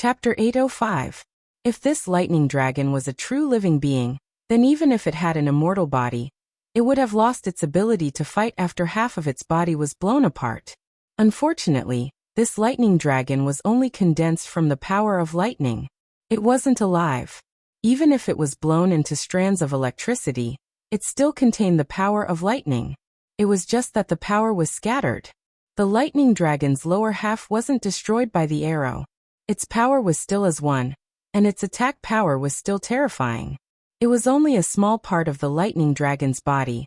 Chapter 805. If this lightning dragon was a true living being, then even if it had an immortal body, it would have lost its ability to fight after half of its body was blown apart. Unfortunately, this lightning dragon was only condensed from the power of lightning. It wasn't alive. Even if it was blown into strands of electricity, it still contained the power of lightning. It was just that the power was scattered. The lightning dragon's lower half wasn't destroyed by the arrow. Its power was still as one, and its attack power was still terrifying. It was only a small part of the lightning dragon's body,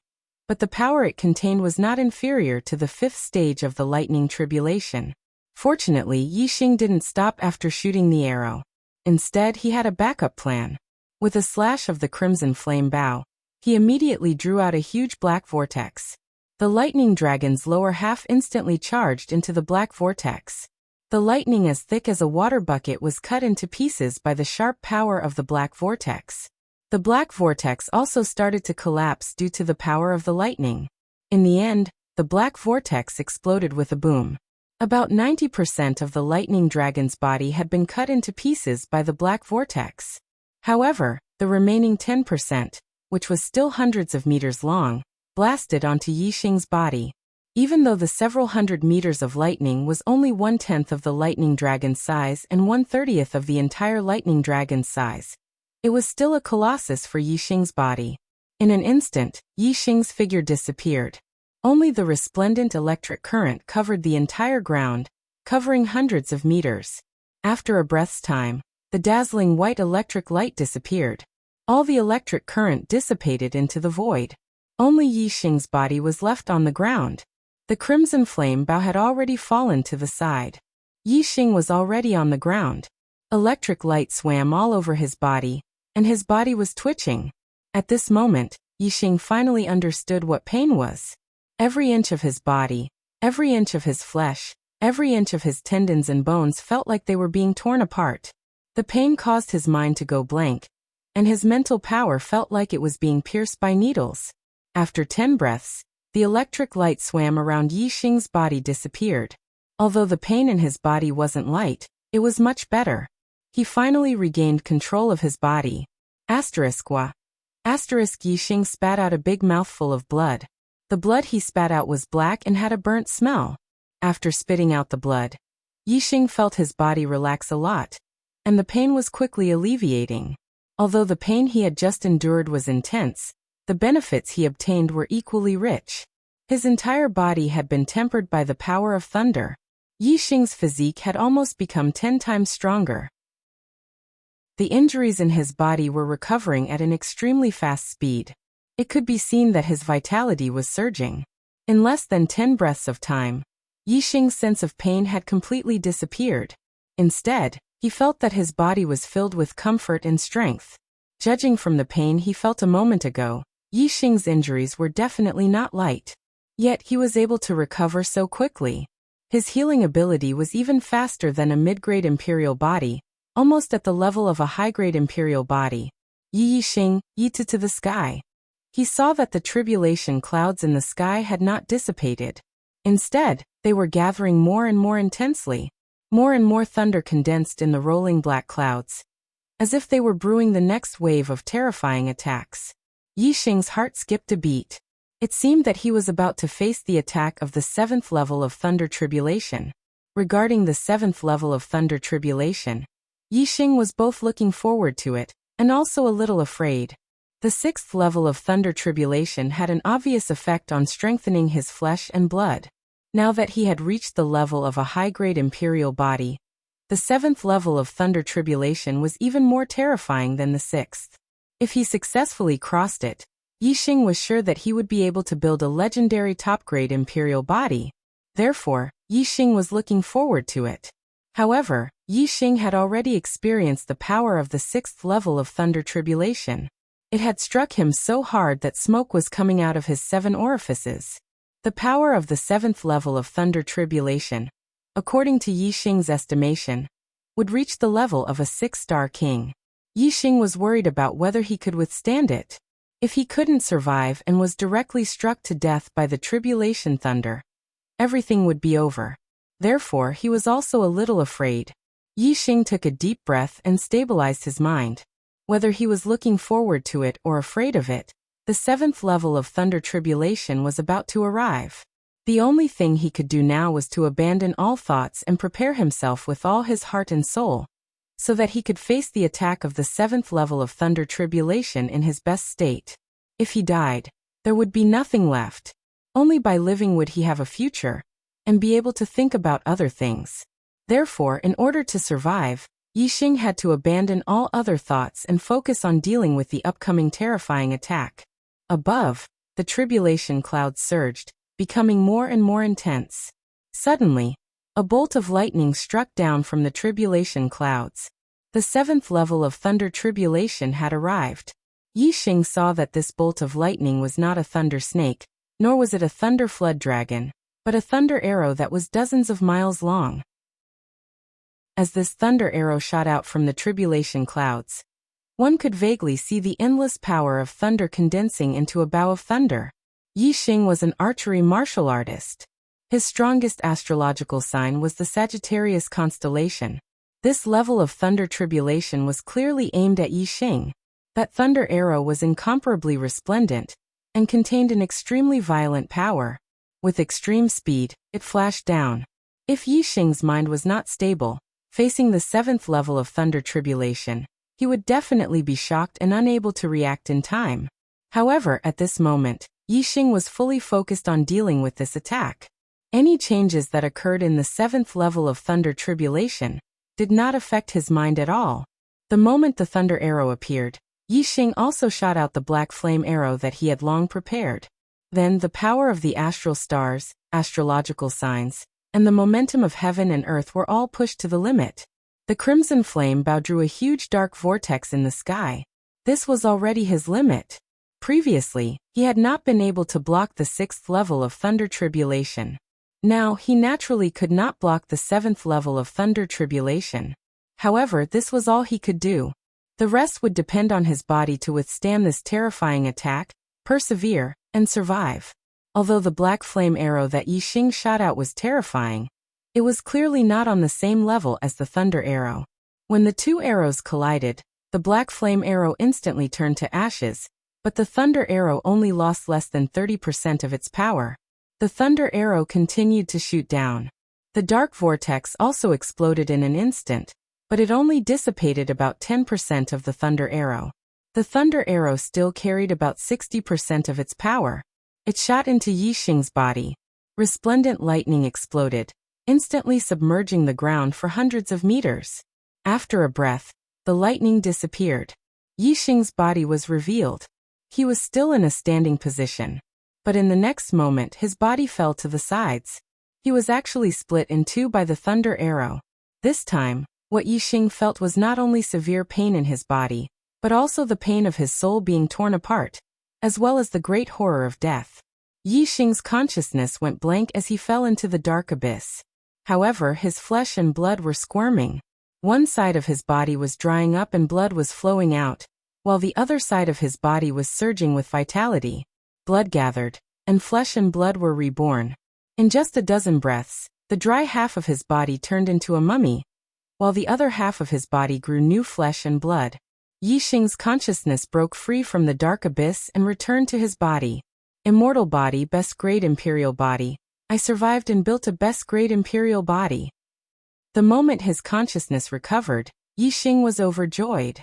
but the power it contained was not inferior to the fifth stage of the lightning tribulation. Fortunately, Yixing didn't stop after shooting the arrow. Instead, he had a backup plan. With a slash of the crimson flame bow, he immediately drew out a huge black vortex. The lightning dragon's lower half instantly charged into the black vortex. The lightning as thick as a water bucket was cut into pieces by the sharp power of the black vortex. The black vortex also started to collapse due to the power of the lightning. In the end, the black vortex exploded with a boom. About 90% of the lightning dragon's body had been cut into pieces by the black vortex. However, the remaining 10%, which was still hundreds of meters long, blasted onto Yixing's body. Even though the several hundred meters of lightning was only 1/10 of the lightning dragon's size and 1/30th of the entire lightning dragon's size, it was still a colossus for Yixing's body. In an instant, Yixing's figure disappeared. Only the resplendent electric current covered the entire ground, covering hundreds of meters. After a breath's time, the dazzling white electric light disappeared. All the electric current dissipated into the void. Only Yixing's body was left on the ground. The crimson flame bow had already fallen to the side. Yixing was already on the ground. Electric light swam all over his body, and his body was twitching. At this moment, Yixing finally understood what pain was. Every inch of his body, every inch of his flesh, every inch of his tendons and bones felt like they were being torn apart. The pain caused his mind to go blank, and his mental power felt like it was being pierced by needles. After 10 breaths, the electric light swam around Yixing's body disappeared. Although the pain in his body wasn't light, it was much better. He finally regained control of his body. Wa. Yixing spat out a big mouthful of blood. The blood he spat out was black and had a burnt smell. After spitting out the blood, Yixing felt his body relax a lot, and the pain was quickly alleviating. Although the pain he had just endured was intense, the benefits he obtained were equally rich. His entire body had been tempered by the power of thunder. Yixing's physique had almost become 10 times stronger. The injuries in his body were recovering at an extremely fast speed. It could be seen that his vitality was surging. In less than 10 breaths of time, Yixing's sense of pain had completely disappeared. Instead, he felt that his body was filled with comfort and strength. Judging from the pain he felt a moment ago, Yixing's injuries were definitely not light. Yet he was able to recover so quickly. His healing ability was even faster than a mid-grade imperial body, almost at the level of a high-grade imperial body. Yixing, yeeted to the sky. He saw that the tribulation clouds in the sky had not dissipated. Instead, they were gathering more and more intensely. More and more thunder condensed in the rolling black clouds, as if they were brewing the next wave of terrifying attacks. Yixing's heart skipped a beat. It seemed that he was about to face the attack of the 7th level of thunder tribulation. Regarding the 7th level of thunder tribulation, Yixing was both looking forward to it, and also a little afraid. The 6th level of thunder tribulation had an obvious effect on strengthening his flesh and blood. Now that he had reached the level of a high-grade imperial body, the 7th level of thunder tribulation was even more terrifying than the 6th. If he successfully crossed it, Yixing was sure that he would be able to build a legendary top-grade imperial body. Therefore, Yixing was looking forward to it. However, Yixing had already experienced the power of the 6th level of thunder tribulation. It had struck him so hard that smoke was coming out of his 7 orifices. The power of the 7th level of thunder tribulation, according to Yixing's estimation, would reach the level of a 6-star king. Yixing was worried about whether he could withstand it. If he couldn't survive and was directly struck to death by the tribulation thunder, everything would be over. Therefore, he was also a little afraid. Yixing took a deep breath and stabilized his mind. Whether he was looking forward to it or afraid of it, the 7th level of thunder tribulation was about to arrive. The only thing he could do now was to abandon all thoughts and prepare himself with all his heart and soul, so that he could face the attack of the 7th level of thunder tribulation in his best state. If he died, there would be nothing left. Only by living would he have a future, and be able to think about other things. Therefore, in order to survive, Yixing had to abandon all other thoughts and focus on dealing with the upcoming terrifying attack. Above, the tribulation clouds surged, becoming more and more intense. Suddenly, a bolt of lightning struck down from the tribulation clouds. The 7th level of thunder tribulation had arrived. Yixing saw that this bolt of lightning was not a thunder snake, nor was it a thunder flood dragon, but a thunder arrow that was dozens of miles long. As this thunder arrow shot out from the tribulation clouds, one could vaguely see the endless power of thunder condensing into a bow of thunder. Yixing was an archery martial artist. His strongest astrological sign was the Sagittarius constellation. This level of thunder tribulation was clearly aimed at Yixing. That thunder arrow was incomparably resplendent, and contained an extremely violent power. With extreme speed, it flashed down. If Yixing's mind was not stable, facing the 7th level of thunder tribulation, he would definitely be shocked and unable to react in time. However, at this moment, Yixing was fully focused on dealing with this attack. Any changes that occurred in the 7th level of thunder tribulation did not affect his mind at all. The moment the thunder arrow appeared, Yixing also shot out the black flame arrow that he had long prepared. Then the power of the astral stars, astrological signs, and the momentum of heaven and earth were all pushed to the limit. The crimson flame bow drew a huge dark vortex in the sky. This was already his limit. Previously, he had not been able to block the 6th level of thunder tribulation. Now, he naturally could not block the 7th level of thunder tribulation. However, this was all he could do. The rest would depend on his body to withstand this terrifying attack, persevere, and survive. Although the black flame arrow that Yixing shot out was terrifying, it was clearly not on the same level as the thunder arrow. When the two arrows collided, the black flame arrow instantly turned to ashes, but the thunder arrow only lost less than 30% of its power. The thunder arrow continued to shoot down. The dark vortex also exploded in an instant, but it only dissipated about 10% of the thunder arrow. The thunder arrow still carried about 60% of its power. It shot into Yixing's body. Resplendent lightning exploded, instantly submerging the ground for hundreds of meters. After a breath, the lightning disappeared. Yixing's body was revealed. He was still in a standing position, but in the next moment his body fell to the sides. He was actually split in two by the thunder arrow. This time, what Yixing felt was not only severe pain in his body, but also the pain of his soul being torn apart, as well as the great horror of death. Yixing's consciousness went blank as he fell into the dark abyss. However, his flesh and blood were squirming. One side of his body was drying up and blood was flowing out, while the other side of his body was surging with vitality. Blood gathered, and flesh and blood were reborn. In just a dozen breaths, the dry half of his body turned into a mummy, while the other half of his body grew new flesh and blood. Yixing's consciousness broke free from the dark abyss and returned to his body. Immortal body, best grade imperial body. I survived and built a best grade imperial body. The moment his consciousness recovered, Yixing was overjoyed.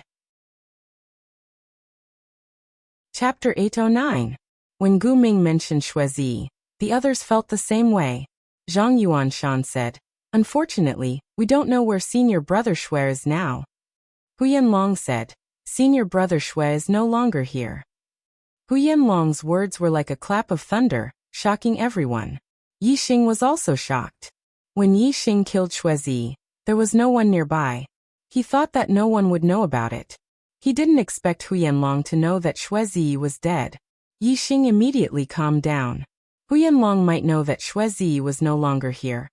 Chapter 809. When Gu Ming mentioned Xuezi, the others felt the same way. Zhang Yuanshan said, "Unfortunately, we don't know where senior brother Xue is now." Huyan Long said, "Senior brother Xue is no longer here." Huyan Long's words were like a clap of thunder, shocking everyone. Yixing was also shocked. When Yixing killed Xuezi, there was no one nearby. He thought that no one would know about it. He didn't expect Huyan Long to know that Xuezi was dead. Yixing immediately calmed down. Huyan Long might know that Xuezi was no longer here,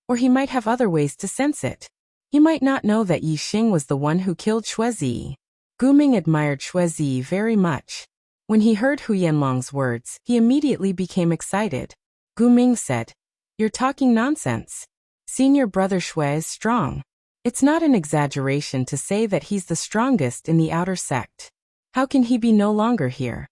or he might have other ways to sense it. He might not know that Yixing was the one who killed Xuezi. Gu Ming admired Xuezi very much. When he heard Huyan Long's words, he immediately became excited. Gu Ming said, "You're talking nonsense. Senior brother Xue is strong. It's not an exaggeration to say that he's the strongest in the outer sect. How can he be no longer here?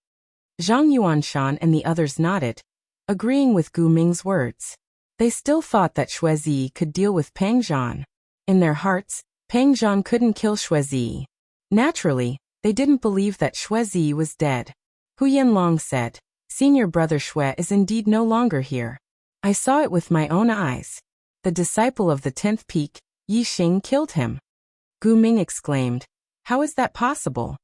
Zhang Yuanshan and the others nodded, agreeing with Gu Ming's words. They still thought that Xuezi could deal with Pang Zhan. In their hearts, Pang Zhan couldn't kill Xuezi. Naturally, they didn't believe that Xuezi was dead. Hu Yanlong said, "Senior brother Xue is indeed no longer here. I saw it with my own eyes. The disciple of the 10th peak, Yi Xing, killed him." Gu Ming exclaimed, "How is that possible?"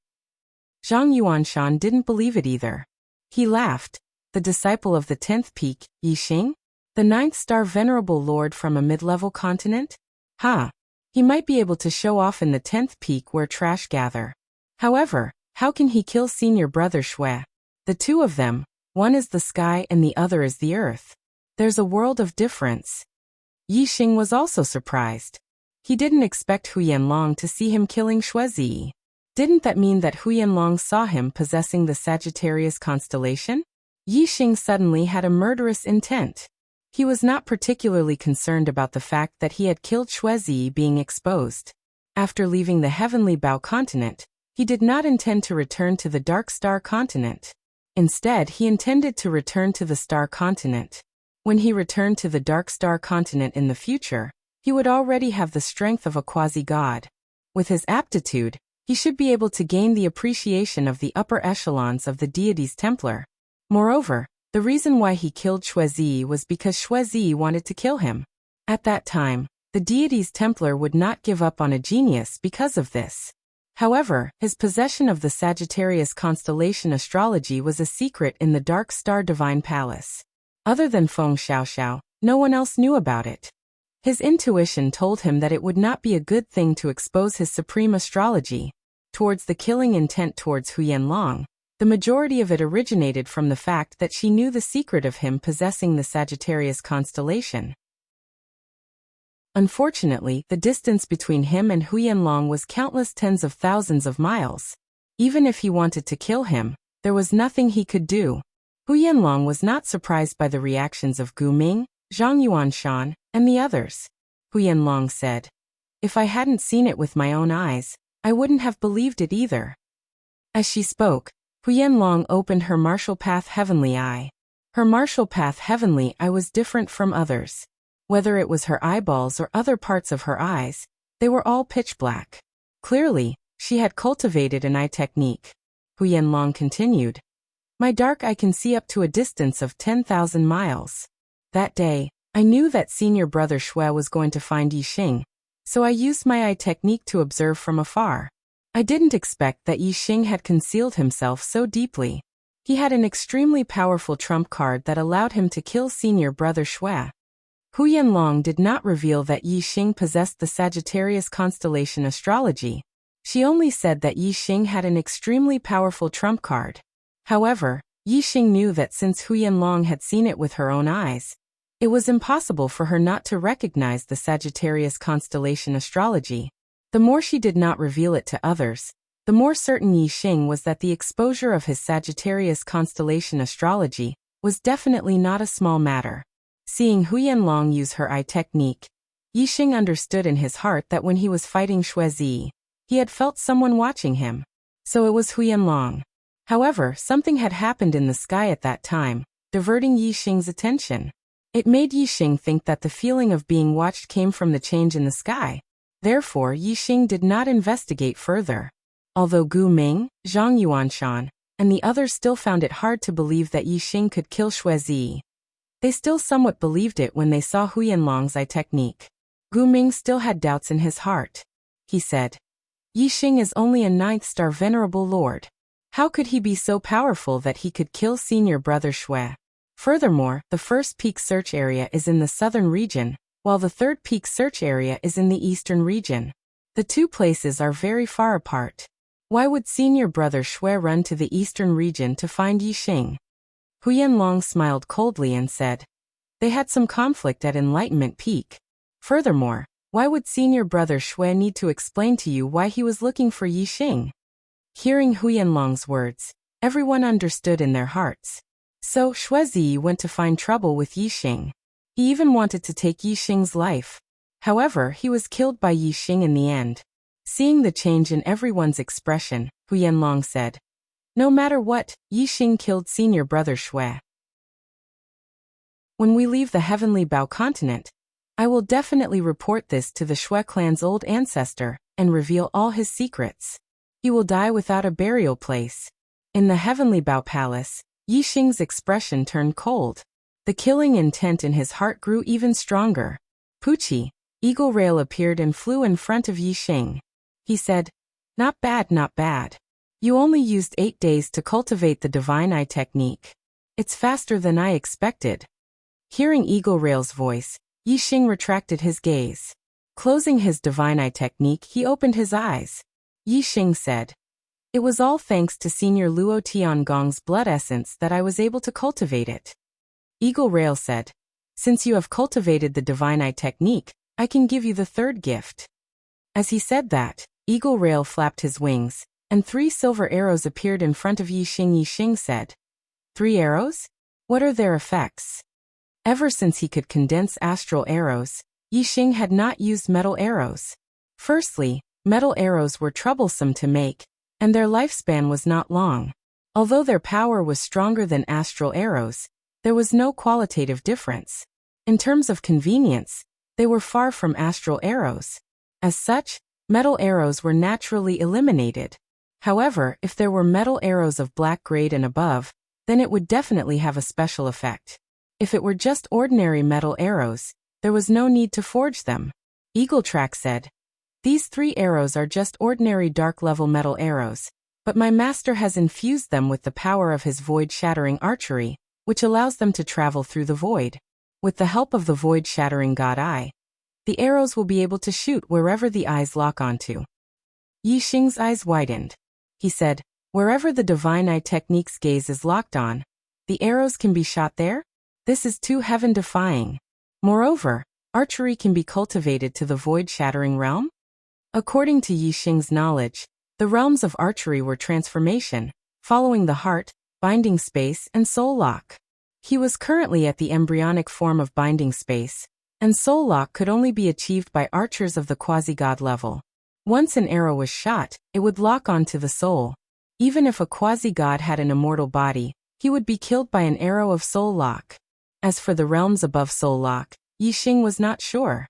Zhang Yuanshan didn't believe it either. He laughed. The disciple of the 10th peak, Yi Xing? The 9th star venerable lord from a mid-level continent? Ha! He might be able to show off in the 10th peak where trash gather. However, how can he kill senior brother Xue? The two of them, one is the sky and the other is the earth. There's a world of difference. Yi Xing was also surprised. He didn't expect Hu Yanlong to see him killing Xuezi. Didn't that mean that Hu Yanlong saw him possessing the Sagittarius constellation? Yi Xing suddenly had a murderous intent. He was not particularly concerned about the fact that he had killed Xuezi being exposed. After leaving the Heavenly Bao continent, he did not intend to return to the Dark Star continent. Instead, he intended to return to the Star continent. When he returned to the Dark Star continent in the future, he would already have the strength of a quasi-god. With his aptitude, he should be able to gain the appreciation of the upper echelons of the deity's Templar. Moreover, the reason why he killed Xuezi was because Xuezi wanted to kill him. At that time, the deity's Templar would not give up on a genius because of this. However, his possession of the Sagittarius constellation astrology was a secret in the Dark Star Divine Palace. Other than Feng Xiaoxiao, no one else knew about it. His intuition told him that it would not be a good thing to expose his supreme astrology. Towards the killing intent towards Hu Yanlong, the majority of it originated from the fact that she knew the secret of him possessing the Sagittarius constellation. Unfortunately, the distance between him and Hu Yanlong was countless tens of thousands of miles. Even if he wanted to kill him, there was nothing he could do. Hu Yanlong was not surprised by the reactions of Gu Ming, Zhang Yuanshan, and the others. Hu Yanlong said, "If I hadn't seen it with my own eyes, I wouldn't have believed it either." As she spoke, Hu Yanlong opened her martial path heavenly eye. Her martial path heavenly eye was different from others. Whether it was her eyeballs or other parts of her eyes, they were all pitch black. Clearly, she had cultivated an eye technique. Hu Yanlong continued, "My dark eye can see up to a distance of 10,000 miles. That day, I knew that senior brother Xue was going to find Yi Xing, so I used my eye technique to observe from afar. I didn't expect that Yi Xing had concealed himself so deeply. He had an extremely powerful trump card that allowed him to kill senior brother Xue." Hu Yanlong did not reveal that Yi Xing possessed the Sagittarius constellation astrology. She only said that Yi Xing had an extremely powerful trump card. However, Yi Xing knew that since Hu Yanlong had seen it with her own eyes, it was impossible for her not to recognize the Sagittarius constellation astrology. The more she did not reveal it to others, the more certain Yi Xing was that the exposure of his Sagittarius constellation astrology was definitely not a small matter. Seeing Hu Yanlong use her eye technique, Yi Xing understood in his heart that when he was fighting Xuezi, he had felt someone watching him. So it was Hu Yanlong. However, something had happened in the sky at that time, diverting Yi Xing's attention. It made Yi Xing think that the feeling of being watched came from the change in the sky. Therefore, Yi Xing did not investigate further. Although Gu Ming, Zhang Yuanshan, and the others still found it hard to believe that Yi Xing could kill Xuezi, they still somewhat believed it when they saw Hu Yanlong's eye technique. Gu Ming still had doubts in his heart. He said, "Yi Xing is only a 9th star venerable lord. How could he be so powerful that he could kill senior brother Xue? Furthermore, the first peak search area is in the southern region, while the third peak search area is in the eastern region. The two places are very far apart. Why would senior brother Xue run to the eastern region to find Yi Xing?" Hu Yanlong smiled coldly and said, "They had some conflict at Enlightenment Peak. Furthermore, why would senior brother Xue need to explain to you why he was looking for Yi Xing?" Hearing Hu Yanlong's words, everyone understood in their hearts. So Xuezi went to find trouble with Yi Xing. He even wanted to take Yi Xing's life. However, he was killed by Yi Xing in the end. Seeing the change in everyone's expression, Hu Yanlong said, "No matter what, Yi Xing killed senior brother Shui. When we leave the Heavenly Bao continent, I will definitely report this to the Shui clan's old ancestor and reveal all his secrets. He will die without a burial place." In the Heavenly Bao palace, Yi Xing's expression turned cold. The killing intent in his heart grew even stronger. Puchi, Eagle Rail appeared and flew in front of Yi Xing. He said, "Not bad, not bad. You only used 8 days to cultivate the Divine Eye technique. It's faster than I expected." Hearing Eagle Rail's voice, Yi Xing retracted his gaze. Closing his Divine Eye technique, he opened his eyes. Yi Xing said, "It was all thanks to Senior Luo Tiangong's blood essence that I was able to cultivate it." Eagle Rail said, "Since you have cultivated the Divine Eye technique, I can give you the third gift." As he said that, Eagle Rail flapped his wings, and 3 silver arrows appeared in front of Yi Xing. Yi Xing said, "3 arrows? What are their effects?" Ever since he could condense astral arrows, Yi Xing had not used metal arrows. Firstly, metal arrows were troublesome to make, and their lifespan was not long. Although their power was stronger than astral arrows, there was no qualitative difference. In terms of convenience, they were far from astral arrows. As such, metal arrows were naturally eliminated. However, if there were metal arrows of black grade and above, then it would definitely have a special effect. If it were just ordinary metal arrows, there was no need to forge them. Eagle Track said, "These 3 arrows are just ordinary dark-level metal arrows, but my master has infused them with the power of his void-shattering archery, which allows them to travel through the void. With the help of the void-shattering God Eye, the arrows will be able to shoot wherever the eyes lock onto." Yi Xing's eyes widened. He said, "Wherever the Divine Eye technique's gaze is locked on, the arrows can be shot there? This is too heaven-defying. Moreover, archery can be cultivated to the void-shattering realm?" According to Yi Xing's knowledge, the realms of archery were transformation, following the heart, binding space, and soul lock. He was currently at the embryonic form of binding space, and soul lock could only be achieved by archers of the quasi-god level. Once an arrow was shot, it would lock onto the soul. Even if a quasi-god had an immortal body, he would be killed by an arrow of soul lock. As for the realms above soul lock, Yi Xing was not sure.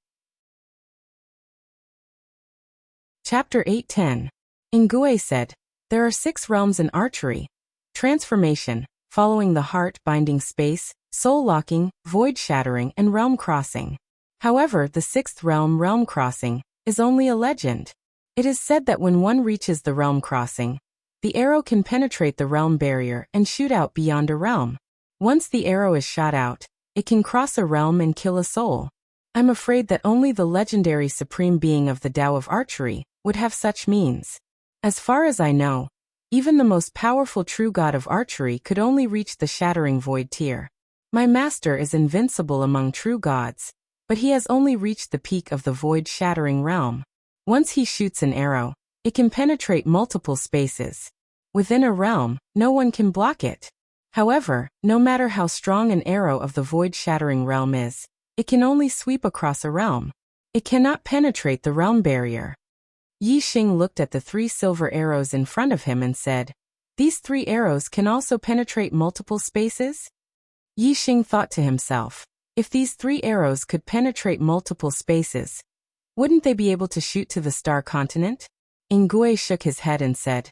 Chapter 8:10. Ingui said, "There are 6 realms in archery: transformation, following the heart, binding space, soul locking, void shattering, and realm crossing. However, the 6th realm, realm crossing, is only a legend. It is said that when one reaches the realm crossing, the arrow can penetrate the realm barrier and shoot out beyond a realm. Once the arrow is shot out, it can cross a realm and kill a soul. I'm afraid that only the legendary supreme being of the Tao of archery would have such means. As far as I know, even the most powerful true god of archery could only reach the shattering void tier. My master is invincible among true gods, but he has only reached the peak of the void-shattering realm. Once he shoots an arrow, it can penetrate multiple spaces. Within a realm, no one can block it. However, no matter how strong an arrow of the void-shattering realm is, it can only sweep across a realm. It cannot penetrate the realm barrier." Yi Xing looked at the 3 silver arrows in front of him and said, "These 3 arrows can also penetrate multiple spaces?" Yi Xing thought to himself, if these 3 arrows could penetrate multiple spaces, wouldn't they be able to shoot to the star continent? Ingui shook his head and said,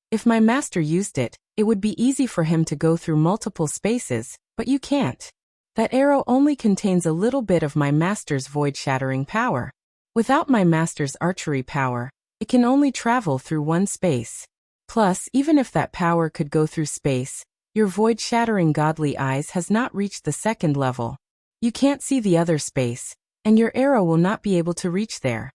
"If my master used it, it would be easy for him to go through multiple spaces, but you can't. That arrow only contains a little bit of my master's void-shattering power. Without my master's archery power, it can only travel through one space. Plus, even if that power could go through space, your void-shattering godly eyes has not reached the 2nd level. You can't see the other space, and your arrow will not be able to reach there."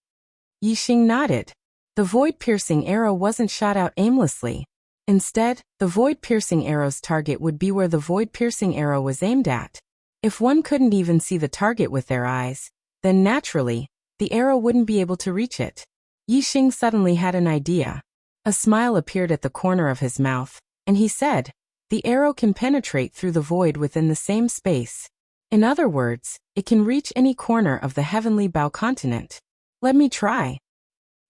Yi Xing nodded. The void-piercing arrow wasn't shot out aimlessly. Instead, the void-piercing arrow's target would be where the void-piercing arrow was aimed at. If one couldn't even see the target with their eyes, then naturally, the arrow wouldn't be able to reach it. Yi Xing suddenly had an idea. A smile appeared at the corner of his mouth, and he said, "The arrow can penetrate through the void within the same space. In other words, it can reach any corner of the heavenly bow continent. Let me try.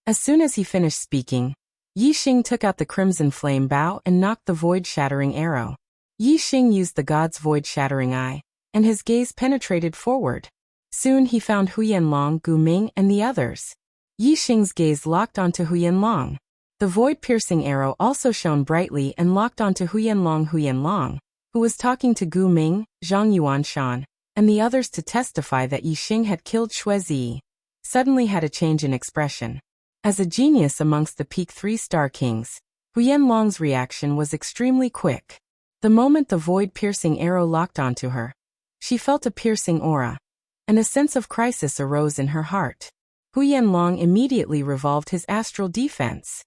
As soon as he finished speaking, Yi Xing took out the crimson flame bow and knocked the void-shattering arrow. Yi Xing used the god's void-shattering eye, and his gaze penetrated forward. Soon he found Huyanlong, Gu Ming, and the others. Yi Xing's gaze locked onto Huyanlong. The void-piercing arrow also shone brightly and locked onto Huyanlong, who was talking to Gu Ming, Zhang Yuanshan, and the others to testify that Yi Xing had killed Xue Zi. Suddenly had a change in expression. As a genius amongst the peak 3-star kings, Huyanlong's reaction was extremely quick. The moment the void-piercing arrow locked onto her, she felt a piercing aura, and a sense of crisis arose in her heart. Huyanlong immediately revolved his astral defense.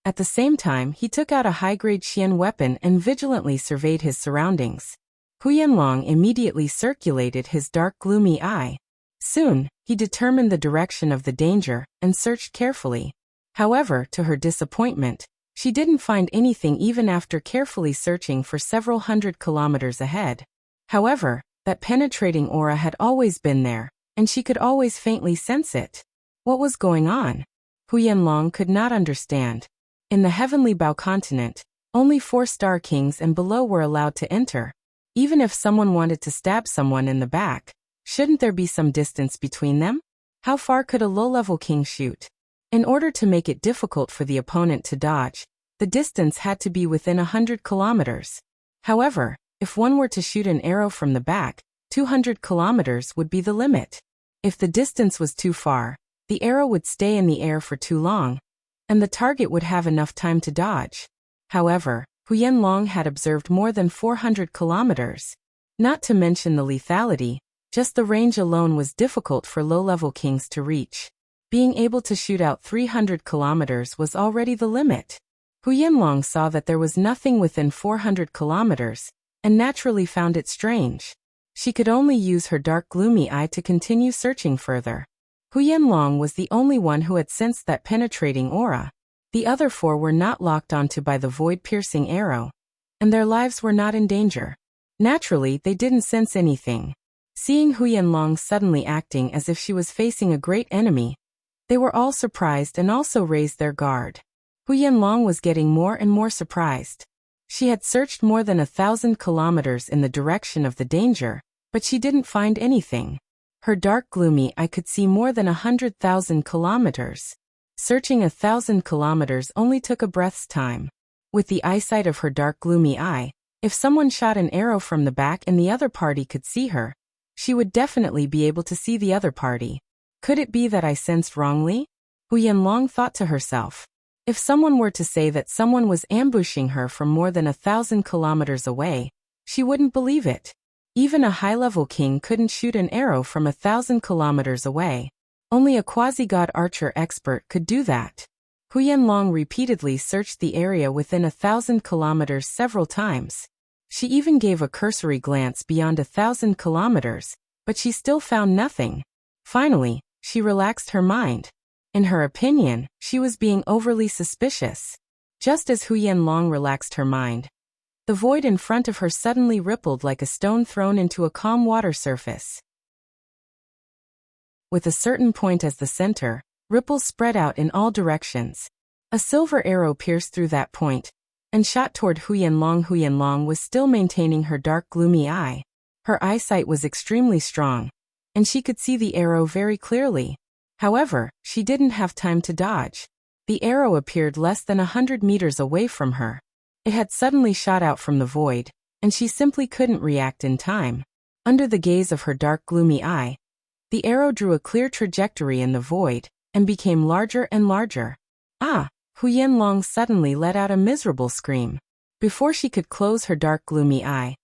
At the same time, he took out a high-grade Xian weapon and vigilantly surveyed his surroundings. Huyanlong immediately circulated his dark gloomy eye. Soon, he determined the direction of the danger and searched carefully. However, to her disappointment, she didn't find anything even after carefully searching for several hundred kilometers ahead. However, that penetrating aura had always been there, and she could always faintly sense it. What was going on? Huyanlong could not understand. In the heavenly bow continent, only 4-star kings and below were allowed to enter. Even if someone wanted to stab someone in the back, shouldn't there be some distance between them? How far could a low-level king shoot? In order to make it difficult for the opponent to dodge, the distance had to be within 100 kilometers. However, if one were to shoot an arrow from the back, 200 kilometers would be the limit. If the distance was too far, the arrow would stay in the air for too long, and the target would have enough time to dodge. However, Huyanlong had observed more than 400 kilometers. Not to mention the lethality, just the range alone was difficult for low-level kings to reach. Being able to shoot out 300 kilometers was already the limit. Huyanlong saw that there was nothing within 400 kilometers, and naturally found it strange. She could only use her dark gloomy eye to continue searching further. Huyanlong was the only one who had sensed that penetrating aura. The other 4 were not locked onto by the void-piercing arrow, and their lives were not in danger. Naturally, they didn't sense anything. Seeing Huyanlong suddenly acting as if she was facing a great enemy, they were all surprised and also raised their guard. Huyanlong was getting more and more surprised. She had searched more than 1,000 kilometers in the direction of the danger, but she didn't find anything. Her dark gloomy eye could see more than 100,000 kilometers. Searching 1,000 kilometers only took a breath's time. With the eyesight of her dark gloomy eye, if someone shot an arrow from the back and the other party could see her, she would definitely be able to see the other party. Could it be that I sensed wrongly? Huyanlong thought to herself. If someone were to say that someone was ambushing her from more than 1,000 kilometers away, she wouldn't believe it. Even a high-level king couldn't shoot an arrow from 1,000 kilometers away. Only a quasi-god archer expert could do that. Huyanlong repeatedly searched the area within 1,000 kilometers several times. She even gave a cursory glance beyond 1,000 kilometers, but she still found nothing. Finally, she relaxed her mind. In her opinion, she was being overly suspicious. Just as Huyanlong relaxed her mind, the void in front of her suddenly rippled like a stone thrown into a calm water surface. With a certain point as the center, ripples spread out in all directions. A silver arrow pierced through that point, and shot toward Huyanlong. Huyanlong was still maintaining her dark gloomy eye. Her eyesight was extremely strong, and she could see the arrow very clearly. However, she didn't have time to dodge. The arrow appeared less than 100 meters away from her. It had suddenly shot out from the void, and she simply couldn't react in time. Under the gaze of her dark gloomy eye, the arrow drew a clear trajectory in the void, and became larger and larger. Ah! Huyanlong suddenly let out a miserable scream. Before she could close her dark gloomy eye,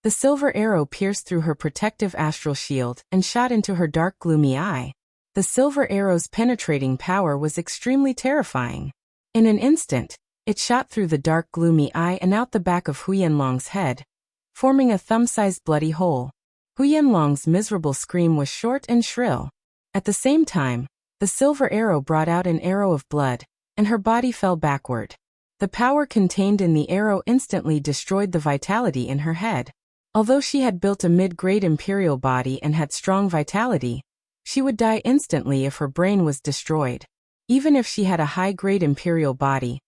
the silver arrow pierced through her protective astral shield and shot into her dark gloomy eye. The silver arrow's penetrating power was extremely terrifying. In an instant, it shot through the dark gloomy eye and out the back of Huyanlong's head, forming a thumb-sized bloody hole. Huyanlong's miserable scream was short and shrill. At the same time, the silver arrow brought out an arrow of blood, and her body fell backward. The power contained in the arrow instantly destroyed the vitality in her head. Although she had built a mid-grade imperial body and had strong vitality, she would die instantly if her brain was destroyed. Even if she had a high-grade imperial body,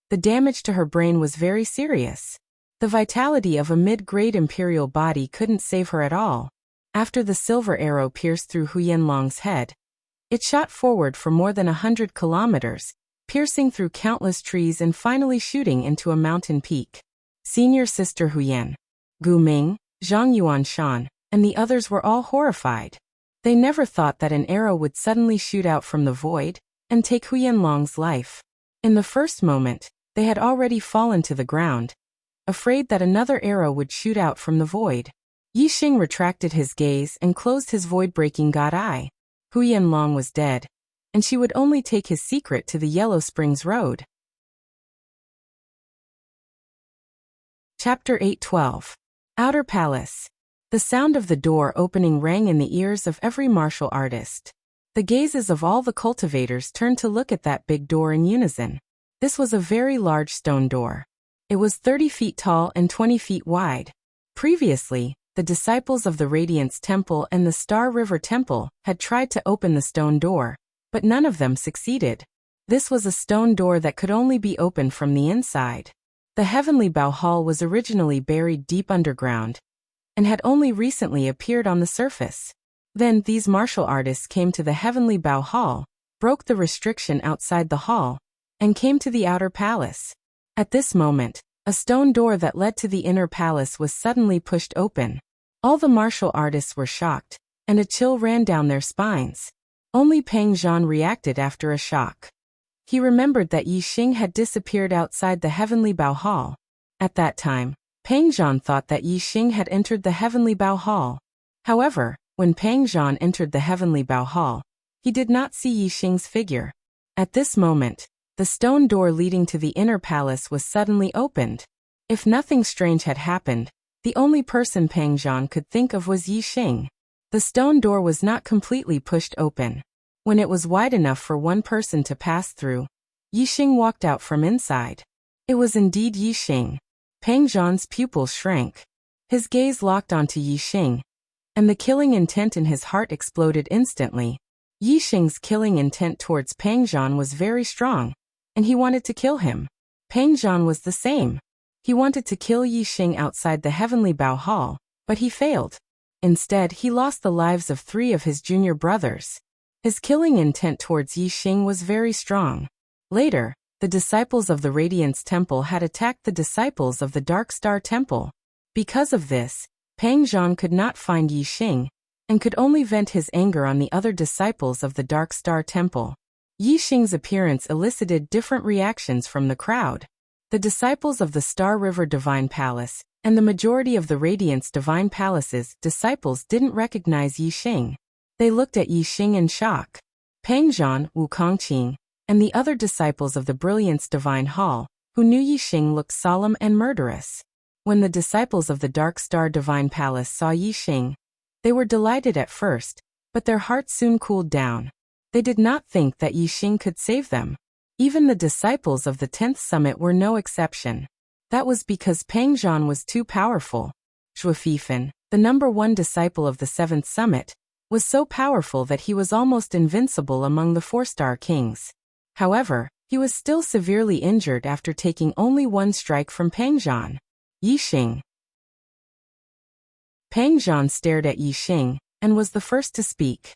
the damage to her brain was very serious. The vitality of a mid-grade imperial body couldn't save her at all. After the silver arrow pierced through Huyenlong's head, it shot forward for more than 100 kilometers, piercing through countless trees and finally shooting into a mountain peak. Senior sister Huyen, Gu Ming, Zhang Yuanshan, and the others were all horrified. They never thought that an arrow would suddenly shoot out from the void and take Huyenlong's life. In the first moment, they had already fallen to the ground, afraid that another arrow would shoot out from the void. Yixing retracted his gaze and closed his void-breaking god eye. Huyenlong was dead, and she would only take his secret to the Yellow Springs Road. Chapter 8:12. Outer Palace. The sound of the door opening rang in the ears of every martial artist. The gazes of all the cultivators turned to look at that big door in unison. This was a very large stone door. It was 30 feet tall and 20 feet wide. Previously, the disciples of the Radiance Temple and the Star River Temple had tried to open the stone door, but none of them succeeded. This was a stone door that could only be opened from the inside. The Heavenly Bow Hall was originally buried deep underground and had only recently appeared on the surface. Then these martial artists came to the Heavenly Bow Hall, broke the restriction outside the hall, and came to the outer palace. At this moment, a stone door that led to the inner palace was suddenly pushed open. All the martial artists were shocked, and a chill ran down their spines. Only Peng Zhan reacted after a shock. He remembered that Yixing had disappeared outside the Heavenly Bow Hall. At that time, Peng Zhan thought that Yixing had entered the Heavenly Bow Hall. However, when Peng Zhan entered the Heavenly Bow Hall, he did not see Yixing's figure. At this moment, the stone door leading to the inner palace was suddenly opened. If nothing strange had happened, the only person Peng Zhan could think of was Yixing. The stone door was not completely pushed open. When it was wide enough for one person to pass through, Yixing walked out from inside. It was indeed Yixing. Peng Zhan's pupils shrank. His gaze locked onto Yixing, and the killing intent in his heart exploded instantly. Yixing's killing intent towards Peng Zhan was very strong, and he wanted to kill him. Peng Zhan was the same. He wanted to kill Yixing outside the Heavenly Bow Hall, but he failed. Instead, he lost the lives of 3 of his junior brothers. His killing intent towards Yixing was very strong. Later, the disciples of the Radiance Temple had attacked the disciples of the Dark Star Temple. Because of this, Peng Zhan could not find Yixing, and could only vent his anger on the other disciples of the Dark Star Temple. Yixing's appearance elicited different reactions from the crowd. The disciples of the Star River Divine Palace, and the majority of the Radiance Divine Palace's disciples didn't recognize Yixing. They looked at Yixing in shock. Peng Zhan, Wu Kongqing, and the other disciples of the Brilliance Divine Hall, who knew Yixing looked solemn and murderous. When the disciples of the Dark Star Divine Palace saw Yixing, they were delighted at first, but their hearts soon cooled down. They did not think that Yixing could save them. Even the disciples of the 10th Summit were no exception. That was because Peng Zhan was too powerful. Zhuo Fifan, the number 1 disciple of the 7th Summit, was so powerful that he was almost invincible among the 4-star kings. However, he was still severely injured after taking only 1 strike from Peng Zhan. Yixing. Peng Zhan stared at Yixing, and was the first to speak.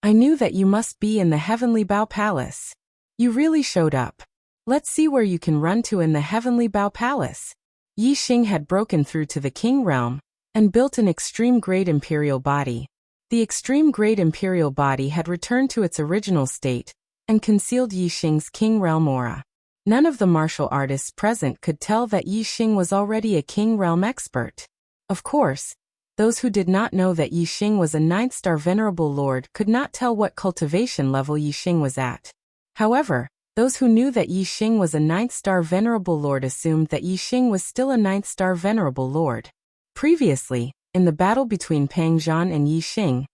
I knew that you must be in the Heavenly Bow Palace. You really showed up. Let's see where you can run to in the Heavenly Bow Palace. Yixing had broken through to the King Realm, and built an extreme-grade imperial body. The extreme-grade imperial body had returned to its original state, and concealed Yixing's King Realm aura. None of the martial artists present could tell that Yixing was already a King Realm expert. Of course, those who did not know that Yixing was a 9th-star Venerable Lord could not tell what cultivation level Yixing was at. However, those who knew that Yixing was a 9th-star Venerable Lord assumed that Yixing was still a 9th-star Venerable Lord. Previously, in the battle between Peng Zhan and Yixing,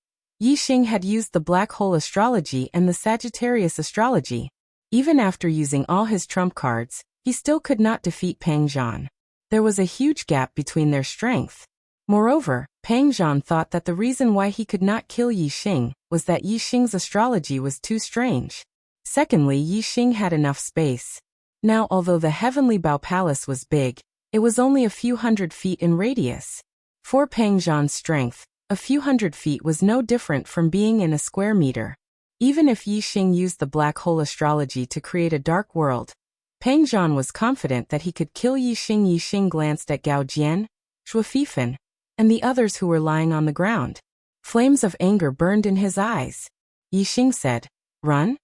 Yixing had used the Black Hole Astrology and the Sagittarius Astrology. Even after using all his trump cards, he still could not defeat Peng Zhan. There was a huge gap between their strength. Moreover, Pang Zhan thought that the reason why he could not kill Yi Xing was that Yi Xing's astrology was too strange. Secondly, Yi Xing had enough space. Now, although the Heavenly Bao Palace was big, it was only a few hundred feet in radius. For Pang Zhan's strength, a few hundred feet was no different from being in a square meter. Even if Yi Xing used the black hole astrology to create a dark world, Pang Zhan was confident that he could kill Yi Xing. Yi Xing glanced at Gao Jian, Shui Fifan, and the others who were lying on the ground. Flames of anger burned in his eyes. Yi Xing said, "Run?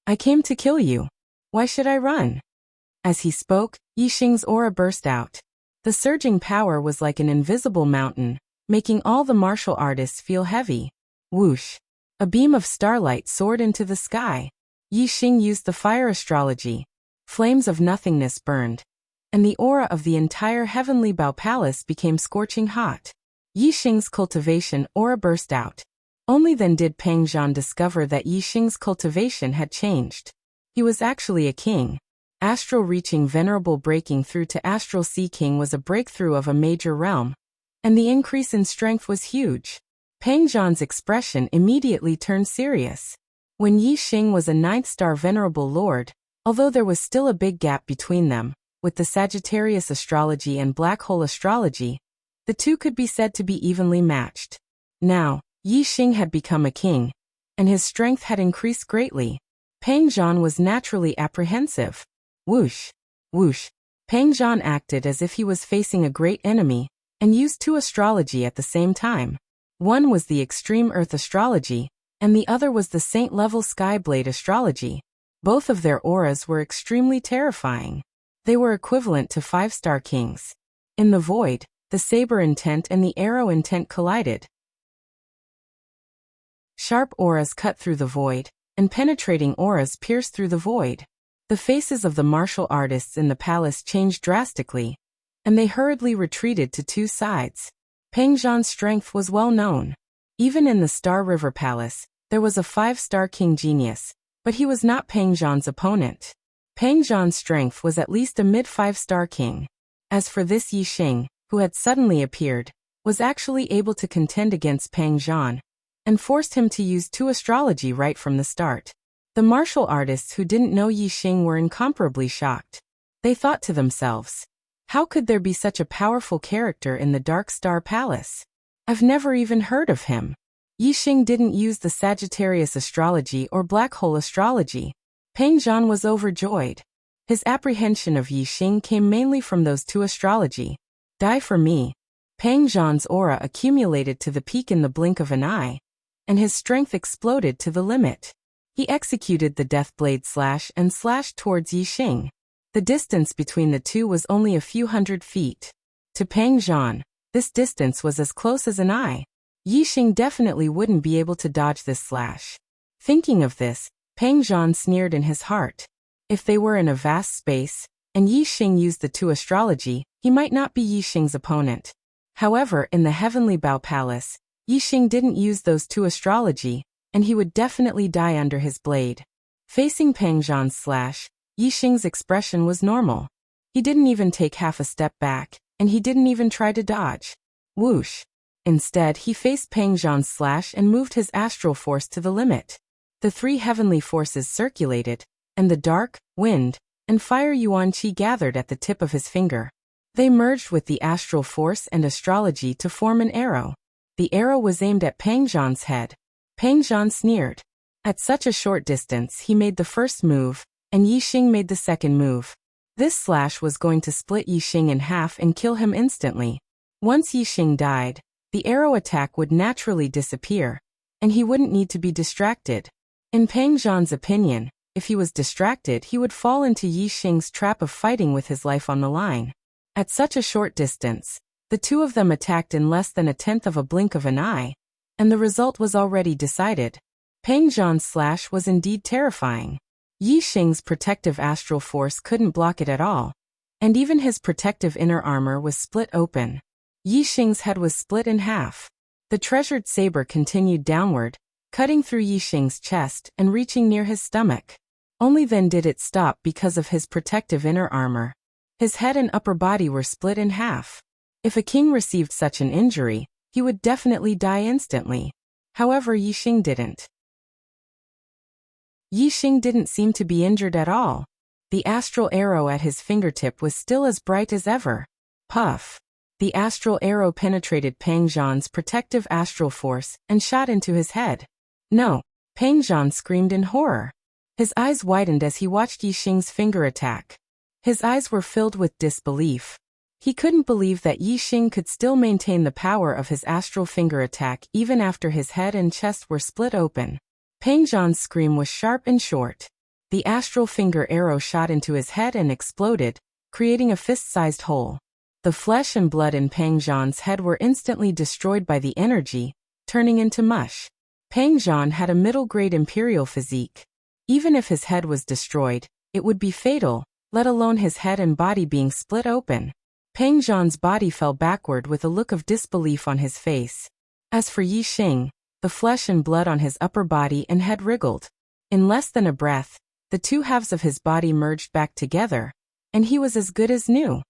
I came to kill you. Why should I run?" As he spoke, Yi Xing's aura burst out. The surging power was like an invisible mountain, making all the martial artists feel heavy. Whoosh! A beam of starlight soared into the sky. Yi Xing used the fire astrology. Flames of nothingness burned, and the aura of the entire Heavenly Bao Palace became scorching hot. Yi Xing's cultivation aura burst out. Only then did Pang Zhan discover that Yi Xing's cultivation had changed. He was actually a king. Astral reaching venerable breaking through to Astral Sea King was a breakthrough of a major realm, and the increase in strength was huge. Pang Zhan's expression immediately turned serious. When Yi Xing was a 9th star venerable lord, although there was still a big gap between them, with the Sagittarius astrology and black hole astrology, the two could be said to be evenly matched. Now, Yi Xing had become a king, and his strength had increased greatly. Pang Zhan was naturally apprehensive. Whoosh! Whoosh! Pang Zhan acted as if he was facing a great enemy, and used two astrology at the same time. One was the extreme earth astrology, and the other was the saint-level sky-blade astrology. Both of their auras were extremely terrifying. They were equivalent to 5-star kings. In the void, the saber intent and the arrow intent collided. Sharp auras cut through the void, and penetrating auras pierced through the void. The faces of the martial artists in the palace changed drastically, and they hurriedly retreated to two sides. Pang Zhan's strength was well known. Even in the Star River Palace, there was a 5-star king genius, but he was not Pang Zhan's opponent. Pang Zhan's strength was at least a mid-5-star king. As for this Yi Xing, who had suddenly appeared, was actually able to contend against Pang Zhan, and forced him to use two astrology right from the start. The martial artists who didn't know Yi Xing were incomparably shocked. They thought to themselves, how could there be such a powerful character in the Dark Star Palace? I've never even heard of him. Yi Xing didn't use the Sagittarius astrology or black hole astrology. Pang Zhan was overjoyed. His apprehension of Yi Xing came mainly from those two astrology. Die for me. Pang Zhan's aura accumulated to the peak in the blink of an eye, and his strength exploded to the limit. He executed the death blade slash and slashed towards Yi Xing. The distance between the two was only a few hundred feet. To Pang Zhan, this distance was as close as an eye. Yi Xing definitely wouldn't be able to dodge this slash. Thinking of this, Pang Zhan sneered in his heart. If they were in a vast space, and Yi Xing used the two astrology, he might not be Yi Xing's opponent. However, in the Heavenly Bao Palace, Yi Xing didn't use those two astrology, and he would definitely die under his blade. Facing Pang Zhan's slash, Yi Xing's expression was normal. He didn't even take half a step back, and he didn't even try to dodge. Whoosh! Instead, he faced Pang Zhan's slash and moved his astral force to the limit. The three heavenly forces circulated, and the dark, wind, and fire yuan qi gathered at the tip of his finger. They merged with the astral force and astrology to form an arrow. The arrow was aimed at Pang Zhan's head. Pang Zhan sneered. At such a short distance, he made the first move, and Yi Xing made the second move. This slash was going to split Yi Xing in half and kill him instantly. Once Yi Xing died, the arrow attack would naturally disappear, and he wouldn't need to be distracted. In Pang Zhan's opinion, if he was distracted, he would fall into Yi Xing's trap of fighting with his life on the line. At such a short distance, the two of them attacked in less than a tenth of a blink of an eye, and the result was already decided. Pang Zhan's slash was indeed terrifying. Yi Xing's protective astral force couldn't block it at all, and even his protective inner armor was split open. Yi Xing's head was split in half. The treasured saber continued downward, cutting through Yi Xing's chest and reaching near his stomach. Only then did it stop because of his protective inner armor. His head and upper body were split in half. If a king received such an injury, he would definitely die instantly. However, Yixing didn't. Yixing didn't seem to be injured at all. The astral arrow at his fingertip was still as bright as ever. Puff! The astral arrow penetrated Peng Zhan's protective astral force and shot into his head. No! Peng Zhan screamed in horror. His eyes widened as he watched Yixing's finger attack. His eyes were filled with disbelief. He couldn't believe that Yixing could still maintain the power of his astral finger attack even after his head and chest were split open. Peng Zhan's scream was sharp and short. The astral finger arrow shot into his head and exploded, creating a fist-sized hole. The flesh and blood in Peng Zhan's head were instantly destroyed by the energy, turning into mush. Peng Zhan had a middle-grade imperial physique. Even if his head was destroyed, it would be fatal, let alone his head and body being split open. Peng Zhan's body fell backward with a look of disbelief on his face. As for Yixing, the flesh and blood on his upper body and head wriggled. In less than a breath, the two halves of his body merged back together, and he was as good as new.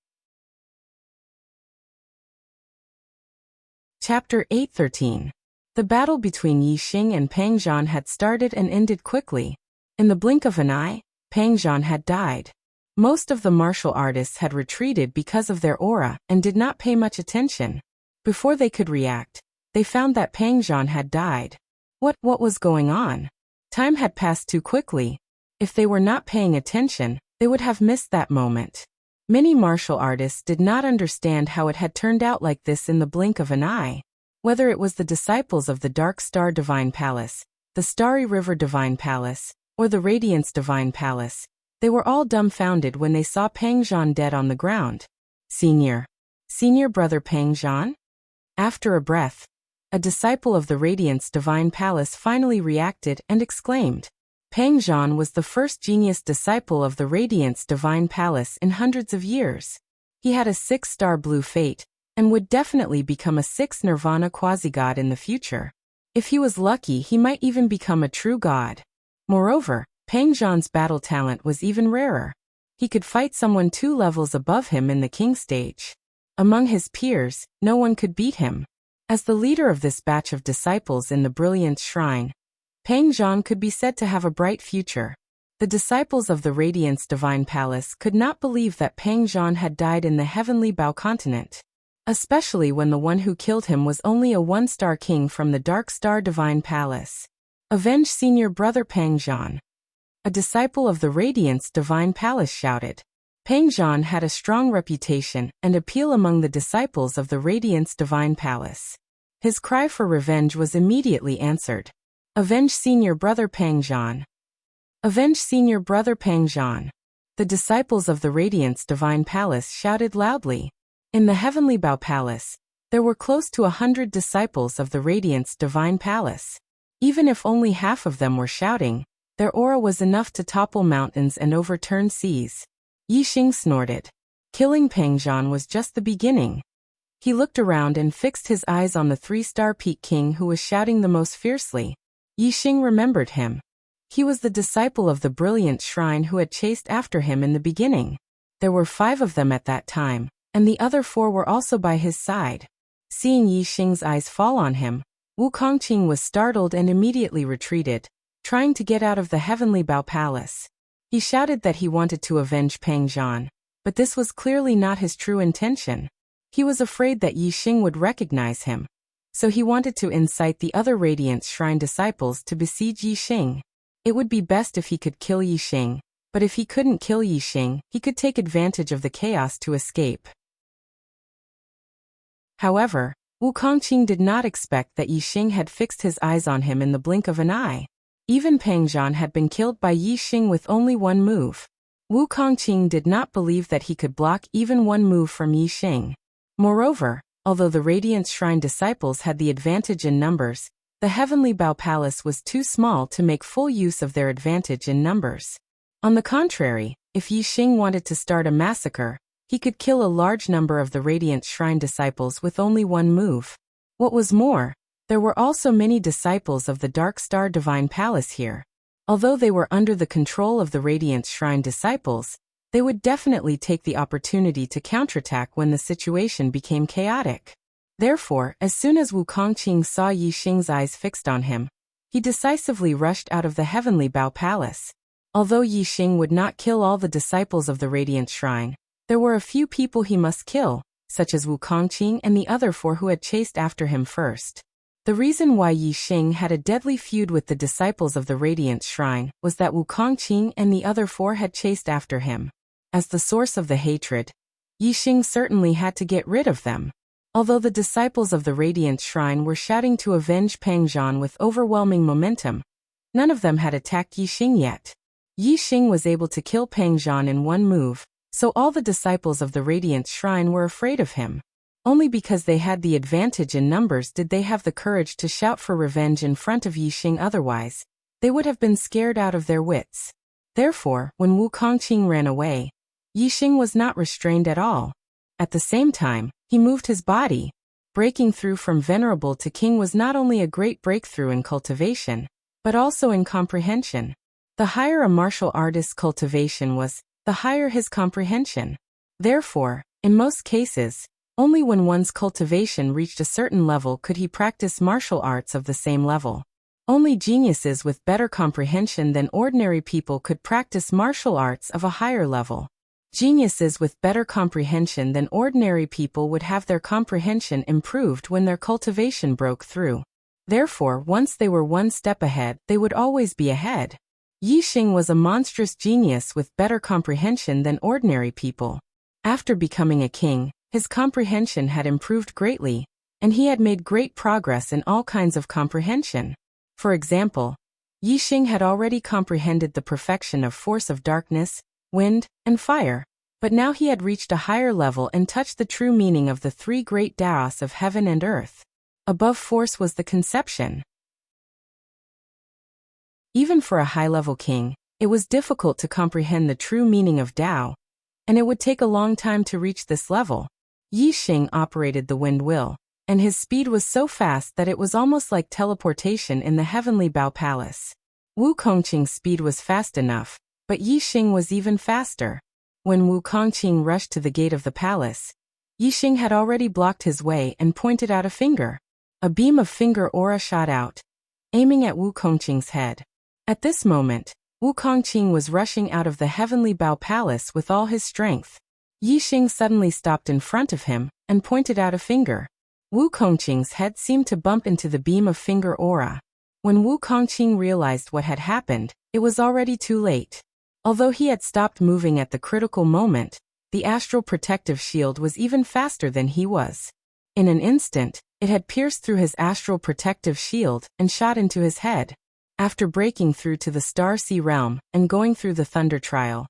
Chapter 8:13. The battle between Yixing and Peng Zhan had started and ended quickly. In the blink of an eye, Peng Zhan had died. Most of the martial artists had retreated because of their aura and did not pay much attention. Before they could react, they found that Peng Zhan had died. What was going on? Time had passed too quickly. If they were not paying attention, they would have missed that moment. Many martial artists did not understand how it had turned out like this in the blink of an eye. Whether it was the disciples of the Dark Star Divine Palace, the Starry River Divine Palace, or the Radiance Divine Palace, they were all dumbfounded when they saw Peng Zhan dead on the ground. Senior brother Peng Zhan? After a breath, a disciple of the Radiance Divine Palace finally reacted and exclaimed. Peng Zhan was the first genius disciple of the Radiance Divine Palace in hundreds of years. He had a 6-star blue fate, and would definitely become a 6th Nirvana quasi-god in the future. If he was lucky, he might even become a true god. Moreover, Peng Zhan's battle talent was even rarer. He could fight someone 2 levels above him in the king stage. Among his peers, no one could beat him. As the leader of this batch of disciples in the Brilliance Shrine, Peng Zhan could be said to have a bright future. The disciples of the Radiance Divine Palace could not believe that Peng Zhan had died in the Heavenly Bao continent. Especially when the one who killed him was only a 1-star king from the Dark Star Divine Palace. Avenge senior brother Peng Zhan. A disciple of the Radiance Divine Palace shouted. Peng Zhan had a strong reputation and appeal among the disciples of the Radiance Divine Palace. His cry for revenge was immediately answered. Avenge senior brother Peng Zhan. Avenge senior brother Peng Zhan. The disciples of the Radiance Divine Palace shouted loudly. In the Heavenly Bao Palace, there were close to 100 disciples of the Radiance Divine Palace. Even if only half of them were shouting, their aura was enough to topple mountains and overturn seas. Yixing snorted. Killing Peng Zhan was just the beginning. He looked around and fixed his eyes on the 3-star peak king who was shouting the most fiercely. Yixing remembered him. He was the disciple of the Brilliant Shrine who had chased after him in the beginning. There were 5 of them at that time, and the other 4 were also by his side. Seeing Yixing's eyes fall on him, Wu Kongqing was startled and immediately retreated, trying to get out of the Heavenly Bao Palace. He shouted that he wanted to avenge Peng Zhan, but this was clearly not his true intention. He was afraid that Yixing would recognize him, so he wanted to incite the other Radiance Shrine disciples to besiege Yixing. It would be best if he could kill Yixing, but if he couldn't kill Yixing, he could take advantage of the chaos to escape. However, Wu Kongqing did not expect that Yixing had fixed his eyes on him in the blink of an eye. Even Peng Zhan had been killed by Yixing with only 1 move. Wu Kongqing did not believe that he could block even 1 move from Yixing. Moreover, although the Radiance Shrine disciples had the advantage in numbers, the Heavenly Bao Palace was too small to make full use of their advantage in numbers. On the contrary, if Yixing wanted to start a massacre, he could kill a large number of the Radiant Shrine disciples with only 1 move. What was more, there were also many disciples of the Dark Star Divine Palace here. Although they were under the control of the Radiant Shrine disciples, they would definitely take the opportunity to counterattack when the situation became chaotic. Therefore, as soon as Wu Kongqing saw Yi Xing's eyes fixed on him, he decisively rushed out of the Heavenly Bao Palace. Although Yi Xing would not kill all the disciples of the Radiant Shrine, there were a few people he must kill, such as Wu Kongqing and the other 4 who had chased after him first. The reason why Yi Xing had a deadly feud with the disciples of the Radiant Shrine was that Wu Kongqing and the other 4 had chased after him. As the source of the hatred, Yi Xing certainly had to get rid of them. Although the disciples of the Radiant Shrine were shouting to avenge Pang Zhan with overwhelming momentum, none of them had attacked Yi Xing yet. Yi Xing was able to kill Pang Zhan in one move, so all the disciples of the Radiant Shrine were afraid of him. Only because they had the advantage in numbers did they have the courage to shout for revenge in front of Yi Xing, otherwise, they would have been scared out of their wits. Therefore, when Wu Kongqing ran away, Yi Xing was not restrained at all. At the same time, he moved his body. Breaking through from Venerable to King was not only a great breakthrough in cultivation, but also in comprehension. The higher a martial artist's cultivation was, the higher his comprehension. Therefore, in most cases, only when one's cultivation reached a certain level could he practice martial arts of the same level. Only geniuses with better comprehension than ordinary people could practice martial arts of a higher level. Geniuses with better comprehension than ordinary people would have their comprehension improved when their cultivation broke through. Therefore, once they were one step ahead, they would always be ahead. Yi Xing was a monstrous genius with better comprehension than ordinary people. After becoming a king, his comprehension had improved greatly, and he had made great progress in all kinds of comprehension. For example, Yi Xing had already comprehended the perfection of force of darkness, wind, and fire, but now he had reached a higher level and touched the true meaning of the 3 great Taos of heaven and earth. Above force was the conception. Even for a high-level king, it was difficult to comprehend the true meaning of Tao, and it would take a long time to reach this level. Yi Xing operated the wind wheel, and his speed was so fast that it was almost like teleportation in the Heavenly Bao Palace. Wu Kongqing's speed was fast enough, but Yi Xing was even faster. When Wu Kongqing rushed to the gate of the palace, Yi Xing had already blocked his way and pointed out a finger. A beam of finger aura shot out, aiming at Wu Kongqing's head. At this moment, Wu Kongqing was rushing out of the Heavenly Bao Palace with all his strength. Yi Xing suddenly stopped in front of him and pointed out a finger. Wu Kongqing's head seemed to bump into the beam of finger aura. When Wu Kongqing realized what had happened, it was already too late. Although he had stopped moving at the critical moment, the astral protective shield was even faster than he was. In an instant, it had pierced through his astral protective shield and shot into his head. After breaking through to the Star Sea realm and going through the Thunder Trial,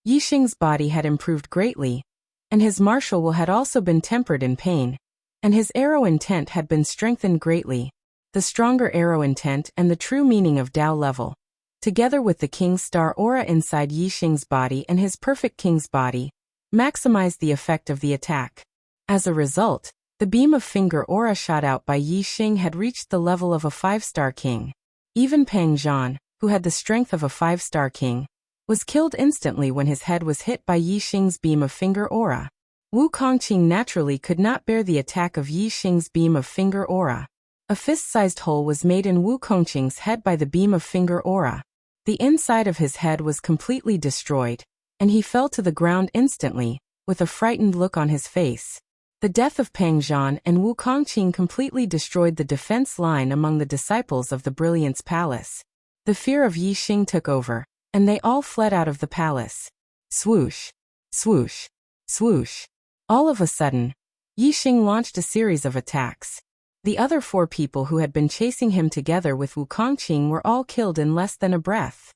Yi Xing's body had improved greatly, and his martial will had also been tempered in pain, and his arrow intent had been strengthened greatly. The stronger arrow intent and the true meaning of Tao level, together with the King's Star aura inside Yi Xing's body and his perfect King's body, maximized the effect of the attack. As a result, the beam of finger aura shot out by Yi Xing had reached the level of a 5-star king. Even Pang Zhan, who had the strength of a 5-star king, was killed instantly when his head was hit by Yi Xing's beam of finger aura. Wu Kongqing naturally could not bear the attack of Yi Xing's beam of finger aura. A fist-sized hole was made in Wu Kongqing's head by the beam of finger aura. The inside of his head was completely destroyed, and he fell to the ground instantly, with a frightened look on his face. The death of Pang Zhan and Wu Kongqing completely destroyed the defense line among the disciples of the Brilliance Palace. The fear of Yi Xing took over, and they all fled out of the palace. Swoosh, swoosh, swoosh. All of a sudden, Yi Xing launched a series of attacks. The other 4 people who had been chasing him together with Wu Kongqing were all killed in less than a breath.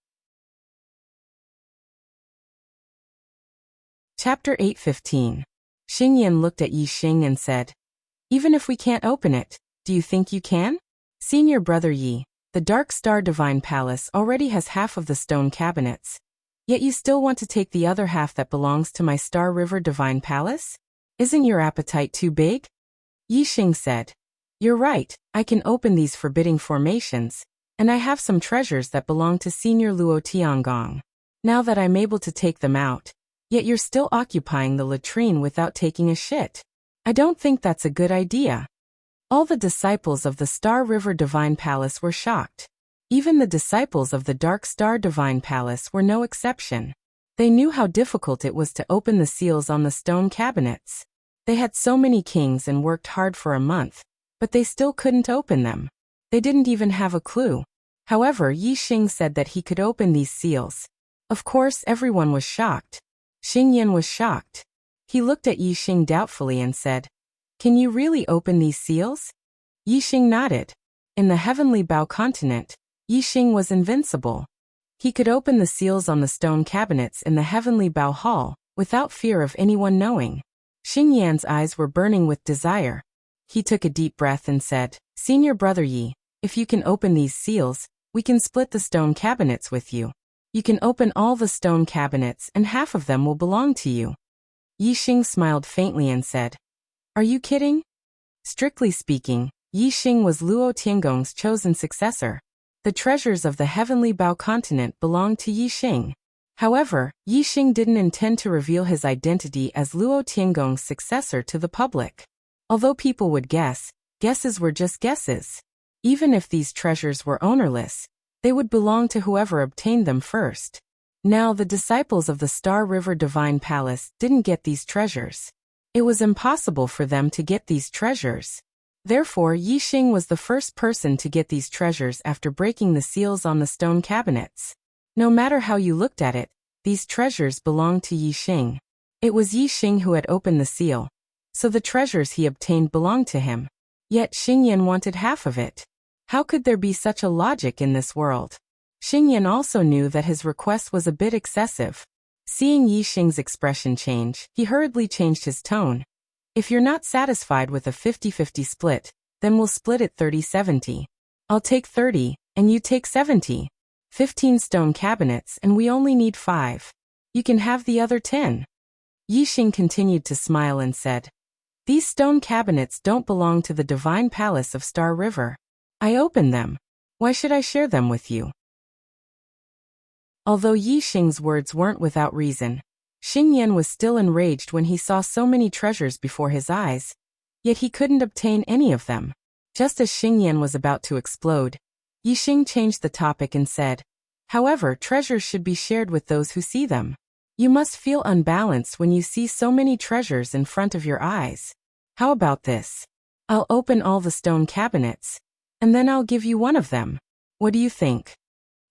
Chapter 8:15. Xingyan looked at Yi Xing and said, "Even if we can't open it, do you think you can? Senior brother Yi, the Dark Star Divine Palace already has half of the stone cabinets. Yet you still want to take the other half that belongs to my Star River Divine Palace? Isn't your appetite too big?" Yi Xing said, "You're right, I can open these forbidding formations, and I have some treasures that belong to Senior Luo Tiangong. Now that I'm able to take them out, Yet you're still occupying the latrine without taking a shit. I don't think that's a good idea. All the disciples of the Star River Divine Palace were shocked. Even the disciples of the Dark Star Divine Palace were no exception. They knew how difficult it was to open the seals on the stone cabinets. They had so many kings and worked hard for a month, but they still couldn't open them. They didn't even have a clue. However, Yi Xing said that he could open these seals. Of course, everyone was shocked. Xing Yan was shocked. He looked at Yi Xing doubtfully and said, "Can you really open these seals?" Yi Xing nodded. In the Heavenly Bao continent, Yi Xing was invincible. He could open the seals on the stone cabinets in the Heavenly Bao Hall, without fear of anyone knowing. Xing Yan's eyes were burning with desire. He took a deep breath and said, "Senior brother Yi, if you can open these seals, we can split the stone cabinets with you. You can open all the stone cabinets and half of them will belong to you." Yi Xing smiled faintly and said, "Are you kidding?" Strictly speaking, Yi Xing was Luo Tiangong's chosen successor. The treasures of the Heavenly Bao continent belonged to Yi Xing. However, Yi Xing didn't intend to reveal his identity as Luo Tiangong's successor to the public. Although people would guess, guesses were just guesses. Even if these treasures were ownerless, they would belong to whoever obtained them first. Now the disciples of the Star River Divine Palace didn't get these treasures. It was impossible for them to get these treasures. Therefore, Yi Xing was the first person to get these treasures after breaking the seals on the stone cabinets. No matter how you looked at it, these treasures belonged to Yi Xing. It was Yi Xing who had opened the seal, so the treasures he obtained belonged to him. Yet Xing Yan wanted half of it. How could there be such a logic in this world? Xing Yan also knew that his request was a bit excessive. Seeing Yi Xing's expression change, he hurriedly changed his tone. "If you're not satisfied with a 50-50 split, then we'll split it 30-70. I'll take 30, and you take 70. 15 stone cabinets and we only need 5. You can have the other 10. Yi Xing continued to smile and said, "These stone cabinets don't belong to the Divine Palace of Star River. I opened them. Why should I share them with you?" Although Yi Xing's words weren't without reason, Xing Yan was still enraged when he saw so many treasures before his eyes, yet he couldn't obtain any of them. Just as Xing Yan was about to explode, Yi Xing changed the topic and said, "However, treasures should be shared with those who see them. You must feel unbalanced when you see so many treasures in front of your eyes. How about this? I'll open all the stone cabinets, and then I'll give you one of them. What do you think?"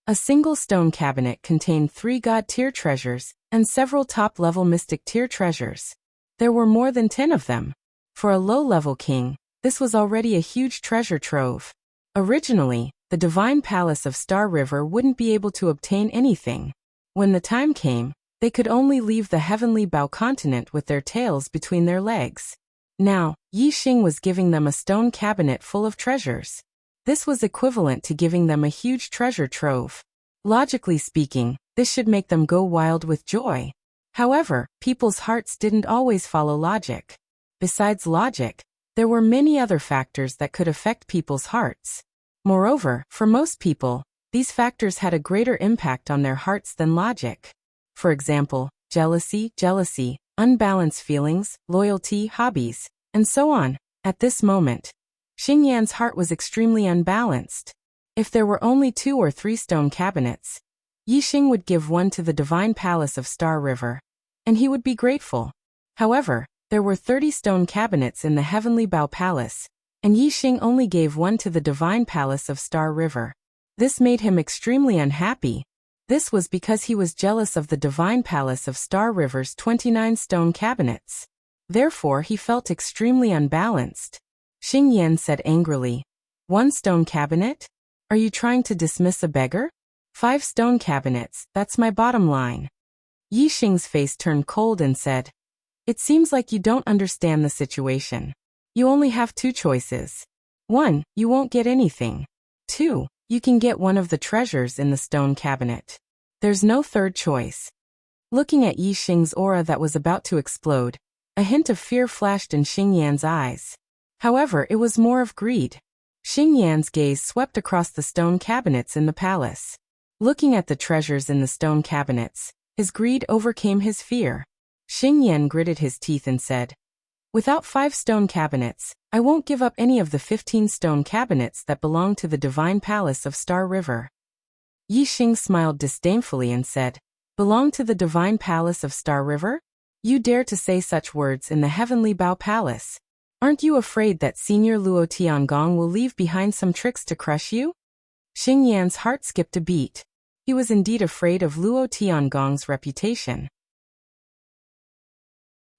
A single stone cabinet contained 3 God-tier treasures and several top-level mystic-tier treasures. There were more than 10 of them. For a low-level king, this was already a huge treasure trove. Originally, the Divine Palace of Star River wouldn't be able to obtain anything. When the time came, they could only leave the Heavenly Bao continent with their tails between their legs. Now, Yi Xing was giving them a stone cabinet full of treasures. This was equivalent to giving them a huge treasure trove. Logically speaking, this should make them go wild with joy. However, people's hearts didn't always follow logic. Besides logic, there were many other factors that could affect people's hearts. Moreover, for most people, these factors had a greater impact on their hearts than logic. For example, jealousy, unbalanced feelings, loyalty, hobbies, and so on. At this moment, Xing Yan's heart was extremely unbalanced. If there were only 2 or 3 stone cabinets, Yi Xing would give one to the Divine Palace of Star River, and he would be grateful. However, there were 30 stone cabinets in the Heavenly Bao Palace, and Yi Xing only gave one to the Divine Palace of Star River. This made him extremely unhappy. This was because he was jealous of the Divine Palace of Star River's 29 stone cabinets. Therefore, he felt extremely unbalanced. Xing Yan said angrily, "1 stone cabinet? Are you trying to dismiss a beggar? 5 stone cabinets, that's my bottom line." Yi Xing's face turned cold and said, "It seems like you don't understand the situation. You only have 2 choices. 1, you won't get anything. 2, you can get one of the treasures in the stone cabinet. There's no third choice." Looking at Yi Xing's aura that was about to explode, a hint of fear flashed in Xing Yan's eyes. However, it was more of greed. Xing Yan's gaze swept across the stone cabinets in the palace. Looking at the treasures in the stone cabinets, his greed overcame his fear. Xing Yan gritted his teeth and said, "Without 5 stone cabinets, I won't give up any of the 15 stone cabinets that belong to the divine palace of Star River." Yi Xing smiled disdainfully and said, "Belong to the divine palace of Star River? You dare to say such words in the Heavenly Bao Palace? Aren't you afraid that Senior Luo Tiangong will leave behind some tricks to crush you?" Xing Yan's heart skipped a beat. He was indeed afraid of Luo Tiangong's reputation.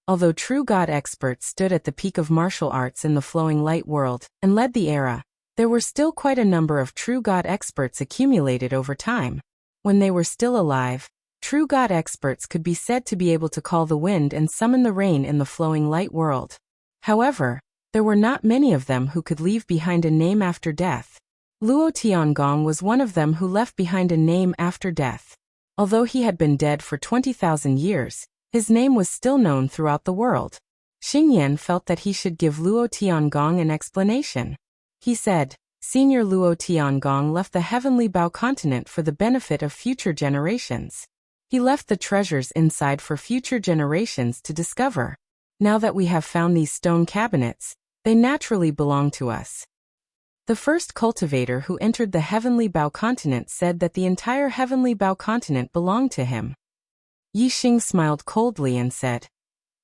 Although true God experts stood at the peak of martial arts in the flowing light world and led the era, there were still quite a number of true God experts accumulated over time. When they were still alive, true God experts could be said to be able to call the wind and summon the rain in the flowing light world. However, there were not many of them who could leave behind a name after death. Luo Tiangong was one of them who left behind a name after death. Although he had been dead for 20,000 years, his name was still known throughout the world. Xing Yan felt that he should give Luo Tiangong an explanation. He said, "Senior Luo Tiangong left the Heavenly Bao continent for the benefit of future generations. He left the treasures inside for future generations to discover. Now that we have found these stone cabinets, they naturally belong to us." The first cultivator who entered the Heavenly Bao continent said that the entire Heavenly Bao continent belonged to him. Yi Xing smiled coldly and said,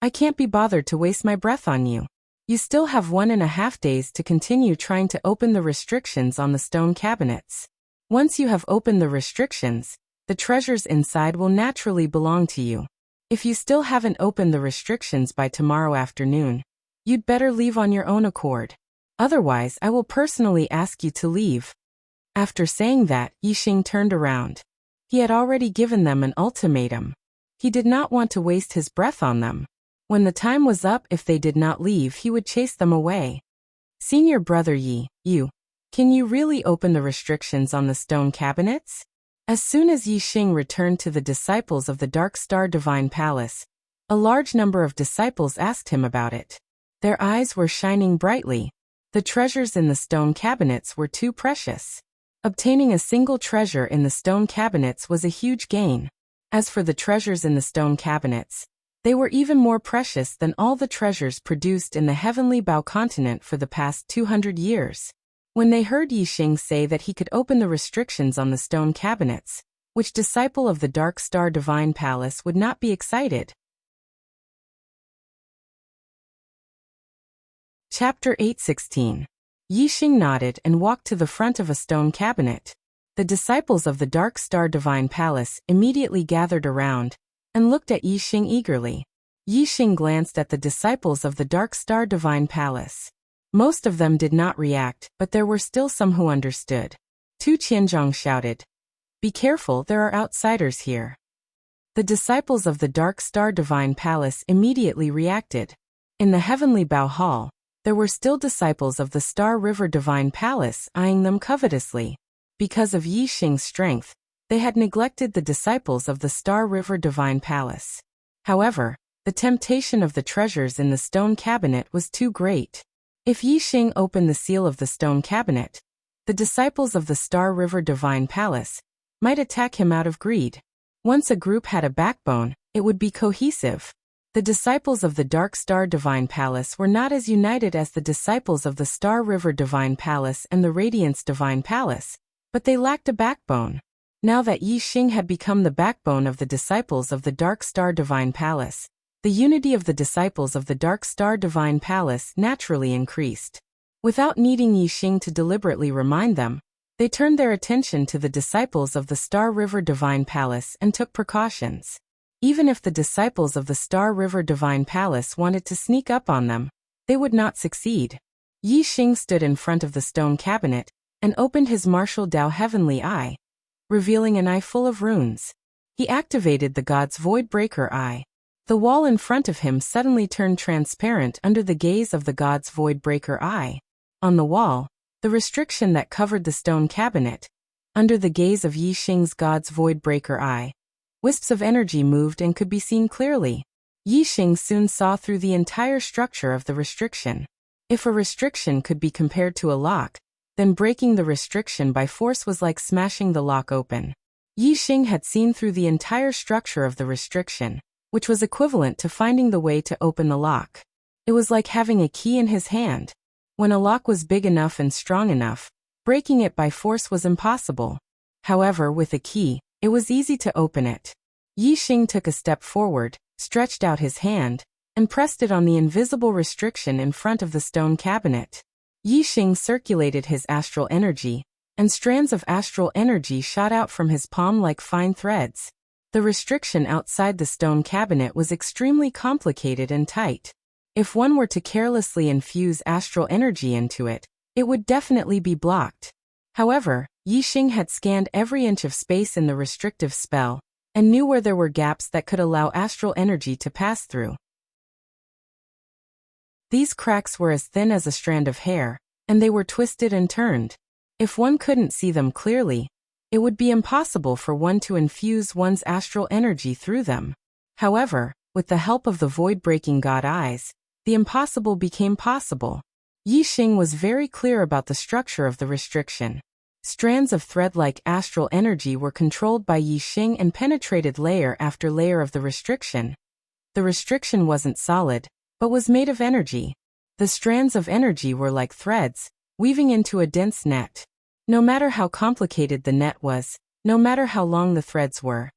"I can't be bothered to waste my breath on you. You still have 1.5 days to continue trying to open the restrictions on the stone cabinets. Once you have opened the restrictions, the treasures inside will naturally belong to you. If you still haven't opened the restrictions by tomorrow afternoon, you'd better leave on your own accord. Otherwise, I will personally ask you to leave." After saying that, Yi Xing turned around. He had already given them an ultimatum. He did not want to waste his breath on them. When the time was up, if they did not leave, he would chase them away. "Senior brother Yi, can you really open the restrictions on the stone cabinets?" As soon as Yi Xing returned to the disciples of the Dark Star Divine Palace, a large number of disciples asked him about it. Their eyes were shining brightly. The treasures in the stone cabinets were too precious. Obtaining a single treasure in the stone cabinets was a huge gain. As for the treasures in the stone cabinets, they were even more precious than all the treasures produced in the Heavenly Bao continent for the past 200 years. When they heard Yi Xing say that he could open the restrictions on the stone cabinets, which disciple of the Dark Star Divine Palace would not be excited? Chapter 8:16. Yi Xing nodded and walked to the front of a stone cabinet. The disciples of the Dark Star Divine Palace immediately gathered around and looked at Yi Xing eagerly. Yi Xing glanced at the disciples of the Dark Star Divine Palace. Most of them did not react, but there were still some who understood. Tu Qianzhong shouted, "Be careful, there are outsiders here." The disciples of the Dark Star Divine Palace immediately reacted. In the Heavenly Bao Hall, there were still disciples of the Star River Divine Palace eyeing them covetously. Because of Yi Xing's strength, they had neglected the disciples of the Star River Divine Palace. However, the temptation of the treasures in the stone cabinet was too great. If Yi Xing opened the seal of the stone cabinet, the disciples of the Star River Divine Palace might attack him out of greed. Once a group had a backbone, it would be cohesive. The disciples of the Dark Star Divine Palace were not as united as the disciples of the Star River Divine Palace and the Radiance Divine Palace, but they lacked a backbone. Now that Yi Xing had become the backbone of the disciples of the Dark Star Divine Palace, the unity of the disciples of the Dark Star Divine Palace naturally increased. Without needing Yi Xing to deliberately remind them, they turned their attention to the disciples of the Star River Divine Palace and took precautions. Even if the disciples of the Star River Divine Palace wanted to sneak up on them, they would not succeed. Yi Xing stood in front of the stone cabinet and opened his martial Dao Heavenly Eye, revealing an eye full of runes. He activated the God's Void Breaker Eye. The wall in front of him suddenly turned transparent under the gaze of the God's Void Breaker Eye. On the wall, the restriction that covered the stone cabinet, under the gaze of Yi Xing's God's Void Breaker Eye, wisps of energy moved and could be seen clearly. Yi Xing soon saw through the entire structure of the restriction. If a restriction could be compared to a lock, then breaking the restriction by force was like smashing the lock open. Yi Xing had seen through the entire structure of the restriction. which was equivalent to finding the way to open the lock. It was like having a key in his hand. When a lock was big enough and strong enough, breaking it by force was impossible. However, with a key, it was easy to open it. Yi Xing took a step forward, stretched out his hand, and pressed it on the invisible restriction in front of the stone cabinet. Yi Xing circulated his astral energy, and strands of astral energy shot out from his palm like fine threads. The restriction outside the stone cabinet was extremely complicated and tight. If one were to carelessly infuse astral energy into it, it would definitely be blocked. However, Yi Xing had scanned every inch of space in the restrictive spell, and knew where there were gaps that could allow astral energy to pass through. These cracks were as thin as a strand of hair, and they were twisted and turned. If one couldn't see them clearly, it would be impossible for one to infuse one's astral energy through them. However, with the help of the void-breaking god eyes, the impossible became possible. Yi Xing was very clear about the structure of the restriction. Strands of thread-like astral energy were controlled by Yi Xing and penetrated layer after layer of the restriction. The restriction wasn't solid, but was made of energy. The strands of energy were like threads, weaving into a dense net. No matter how complicated the net was, no matter how long the threads were,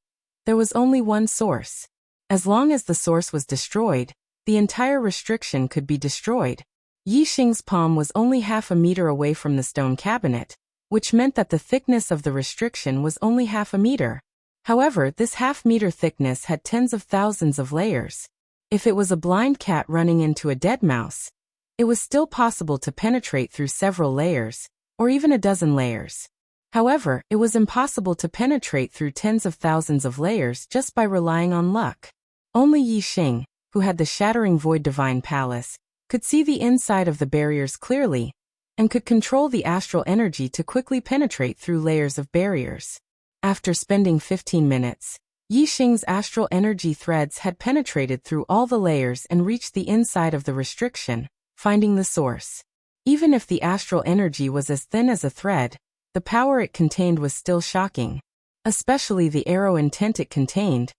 there was only one source. As long as the source was destroyed, the entire restriction could be destroyed. Yi Xing's palm was only half a meter away from the stone cabinet, which meant that the thickness of the restriction was only half a meter. However, this half-meter thickness had tens of thousands of layers. If it was a blind cat running into a dead mouse, it was still possible to penetrate through several layers, or even a dozen layers. However, it was impossible to penetrate through tens of thousands of layers just by relying on luck. Only Yi Xing, who had the shattering void divine palace, could see the inside of the barriers clearly, and could control the astral energy to quickly penetrate through layers of barriers. After spending 15 minutes, Yi Xing's astral energy threads had penetrated through all the layers and reached the inside of the restriction, finding the source. Even if the astral energy was as thin as a thread, the power it contained was still shocking. Especially the arrow intent it contained.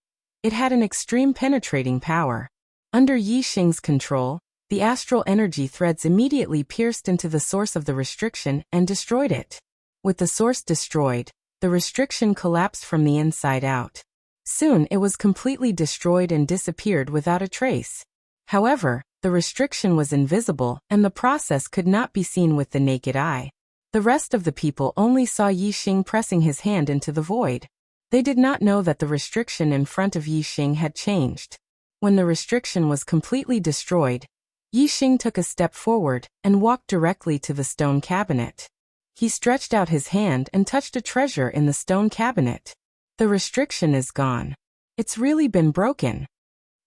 It had an extreme penetrating power. Under Yi Xing's control, the astral energy threads immediately pierced into the source of the restriction and destroyed it. With the source destroyed, the restriction collapsed from the inside out. Soon it was completely destroyed and disappeared without a trace. However, the restriction was invisible and the process could not be seen with the naked eye. The rest of the people only saw Yi Xing pressing his hand into the void. They did not know that the restriction in front of Yi Xing had changed. When the restriction was completely destroyed, Yi Xing took a step forward and walked directly to the stone cabinet. He stretched out his hand and touched a treasure in the stone cabinet. The restriction is gone. It's really been broken.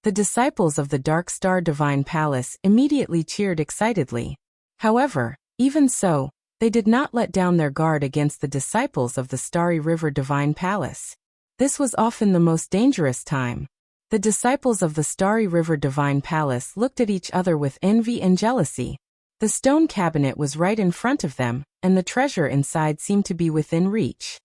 The disciples of the Dark Star Divine Palace immediately cheered excitedly. However, even so, they did not let down their guard against the disciples of the Starry River Divine Palace. This was often the most dangerous time. The disciples of the Starry River Divine Palace looked at each other with envy and jealousy. The stone cabinet was right in front of them, and the treasure inside seemed to be within reach.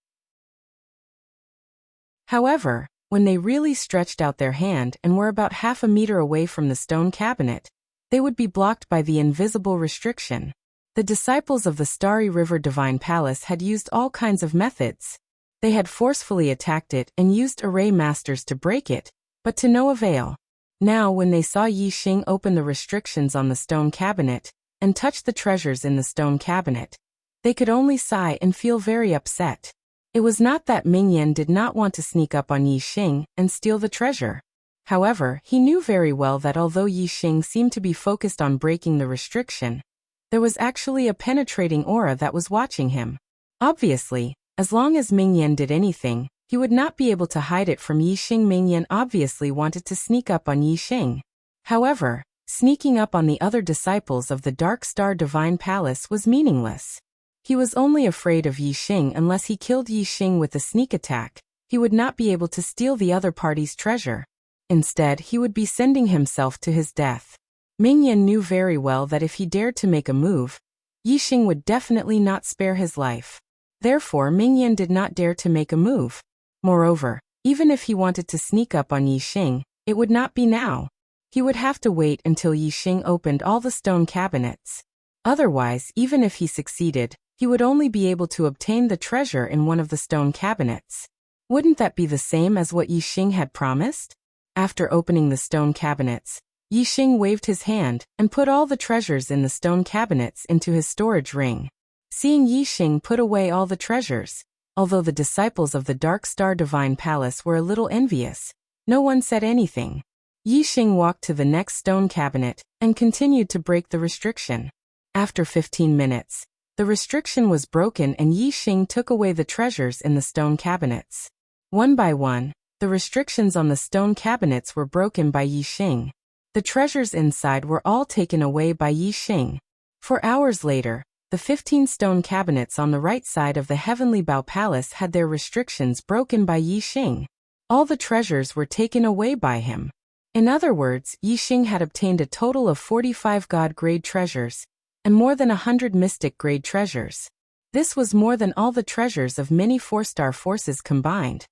However, when they really stretched out their hand and were about half a meter away from the stone cabinet, they would be blocked by the invisible restriction. The disciples of the Starry River Divine Palace had used all kinds of methods. They had forcefully attacked it and used array masters to break it, but to no avail. Now when they saw Yi Xing open the restrictions on the stone cabinet and touch the treasures in the stone cabinet, they could only sigh and feel very upset. It was not that Ming Yan did not want to sneak up on Yi Xing and steal the treasure. However, he knew very well that although Yi Xing seemed to be focused on breaking the restriction, there was actually a penetrating aura that was watching him. Obviously, as long as Ming Yan did anything, he would not be able to hide it from Yi Xing. Ming Yan obviously wanted to sneak up on Yi Xing. However, sneaking up on the other disciples of the Dark Star Divine Palace was meaningless. He was only afraid of Yi Xing. Unless he killed Yi Xing with a sneak attack, he would not be able to steal the other party's treasure. Instead, he would be sending himself to his death. Ming Yan knew very well that if he dared to make a move, Yi Xing would definitely not spare his life. Therefore, Ming Yan did not dare to make a move. Moreover, even if he wanted to sneak up on Yi Xing, It would not be now. He would have to wait until Yixing opened all the stone cabinets. Otherwise, even if he succeeded, he would only be able to obtain the treasure in one of the stone cabinets. Wouldn't that be the same as what Yixing had promised? After opening the stone cabinets, Yixing waved his hand and put all the treasures in the stone cabinets into his storage ring. Seeing Yixing put away all the treasures, although the disciples of the Dark Star Divine Palace were a little envious, no one said anything. Yixing walked to the next stone cabinet and continued to break the restriction. After 15 minutes, the restriction was broken and Yixing took away the treasures in the stone cabinets. One by one, the restrictions on the stone cabinets were broken by Yixing. The treasures inside were all taken away by Yixing. 4 hours later, the 15 stone cabinets on the right side of the Heavenly Bao Palace had their restrictions broken by Yixing. All the treasures were taken away by him. In other words, Yixing had obtained a total of 45 God-grade treasures, and more than 100 mystic-grade treasures. This was more than all the treasures of many 4-star forces combined.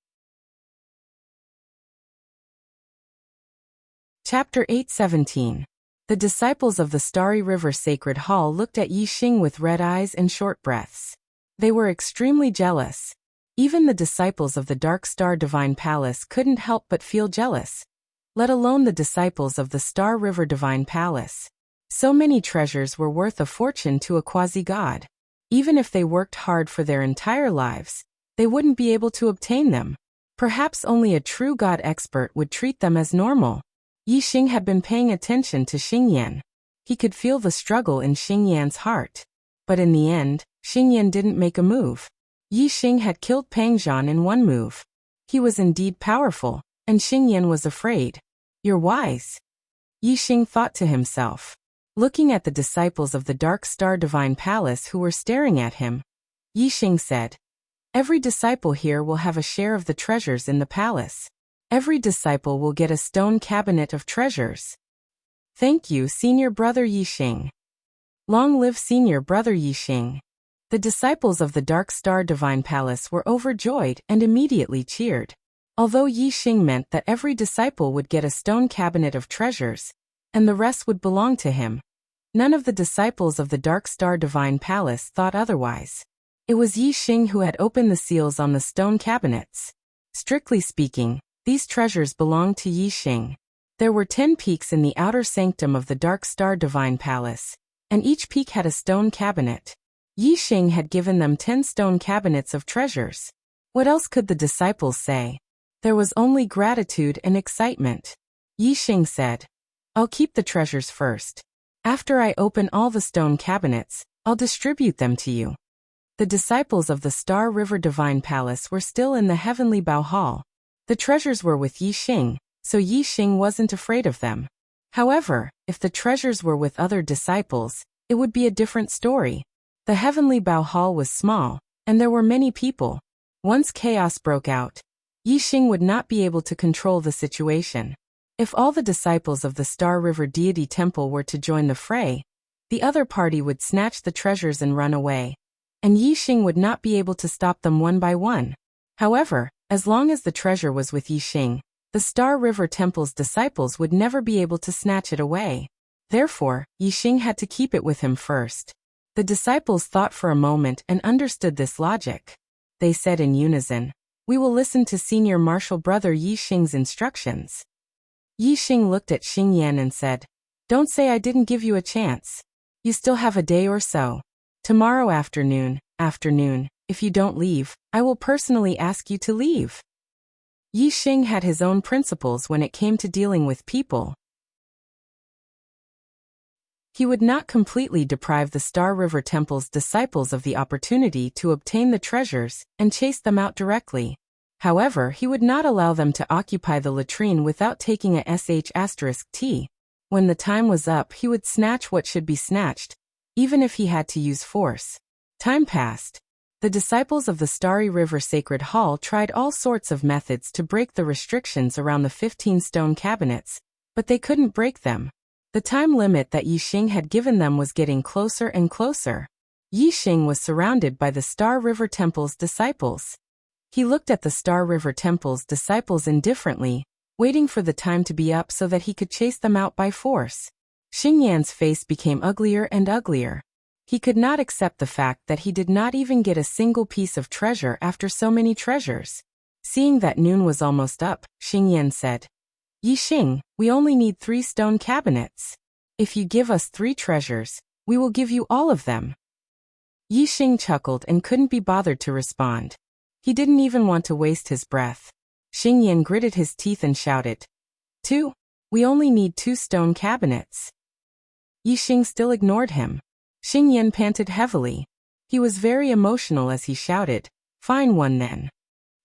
Chapter 8:17. The disciples of the Starry River Sacred Hall looked at Yixing with red eyes and short breaths. They were extremely jealous. Even the disciples of the Dark Star Divine Palace couldn't help but feel jealous, let alone the disciples of the Star River Divine Palace. So many treasures were worth a fortune to a quasi-god. Even if they worked hard for their entire lives, they wouldn't be able to obtain them. Perhaps only a true god expert would treat them as normal. Yixing had been paying attention to Xingyan. He could feel the struggle in Xingyan's heart. But in the end, Xingyan didn't make a move. Yixing had killed Pangzhan in one move. He was indeed powerful, and Xingyan was afraid. "You're wise," Yixing thought to himself. Looking at the disciples of the Dark Star Divine Palace who were staring at him, Yixing said, "Every disciple here will have a share of the treasures in the palace. Every disciple will get a stone cabinet of treasures." "Thank you, Senior Brother Yixing." "Long live Senior Brother Yixing." The disciples of the Dark Star Divine Palace were overjoyed and immediately cheered. Although Yixing meant that every disciple would get a stone cabinet of treasures, and the rest would belong to him, none of the disciples of the Dark Star Divine Palace thought otherwise. It was Yixing who had opened the seals on the stone cabinets. Strictly speaking, these treasures belonged to Yixing. There were 10 peaks in the outer sanctum of the Dark Star Divine Palace, and each peak had a stone cabinet. Yixing had given them 10 stone cabinets of treasures. What else could the disciples say? There was only gratitude and excitement. Yixing said, "I'll keep the treasures first. After I open all the stone cabinets, I'll distribute them to you." The disciples of the Star River Divine Palace were still in the Heavenly Bao Hall. The treasures were with Yixing, so Yixing wasn't afraid of them. However, if the treasures were with other disciples, it would be a different story. The Heavenly Bao Hall was small, and there were many people. Once chaos broke out, Yixing would not be able to control the situation. If all the disciples of the Star River Deity Temple were to join the fray, the other party would snatch the treasures and run away, and Yixing would not be able to stop them one by one. However, as long as the treasure was with Yixing, the Star River Temple's disciples would never be able to snatch it away. Therefore, Yixing had to keep it with him first. The disciples thought for a moment and understood this logic. They said in unison, "We will listen to Senior Martial Brother Yixing's instructions." Yixing looked at Xingyan and said, "Don't say I didn't give you a chance. You still have a day or so. Tomorrow afternoon, if you don't leave, I will personally ask you to leave." Yixing had his own principles when it came to dealing with people. He would not completely deprive the Star River Temple's disciples of the opportunity to obtain the treasures and chase them out directly. However, he would not allow them to occupy the latrine without taking a sh*t. When the time was up, he would snatch what should be snatched, even if he had to use force. Time passed. The disciples of the Starry River Sacred Hall tried all sorts of methods to break the restrictions around the 15 stone cabinets, but they couldn't break them. The time limit that Yixing had given them was getting closer and closer. Yixing was surrounded by the Star River Temple's disciples. He looked at the Star River Temple's disciples indifferently, waiting for the time to be up so that he could chase them out by force. Xingyan's face became uglier and uglier. He could not accept the fact that he did not even get a single piece of treasure after so many treasures. Seeing that noon was almost up, Xingyan said, "Yixing, we only need 3 stone cabinets. If you give us 3 treasures, we will give you all of them." Yixing chuckled and couldn't be bothered to respond. He didn't even want to waste his breath. Xingyan gritted his teeth and shouted, "2? We only need 2 stone cabinets." Yixing still ignored him. Xingyan panted heavily. He was very emotional as he shouted, "Fine one then."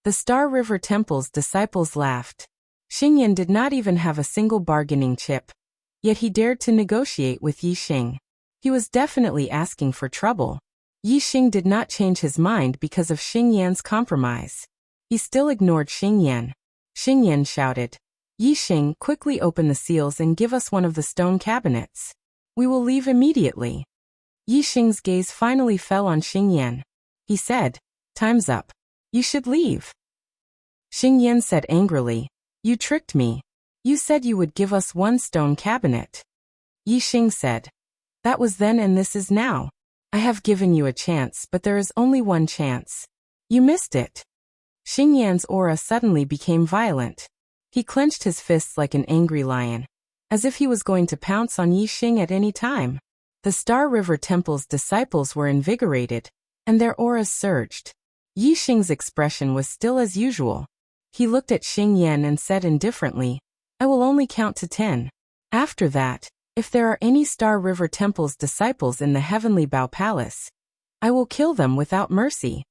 The Star River Temple's disciples laughed. Xingyan did not even have a single bargaining chip. Yet he dared to negotiate with Yixing. He was definitely asking for trouble. Yixing did not change his mind because of Xingyan's compromise. He still ignored Xingyan. Xingyan shouted, "Yixing, quickly open the seals and give us one of the stone cabinets. We will leave immediately." Yixing's gaze finally fell on Xingyan. He said, "Time's up. You should leave." Xingyan said angrily, "You tricked me. You said you would give us 1 stone cabinet." Yixing said, "That was then and this is now. I have given you a chance, but there is only 1 chance. You missed it." Xingyan's aura suddenly became violent. He clenched his fists like an angry lion, as if he was going to pounce on Yixing at any time. The Star River Temple's disciples were invigorated, and their auras surged. Yixing's expression was still as usual. He looked at Xingyan and said indifferently, "I will only count to 10. After that, if there are any Star River Temple's disciples in the Heavenly Bao Palace, I will kill them without mercy."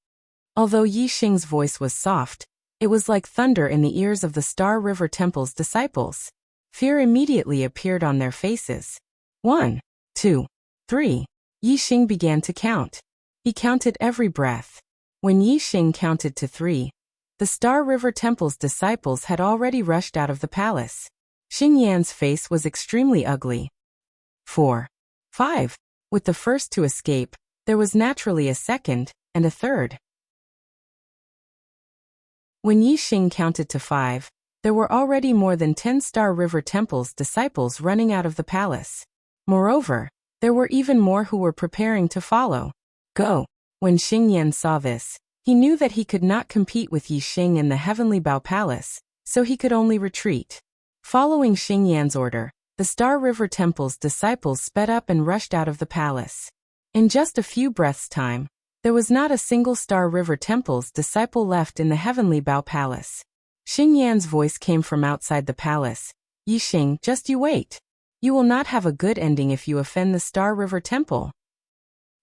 Although Yixing's voice was soft, it was like thunder in the ears of the Star River Temple's disciples. Fear immediately appeared on their faces. 1, 2, 3. Yixing began to count. He counted every breath. When Yixing counted to 3, the Star River Temple's disciples had already rushed out of the palace. Xingyan's face was extremely ugly. 4, 5. With the first to escape, there was naturally a second, and a third. When Yixing counted to 5, there were already more than 10 Star River Temple's disciples running out of the palace. Moreover, there were even more who were preparing to follow. Go. When Xingyan saw this, he knew that he could not compete with Yixing in the Heavenly Bao Palace, so he could only retreat. Following Xingyan's order, the Star River Temple's disciples sped up and rushed out of the palace. In just a few breaths' time, there was not a single Star River Temple's disciple left in the Heavenly Bao Palace. Xingyan's voice came from outside the palace. "Yixing, just you wait. You will not have a good ending if you offend the Star River Temple."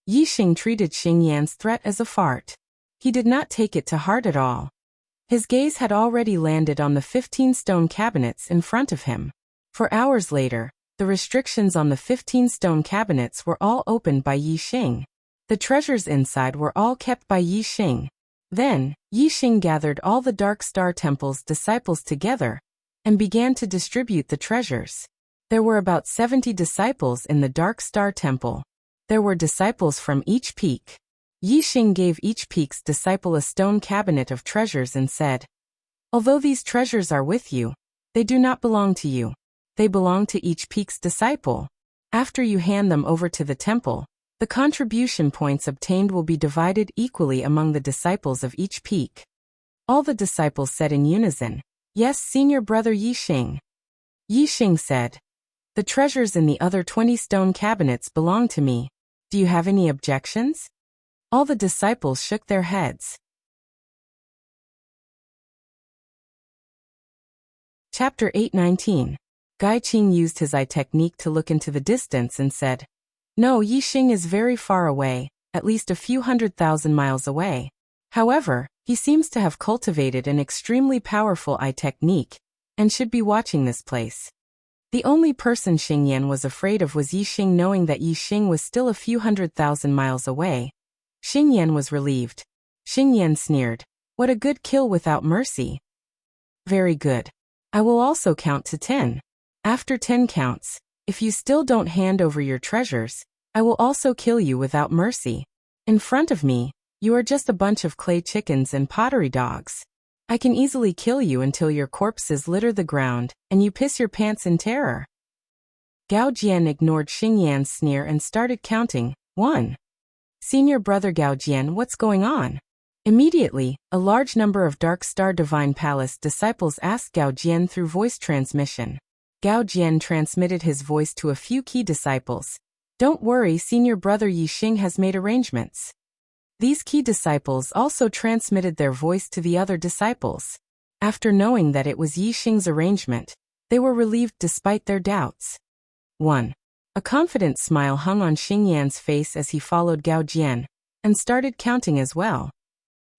Yixing treated Xingyan's threat as a fart. He did not take it to heart at all. His gaze had already landed on the 15 stone cabinets in front of him. For hours later, the restrictions on the 15 stone cabinets were all opened by Yixing. The treasures inside were all kept by Yixing. Then, Yixing gathered all the Dark Star Temple's disciples together and began to distribute the treasures. There were about 70 disciples in the Dark Star Temple. There were disciples from each peak. Yixing gave each peak's disciple a stone cabinet of treasures and said, "Although these treasures are with you, they do not belong to you. They belong to each peak's disciple. After you hand them over to the temple, the contribution points obtained will be divided equally among the disciples of each peak." All the disciples said in unison, "Yes, senior brother Yixing." Yixing said, "The treasures in the other 20 stone cabinets belong to me. Do you have any objections?" All the disciples shook their heads. Chapter 8:19. Gai Qing used his eye technique to look into the distance and said, "No, Yixing is very far away, at least a few 100,000 miles away. However, he seems to have cultivated an extremely powerful eye technique, and should be watching this place." The only person Xingyan was afraid of was Yixing, knowing that Yixing was still a few 100,000 miles away. Xingyan was relieved. Xingyan sneered, "What a good kill without mercy." "Very good. I will also count to 10. After 10 counts, if you still don't hand over your treasures, I will also kill you without mercy. In front of me, you are just a bunch of clay chickens and pottery dogs. I can easily kill you until your corpses litter the ground, and you piss your pants in terror." Gao Jian ignored Xingyan's sneer and started counting. 1. "Senior brother Gao Jian, what's going on?" Immediately, a large number of Dark Star Divine Palace disciples asked Gao Jian through voice transmission. Gao Jian transmitted his voice to a few key disciples. "Don't worry, senior brother Yi Xing has made arrangements." These key disciples also transmitted their voice to the other disciples. After knowing that it was Yi Xing's arrangement, they were relieved despite their doubts. 1. A confident smile hung on Xingyan's face as he followed Gao Jian, and started counting as well.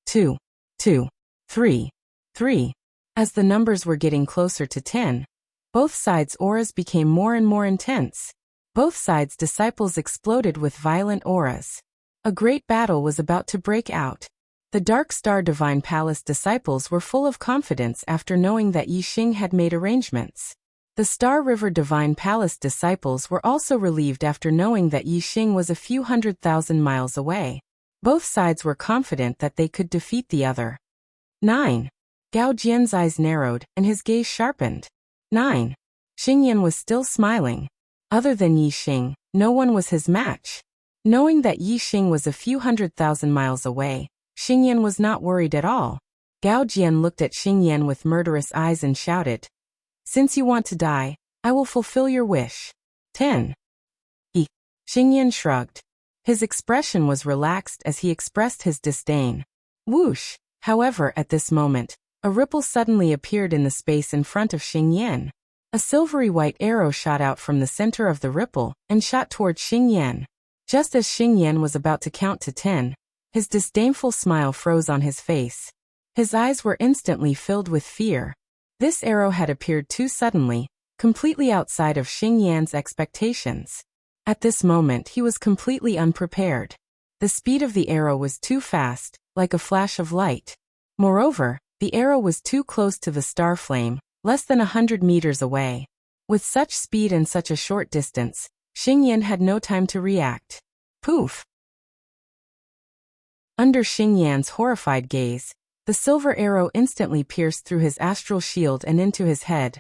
2, 2, 3, 3. As the numbers were getting closer to 10, both sides' auras became more and more intense. Both sides' disciples exploded with violent auras. A great battle was about to break out. The Dark Star Divine Palace disciples were full of confidence after knowing that Yi Xing had made arrangements. The Star River Divine Palace disciples were also relieved after knowing that Yi Xing was a few 100,000 miles away. Both sides were confident that they could defeat the other. 9. Gao Jian's eyes narrowed, and his gaze sharpened. 9. Xingyan was still smiling. Other than Yi Xing, no one was his match. Knowing that Yi Xing was a few 100,000 miles away, Xingyan was not worried at all. Gao Jian looked at Xingyan with murderous eyes and shouted, "Since you want to die, I will fulfill your wish." 10. Xingyan shrugged. His expression was relaxed as he expressed his disdain. Whoosh! However, at this moment, a ripple suddenly appeared in the space in front of Xingyan. A silvery white arrow shot out from the center of the ripple and shot towards Xingyan. Just as Xingyan was about to count to 10, his disdainful smile froze on his face. His eyes were instantly filled with fear. This arrow had appeared too suddenly, completely outside of Xingyan's expectations. At this moment he was completely unprepared. The speed of the arrow was too fast, like a flash of light. Moreover, the arrow was too close to the star flame, less than 100 meters away. With such speed and such a short distance, Xingyan had no time to react. Poof! Under Xingyan's horrified gaze, the silver arrow instantly pierced through his astral shield and into his head,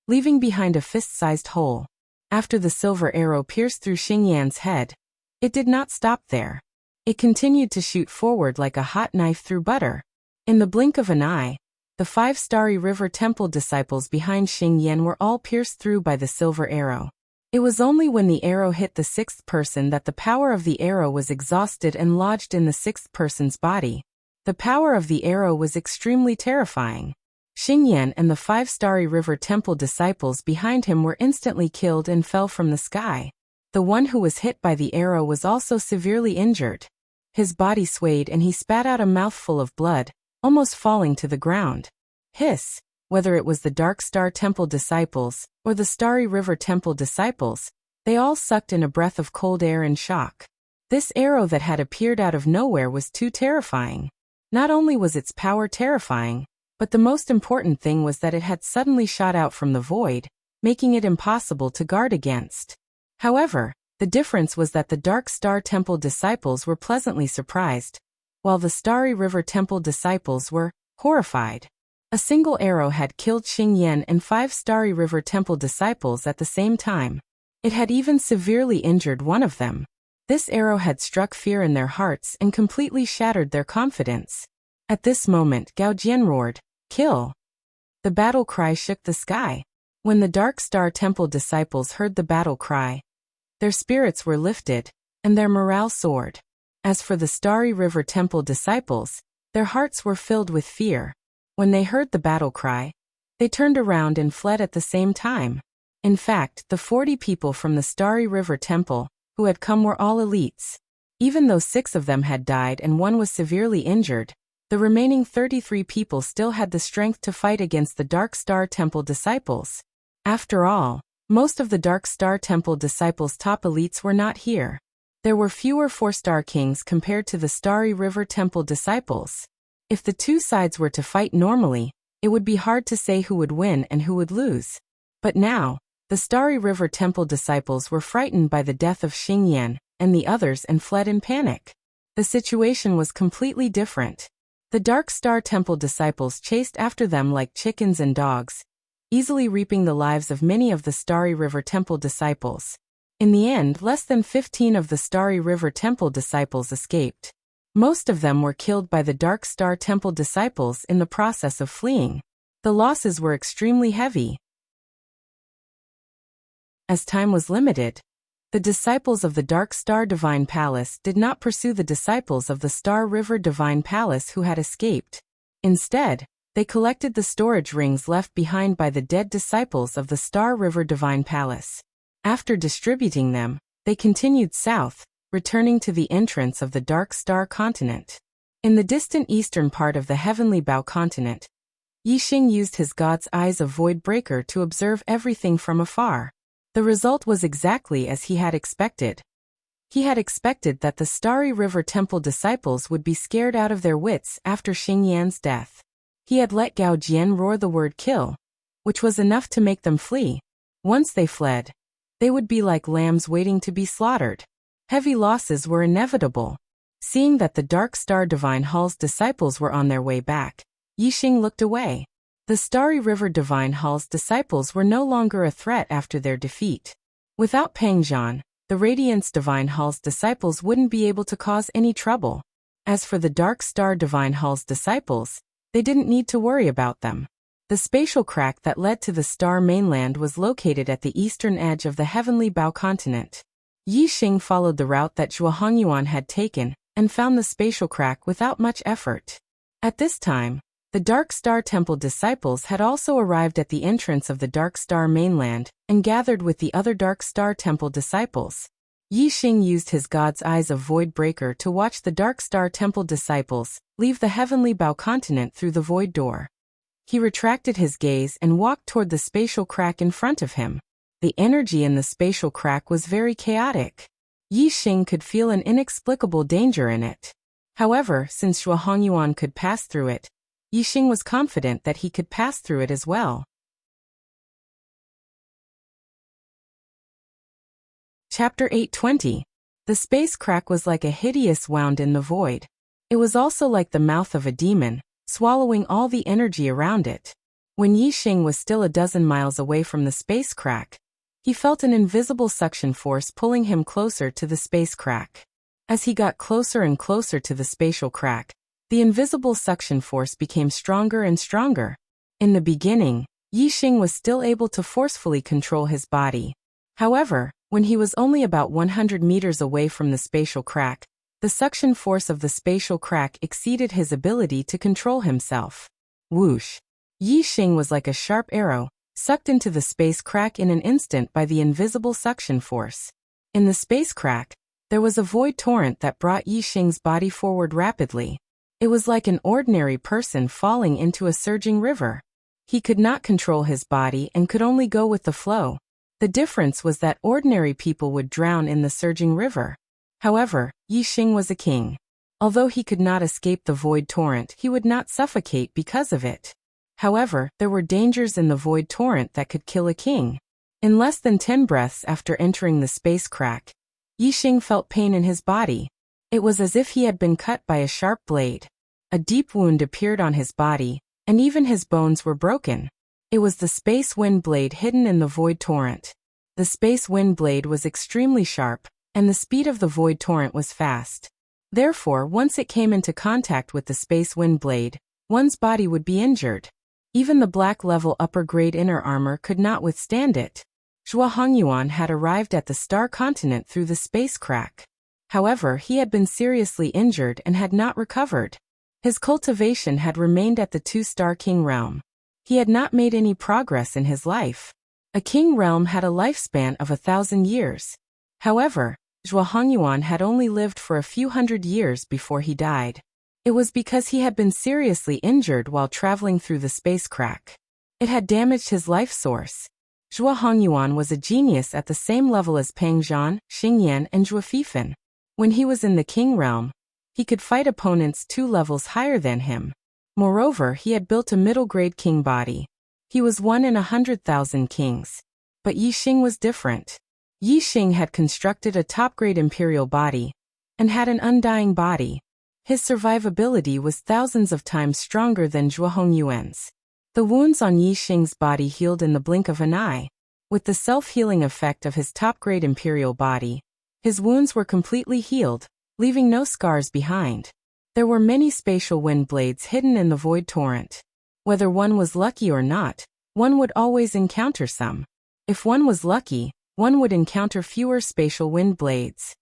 leaving behind a fist-sized hole. After the silver arrow pierced through Xingyan's head, it did not stop there. It continued to shoot forward like a hot knife through butter. In the blink of an eye, the 5 Starry River Temple disciples behind Xingyan were all pierced through by the silver arrow. It was only when the arrow hit the 6th person that the power of the arrow was exhausted and lodged in the 6th person's body. The power of the arrow was extremely terrifying. Xingyan and the 5 Starry River Temple disciples behind him were instantly killed and fell from the sky. The one who was hit by the arrow was also severely injured. His body swayed and he spat out a mouthful of blood, almost falling to the ground. Hiss! Whether it was the Dark Star Temple disciples or the Starry River Temple disciples, they all sucked in a breath of cold air in shock. This arrow that had appeared out of nowhere was too terrifying. Not only was its power terrifying, but the most important thing was that it had suddenly shot out from the void, making it impossible to guard against. However, the difference was that the Dark Star Temple disciples were pleasantly surprised, while the Starry River Temple disciples were horrified. A single arrow had killed Xingyan and 5 Starry River Temple disciples at the same time. It had even severely injured one of them. This arrow had struck fear in their hearts and completely shattered their confidence. At this moment Gao Jian roared, "Kill!" The battle cry shook the sky. When the Dark Star Temple disciples heard the battle cry, their spirits were lifted, and their morale soared. As for the Starry River Temple disciples, their hearts were filled with fear. When they heard the battle cry, they turned around and fled at the same time. In fact, the 40 people from the Starry River Temple who had come were all elites. Even though 6 of them had died and 1 was severely injured, the remaining 33 people still had the strength to fight against the Dark Star Temple disciples. After all, most of the Dark Star Temple disciples' top elites were not here. There were fewer 4-star kings compared to the Starry River Temple disciples. If the two sides were to fight normally, it would be hard to say who would win and who would lose. But now, the Starry River Temple disciples were frightened by the death of Xingyan and the others and fled in panic. The situation was completely different. The Dark Star Temple disciples chased after them like chickens and dogs, easily reaping the lives of many of the Starry River Temple disciples. In the end, less than 15 of the Starry River Temple disciples escaped. Most of them were killed by the Dark Star Temple disciples in the process of fleeing. The losses were extremely heavy. As time was limited, the disciples of the Dark Star Divine Palace did not pursue the disciples of the Star River Divine Palace who had escaped. Instead, they collected the storage rings left behind by the dead disciples of the Star River Divine Palace. After distributing them, they continued south, returning to the entrance of the Dark Star continent. In the distant eastern part of the Heavenly Bow continent, Yixing used his God's Eyes of Void Breaker to observe everything from afar. The result was exactly as he had expected. He had expected that the Starry River Temple disciples would be scared out of their wits after Xing Yan's death. He had let Gao Jian roar the word kill, which was enough to make them flee. Once they fled, they would be like lambs waiting to be slaughtered. Heavy losses were inevitable. Seeing that the Dark Star Divine Hall's disciples were on their way back, Yixing looked away. The Starry River Divine Hall's disciples were no longer a threat after their defeat. Without Peng Zhan, the Radiance Divine Hall's disciples wouldn't be able to cause any trouble. As for the Dark Star Divine Hall's disciples, they didn't need to worry about them. The spatial crack that led to the Star Mainland was located at the eastern edge of the Heavenly Bow continent. Yixing followed the route that Zhuo Hongyuan had taken and found the spatial crack without much effort. At this time, the Dark Star Temple disciples had also arrived at the entrance of the Dark Star Mainland and gathered with the other Dark Star Temple disciples. Yixing used his God's Eyes of Void Breaker to watch the Dark Star Temple disciples leave the Heavenly Bow continent through the Void Door. He retracted his gaze and walked toward the spatial crack in front of him. The energy in the spatial crack was very chaotic. Yixing could feel an inexplicable danger in it. However, since Zhuo Hongyuan could pass through it, Yixing was confident that he could pass through it as well. Chapter 820. The space crack was like a hideous wound in the void. It was also like the mouth of a demon, swallowing all the energy around it. When Yixing was still a dozen miles away from the space crack, he felt an invisible suction force pulling him closer to the space crack. As he got closer and closer to the spatial crack, the invisible suction force became stronger and stronger. In the beginning, Yixing was still able to forcefully control his body. However, when he was only about 100 meters away from the spatial crack, the suction force of the spatial crack exceeded his ability to control himself. Whoosh! Yixing was like a sharp arrow, sucked into the space crack in an instant by the invisible suction force. In the space crack, there was a void torrent that brought Yixing's body forward rapidly. It was like an ordinary person falling into a surging river. He could not control his body and could only go with the flow. The difference was that ordinary people would drown in the surging river. However, Yixing was a king. Although he could not escape the void torrent, he would not suffocate because of it. However, there were dangers in the void torrent that could kill a king. In less than 10 breaths after entering the space crack, Yixing felt pain in his body. It was as if he had been cut by a sharp blade. A deep wound appeared on his body, and even his bones were broken. It was the space wind blade hidden in the void torrent. The space wind blade was extremely sharp, and the speed of the void torrent was fast. Therefore, once it came into contact with the space wind blade, one's body would be injured. Even the black level upper grade inner armor could not withstand it. Zhuo Hongyuan had arrived at the star continent through the space crack. However, he had been seriously injured and had not recovered. His cultivation had remained at the 2-star king realm. He had not made any progress in his life. A king realm had a lifespan of 1,000 years. However, Zhuo Hongyuan had only lived for a few hundred years before he died. It was because he had been seriously injured while traveling through the space crack. It had damaged his life source. Zhuo Hongyuan was a genius at the same level as Peng Zhan, Xing Yan, and Zhuo Fifan. When he was in the king realm, he could fight opponents 2 levels higher than him. Moreover, he had built a middle-grade king body. He was 1 in 100,000 kings. But Yixing was different. Yixing had constructed a top-grade imperial body, and had an undying body. His survivability was thousands of times stronger than Zhuo Hongyuan's. The wounds on Yi Xing's body healed in the blink of an eye. With the self-healing effect of his top-grade imperial body, his wounds were completely healed, leaving no scars behind. There were many spatial wind blades hidden in the void torrent. Whether one was lucky or not, one would always encounter some. If one was lucky, one would encounter fewer spatial wind blades.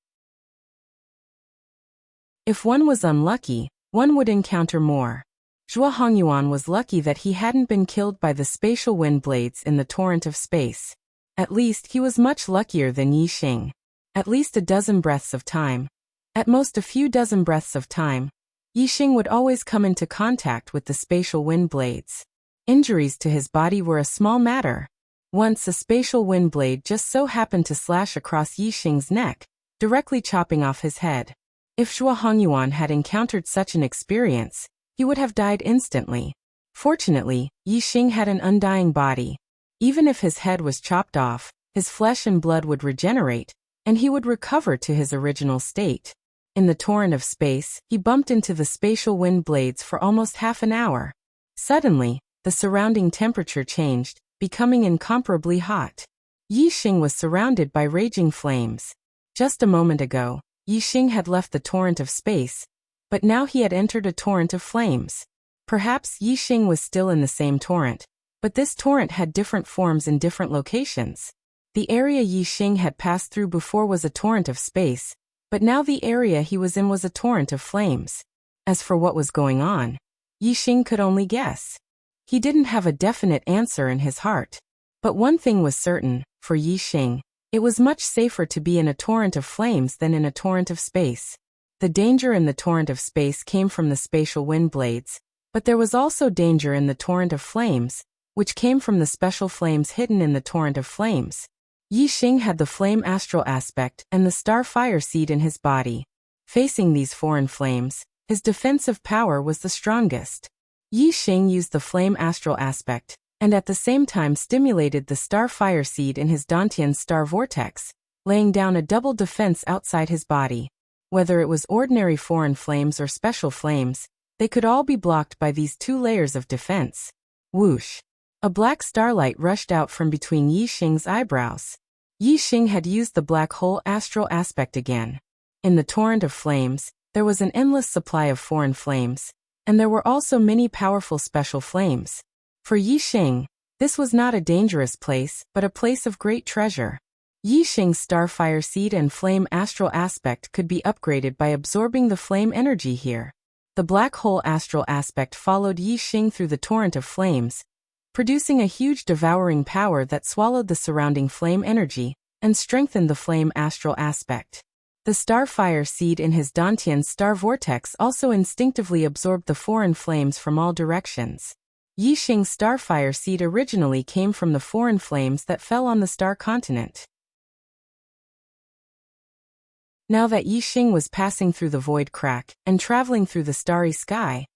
If one was unlucky, one would encounter more. Zhuo Hongyuan was lucky that he hadn't been killed by the spatial wind blades in the torrent of space. At least he was much luckier than Yi Xing. At least a dozen breaths of time. At most a few dozen breaths of time, Yi Xing would always come into contact with the spatial wind blades. Injuries to his body were a small matter. Once a spatial wind blade just so happened to slash across Yi Xing's neck, directly chopping off his head. If Zhuo Hongyuan had encountered such an experience, he would have died instantly. Fortunately, Yi Xing had an undying body. Even if his head was chopped off, his flesh and blood would regenerate, and he would recover to his original state. In the torrent of space, he bumped into the spatial wind blades for almost half an hour. Suddenly, the surrounding temperature changed, becoming incomparably hot. Yi Xing was surrounded by raging flames. Just a moment ago, Yi Xing had left the torrent of space, but now he had entered a torrent of flames. Perhaps Yi Xing was still in the same torrent, but this torrent had different forms in different locations. The area Yi Xing had passed through before was a torrent of space, but now the area he was in was a torrent of flames. As for what was going on, Yi Xing could only guess. He didn't have a definite answer in his heart. But one thing was certain, for Yi Xing, it was much safer to be in a torrent of flames than in a torrent of space. The danger in the torrent of space came from the spatial wind blades, but there was also danger in the torrent of flames, which came from the special flames hidden in the torrent of flames. Yi Xing had the flame astral aspect and the star fire seed in his body. Facing these foreign flames, his defensive power was the strongest. Yi Xing used the flame astral aspect, and at the same time stimulated the star fire seed in his Dantian star vortex, laying down a double defense outside his body. Whether it was ordinary foreign flames or special flames, they could all be blocked by these two layers of defense. Whoosh! A black starlight rushed out from between Yi Xing's eyebrows. Yi Xing had used the black hole astral aspect again. In the torrent of flames, there was an endless supply of foreign flames, and there were also many powerful special flames. For Yi Xing, this was not a dangerous place, but a place of great treasure. Yi Xing's starfire seed and flame astral aspect could be upgraded by absorbing the flame energy here. The black hole astral aspect followed Yi Xing through the torrent of flames, producing a huge devouring power that swallowed the surrounding flame energy and strengthened the flame astral aspect. The starfire seed in his Dantian star vortex also instinctively absorbed the foreign flames from all directions. Yi Xing's starfire seed originally came from the foreign flames that fell on the star continent. Now that Yi Xing was passing through the void crack and traveling through the starry sky,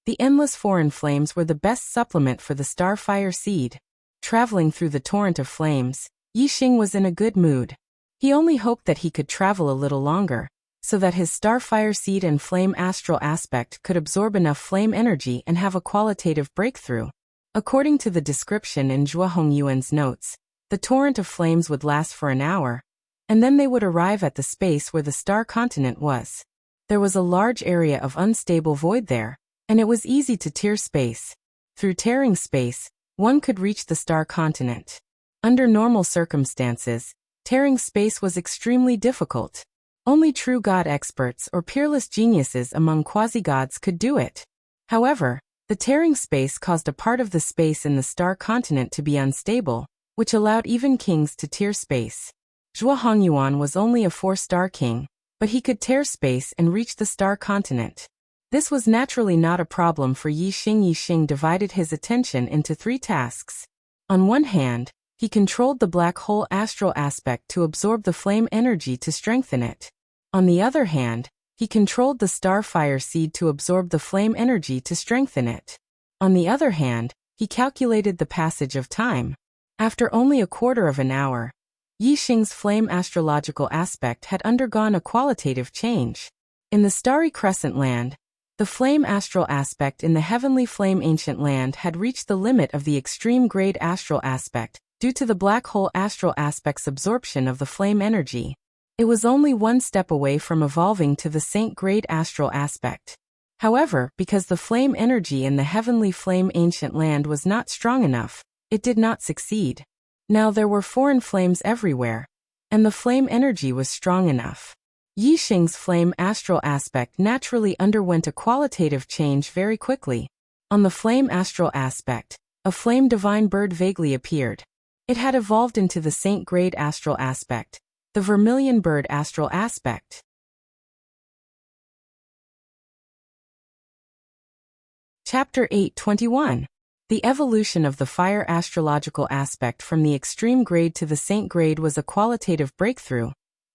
the endless foreign flames were the best supplement for the starfire seed. Traveling through the torrent of flames, Yi Xing was in a good mood. He only hoped that he could travel a little longer, so that his starfire seed and flame astral aspect could absorb enough flame energy and have a qualitative breakthrough. According to the description in Zhuo Hongyuan's notes, the torrent of flames would last for an hour, and then they would arrive at the space where the star continent was. There was a large area of unstable void there, and it was easy to tear space. Through tearing space, one could reach the star continent. Under normal circumstances, tearing space was extremely difficult. Only true god experts or peerless geniuses among quasi-gods could do it. However, the tearing space caused a part of the space in the star continent to be unstable, which allowed even kings to tear space. Zhuo Hongyuan was only a 4-star king, but he could tear space and reach the star continent. This was naturally not a problem for Yi Xing. Yi Xing divided his attention into 3 tasks. On one hand, he controlled the black hole astral aspect to absorb the flame energy to strengthen it. On the other hand, he controlled the starfire seed to absorb the flame energy to strengthen it. On the other hand, he calculated the passage of time. After only a quarter of an hour, Yi Xing's flame astrological aspect had undergone a qualitative change. In the starry crescent land, the flame astral aspect in the heavenly flame ancient land had reached the limit of the extreme grade astral aspect, due to the black hole astral aspect's absorption of the flame energy. It was only one step away from evolving to the saint grade astral aspect. However, because the flame energy in the heavenly flame ancient land was not strong enough, it did not succeed. Now there were foreign flames everywhere, and the flame energy was strong enough. Yixing's flame astral aspect naturally underwent a qualitative change very quickly. On the flame astral aspect, a flame divine bird vaguely appeared. It had evolved into the saint grade astral aspect, the vermilion bird astral aspect. Chapter 8:21. The evolution of the fire astrological aspect from the extreme grade to the saint grade was a qualitative breakthrough,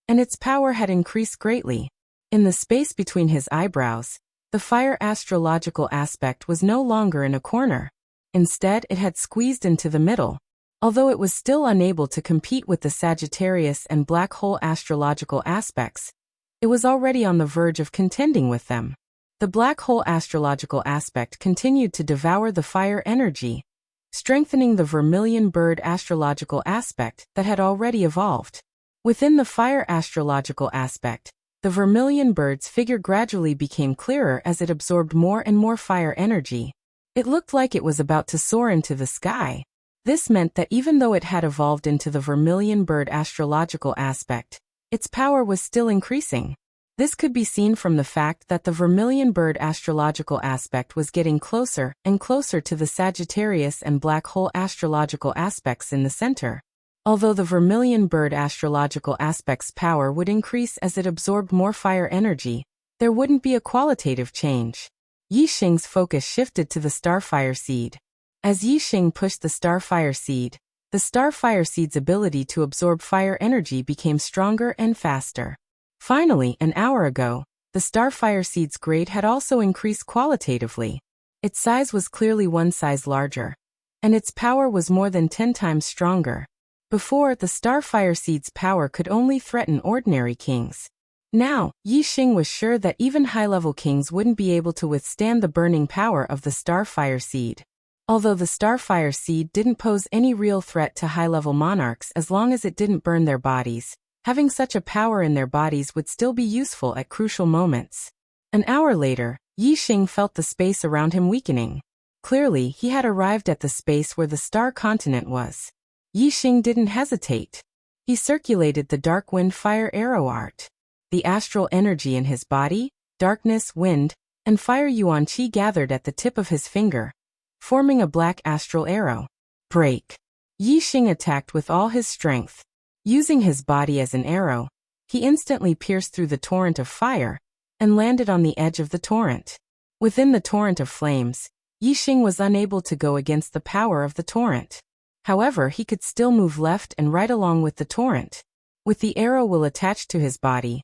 and its power had increased greatly. In the space between his eyebrows, the fire astrological aspect was no longer in a corner. Instead, it had squeezed into the middle. Although it was still unable to compete with the Sagittarius and black hole astrological aspects, it was already on the verge of contending with them. The black hole astrological aspect continued to devour the fire energy, strengthening the vermilion bird astrological aspect that had already evolved. Within the fire astrological aspect, the vermilion bird's figure gradually became clearer as it absorbed more and more fire energy. It looked like it was about to soar into the sky. This meant that even though it had evolved into the vermilion bird astrological aspect, its power was still increasing. This could be seen from the fact that the vermilion bird astrological aspect was getting closer and closer to the Sagittarius and black hole astrological aspects in the center. Although the vermilion bird astrological aspect's power would increase as it absorbed more fire energy, there wouldn't be a qualitative change. Yixing's focus shifted to the starfire seed. As Yixing pushed the starfire seed, the starfire seed's ability to absorb fire energy became stronger and faster. Finally, an hour ago, the starfire seed's grade had also increased qualitatively. Its size was clearly one size larger, and its power was more than 10 times stronger. Before, the starfire seed's power could only threaten ordinary kings. Now, Yixing was sure that even high-level kings wouldn't be able to withstand the burning power of the starfire seed. Although the starfire seed didn't pose any real threat to high-level monarchs as long as it didn't burn their bodies, having such a power in their bodies would still be useful at crucial moments. An hour later, Yixing felt the space around him weakening. Clearly, he had arrived at the space where the star continent was. Yixing didn't hesitate. He circulated the dark wind fire arrow art. The astral energy in his body, darkness, wind, and fire yuan qi gathered at the tip of his finger, forming a black astral arrow. Break! Yixing attacked with all his strength. Using his body as an arrow, he instantly pierced through the torrent of fire and landed on the edge of the torrent. Within the torrent of flames, Yixing was unable to go against the power of the torrent. However, he could still move left and right along with the torrent. With the arrow will attached to his body,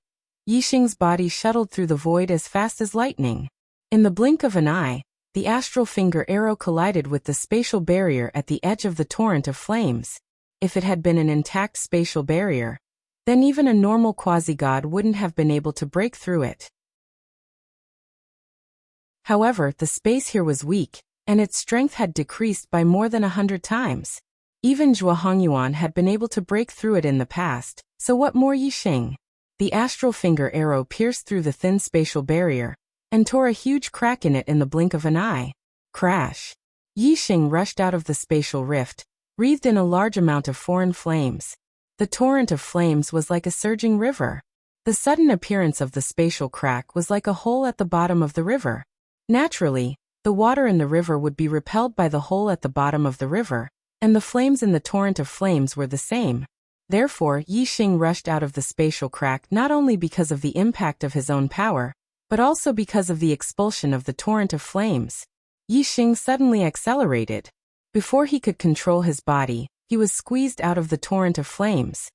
Yixing's body shuttled through the void as fast as lightning. In the blink of an eye, the astral finger arrow collided with the spatial barrier at the edge of the torrent of flames. If it had been an intact spatial barrier, then even a normal quasi-god wouldn't have been able to break through it. However, the space here was weak, and its strength had decreased by more than 100 times. Even Zhuo Hongyuan had been able to break through it in the past, so what more Yixing? The astral finger arrow pierced through the thin spatial barrier, and tore a huge crack in it in the blink of an eye. Crash! Yixing rushed out of the spatial rift, wreathed in a large amount of foreign flames. The torrent of flames was like a surging river. The sudden appearance of the spatial crack was like a hole at the bottom of the river. Naturally, the water in the river would be repelled by the hole at the bottom of the river, and the flames in the torrent of flames were the same. Therefore, Yixing rushed out of the spatial crack not only because of the impact of his own power, but also because of the expulsion of the torrent of flames. Yixing suddenly accelerated. Before he could control his body, he was squeezed out of the torrent of flames.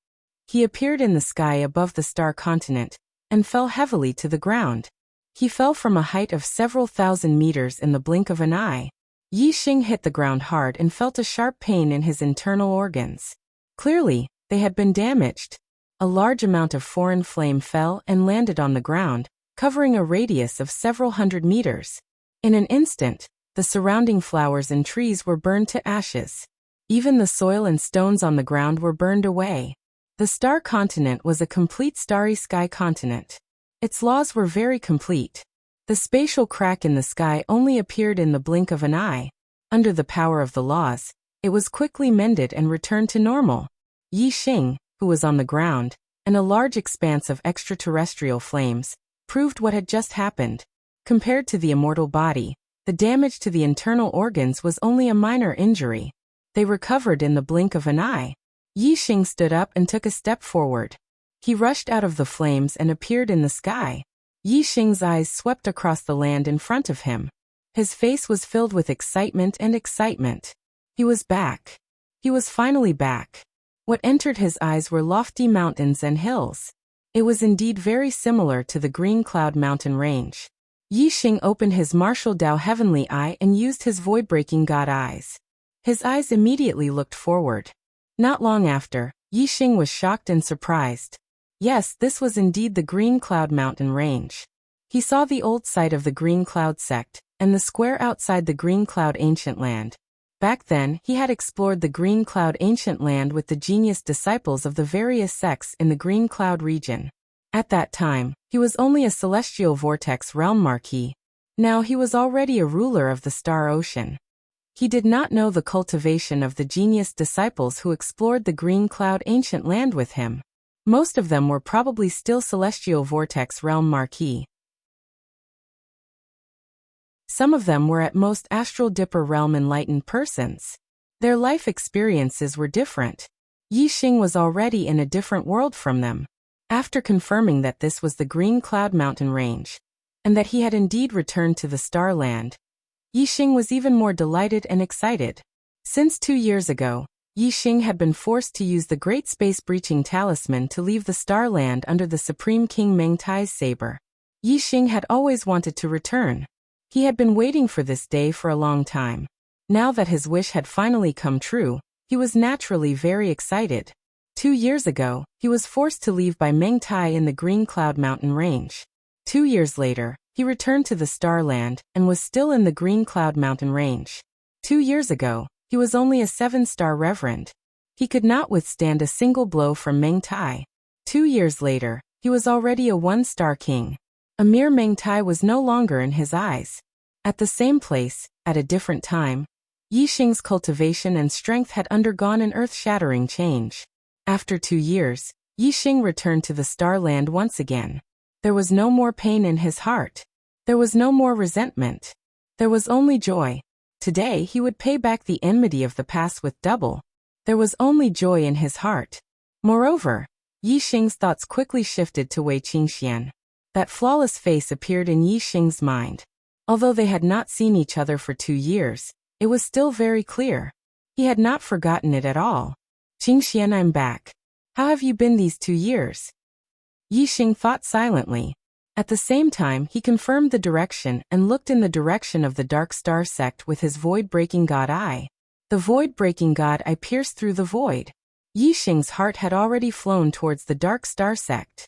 He appeared in the sky above the star continent, and fell heavily to the ground. He fell from a height of several thousand meters in the blink of an eye. Yixing hit the ground hard and felt a sharp pain in his internal organs. Clearly, they had been damaged. A large amount of foreign flame fell and landed on the ground, covering a radius of several hundred meters. In an instant, the surrounding flowers and trees were burned to ashes. Even the soil and stones on the ground were burned away. The star continent was a complete starry sky continent. Its laws were very complete. The spatial crack in the sky only appeared in the blink of an eye. Under the power of the laws, it was quickly mended and returned to normal. Yi Xing, who was on the ground, and a large expanse of extraterrestrial flames, proved what had just happened. Compared to the immortal body, the damage to the internal organs was only a minor injury. They recovered in the blink of an eye. Yi Xing stood up and took a step forward. He rushed out of the flames and appeared in the sky. Yi Xing's eyes swept across the land in front of him. His face was filled with excitement and excitement. He was back. He was finally back. What entered his eyes were lofty mountains and hills. It was indeed very similar to the Green Cloud mountain range. Yi Xing opened his martial Dao heavenly eye and used his void-breaking God eyes. His eyes immediately looked forward. Not long after, Yi Xing was shocked and surprised. Yes, this was indeed the Green Cloud mountain range. He saw the old site of the Green Cloud sect, and the square outside the Green Cloud ancient land. Back then, he had explored the Green Cloud ancient land with the genius disciples of the various sects in the Green Cloud region. At that time, he was only a celestial vortex realm marquis. Now he was already a ruler of the star ocean. He did not know the cultivation of the genius disciples who explored the Green Cloud ancient land with him. Most of them were probably still celestial vortex realm marquis. Some of them were at most astral dipper realm enlightened persons. Their life experiences were different. Yi Xing was already in a different world from them. After confirming that this was the Green Cloud mountain range, and that he had indeed returned to the Star Land, Yi Xing was even more delighted and excited. Since 2 years ago, Yi Xing had been forced to use the Great Space-Breaching Talisman to leave the Star Land under the Supreme King Meng Tai's saber. Yi Xing had always wanted to return. He had been waiting for this day for a long time. Now that his wish had finally come true, he was naturally very excited. 2 years ago, he was forced to leave by Meng Tai in the Green Cloud mountain range. 2 years later, he returned to the Star Land and was still in the Green Cloud mountain range. 2 years ago, he was only a 7-star reverend. He could not withstand a single blow from Meng Tai. 2 years later, he was already a 1-star king. A mere Meng Tai was no longer in his eyes. At the same place, at a different time, Yi Xing's cultivation and strength had undergone an earth-shattering change. After 2 years, Yi Xing returned to the Star Land once again. There was no more pain in his heart. There was no more resentment. There was only joy. Today he would pay back the enmity of the past with double. There was only joy in his heart. Moreover, Yi Xing's thoughts quickly shifted to Wei Qingxian. That flawless face appeared in Yi Xing's mind. Although they had not seen each other for 2 years, it was still very clear. He had not forgotten it at all. Qingxian, I'm back. How have you been these 2 years? Yi Xing thought silently. At the same time, he confirmed the direction and looked in the direction of the Dark Star sect with his void-breaking God eye. The void-breaking God eye pierced through the void. Yi Xing's heart had already flown towards the Dark Star sect.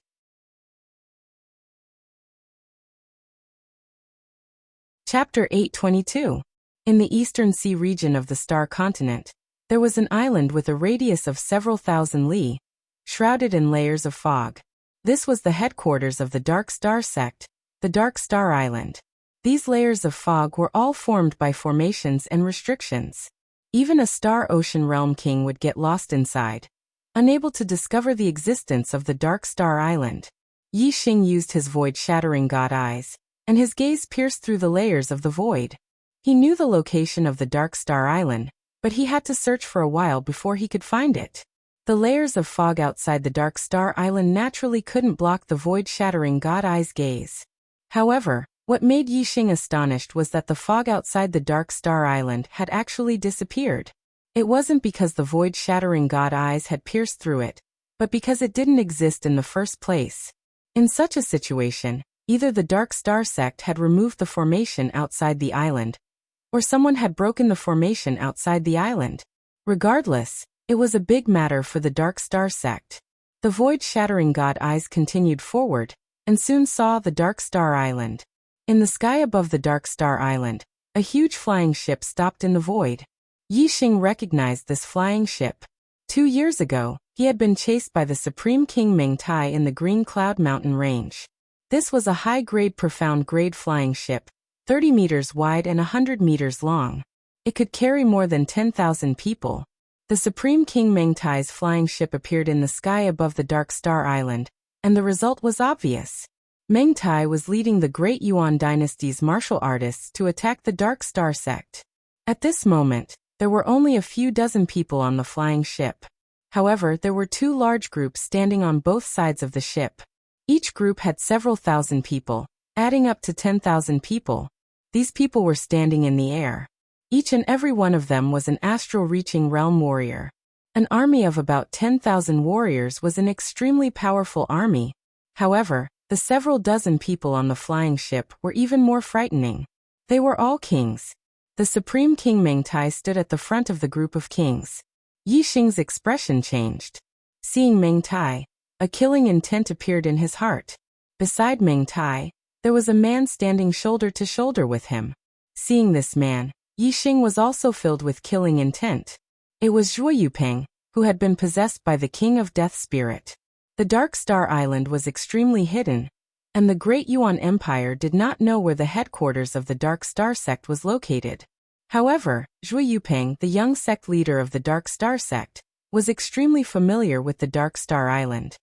Chapter 822. In the Eastern Sea region of the Star Continent, there was an island with a radius of several thousand li, shrouded in layers of fog. This was the headquarters of the Dark Star sect, the Dark Star Island. These layers of fog were all formed by formations and restrictions. Even a Star Ocean Realm King would get lost inside, unable to discover the existence of the Dark Star Island. Yi Xing used his void-shattering God eyes, and his gaze pierced through the layers of the void. He knew the location of the Dark Star Island, but he had to search for a while before he could find it. The layers of fog outside the Dark Star Island naturally couldn't block the void-shattering God eye's gaze. However, what made Yi Xing astonished was that the fog outside the Dark Star Island had actually disappeared. It wasn't because the void-shattering God eyes had pierced through it, but because it didn't exist in the first place. In such a situation, either the Dark Star sect had removed the formation outside the island, or someone had broken the formation outside the island. Regardless, it was a big matter for the Dark Star sect. The void-shattering God eyes continued forward, and soon saw the Dark Star Island. In the sky above the Dark Star Island, a huge flying ship stopped in the void. Yi Xing recognized this flying ship. 2 years ago, he had been chased by the Supreme King Meng Tai in the Green Cloud Mountain Range. This was a high-grade profound-grade flying ship, 30 meters wide and 100 meters long. It could carry more than 10,000 people. The Supreme King Meng Tai's flying ship appeared in the sky above the Dark Star Island, and the result was obvious. Meng Tai was leading the Great Yuan Dynasty's martial artists to attack the Dark Star sect. At this moment, there were only a few dozen people on the flying ship. However, there were 2 large groups standing on both sides of the ship. Each group had several thousand people, adding up to 10,000 people. These people were standing in the air. Each and every one of them was an astral-reaching realm warrior. An army of about 10,000 warriors was an extremely powerful army. However, the several dozen people on the flying ship were even more frightening. They were all kings. The Supreme King Meng Tai stood at the front of the group of kings. Yi Xing's expression changed. Seeing Meng Tai, a killing intent appeared in his heart. Beside Meng Tai, there was a man standing shoulder to shoulder with him. Seeing this man, Yi Xing was also filled with killing intent. It was Zhuo Yupeng, who had been possessed by the King of Death Spirit. The Dark Star Island was extremely hidden, and the Great Yuan Empire did not know where the headquarters of the Dark Star sect was located. However, Zhuo Yupeng, the young sect leader of the Dark Star sect, was extremely familiar with the Dark Star Island.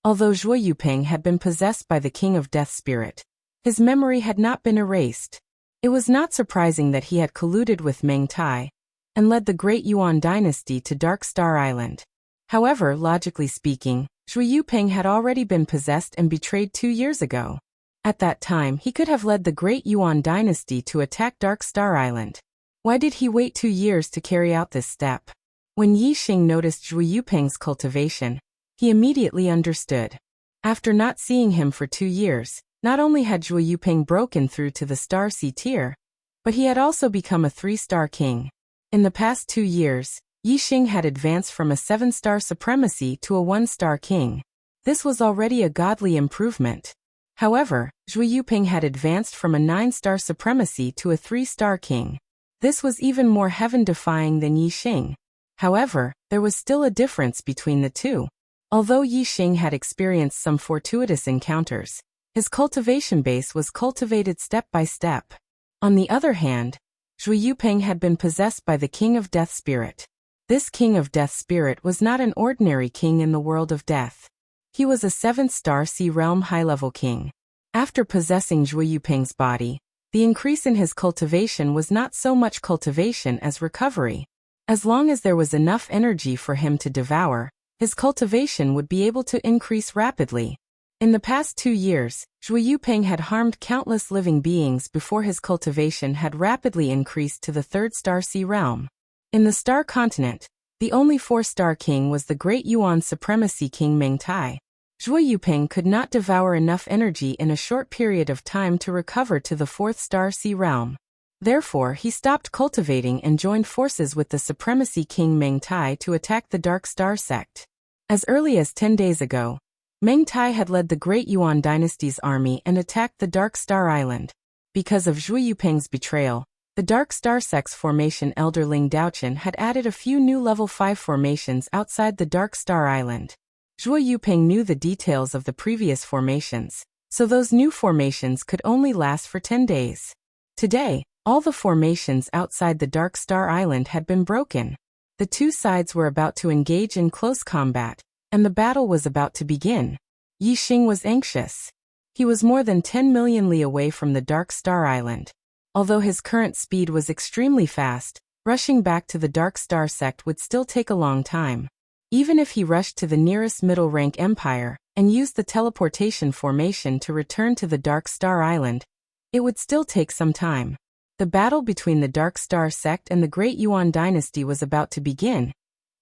Although Zhuo Yupeng had been possessed by the King of Death Spirit, his memory had not been erased. It was not surprising that he had colluded with Meng Tai and led the Great Yuan Dynasty to Dark Star Island. However, logically speaking, Zhuo Yupeng had already been possessed and betrayed 2 years ago. At that time, he could have led the Great Yuan Dynasty to attack Dark Star Island. Why did he wait 2 years to carry out this step? When Yi Xing noticed Zhuo Yupeng's cultivation, he immediately understood. After not seeing him for 2 years, not only had Zhuo Yupeng broken through to the Star C tier, but he had also become a 3-star king. In the past 2 years, Yi Xing had advanced from a 7-star supremacy to a 1-star king. This was already a godly improvement. However, Zhuo Yupeng had advanced from a 9-star supremacy to a 3-star king. This was even more heaven-defying than Yi Xing. However, there was still a difference between the two. Although Yi Xing had experienced some fortuitous encounters, his cultivation base was cultivated step by step. On the other hand, Zhuo Yupeng had been possessed by the King of Death Spirit. This King of Death Spirit was not an ordinary king in the world of death. He was a 7th-star C realm high-level king. After possessing Zhuo Yupeng's body, the increase in his cultivation was not so much cultivation as recovery. As long as there was enough energy for him to devour, his cultivation would be able to increase rapidly. In the past 2 years, Zhuo Yupeng had harmed countless living beings before his cultivation had rapidly increased to the 3rd-star C realm. In the Star Continent, the only 4-star king was the Great Yuan Supremacy King Meng Tai. Zhuo Yupeng could not devour enough energy in a short period of time to recover to the 4th-star C realm. Therefore, he stopped cultivating and joined forces with the Supremacy King Meng Tai to attack the Dark Star sect. As early as 10 days ago, Meng Tai had led the Great Yuan Dynasty's army and attacked the Dark Star Island. Because of Zhuo Yupeng's betrayal, the Dark Star sect's formation Elder Ling Daochen had added a few new level 5 formations outside the Dark Star Island. Zhuo Yupeng knew the details of the previous formations, so those new formations could only last for 10 days. Today, all the formations outside the Dark Star Island had been broken. The two sides were about to engage in close combat, and the battle was about to begin. Yi Xing was anxious. He was more than 10 million li away from the Dark Star Island. Although his current speed was extremely fast, rushing back to the Dark Star sect would still take a long time. Even if he rushed to the nearest middle-rank empire and used the teleportation formation to return to the Dark Star Island, it would still take some time. The battle between the Dark Star sect and the Great Yuan Dynasty was about to begin,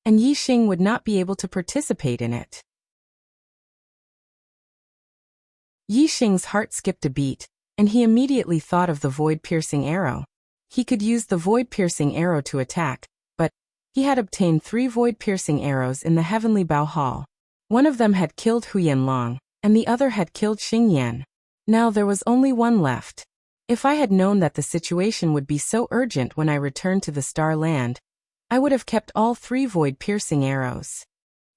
and Yi Xing would not be able to participate in it. Yi Xing's heart skipped a beat, and he immediately thought of the void-piercing arrow. He could use the void-piercing arrow to attack, but he had obtained 3 void-piercing arrows in the Heavenly Bow Hall. One of them had killed Huyan Long, and the other had killed Xing Yan. Now there was only one left. If I had known that the situation would be so urgent when I returned to the Star Land, I would have kept all 3 void-piercing arrows.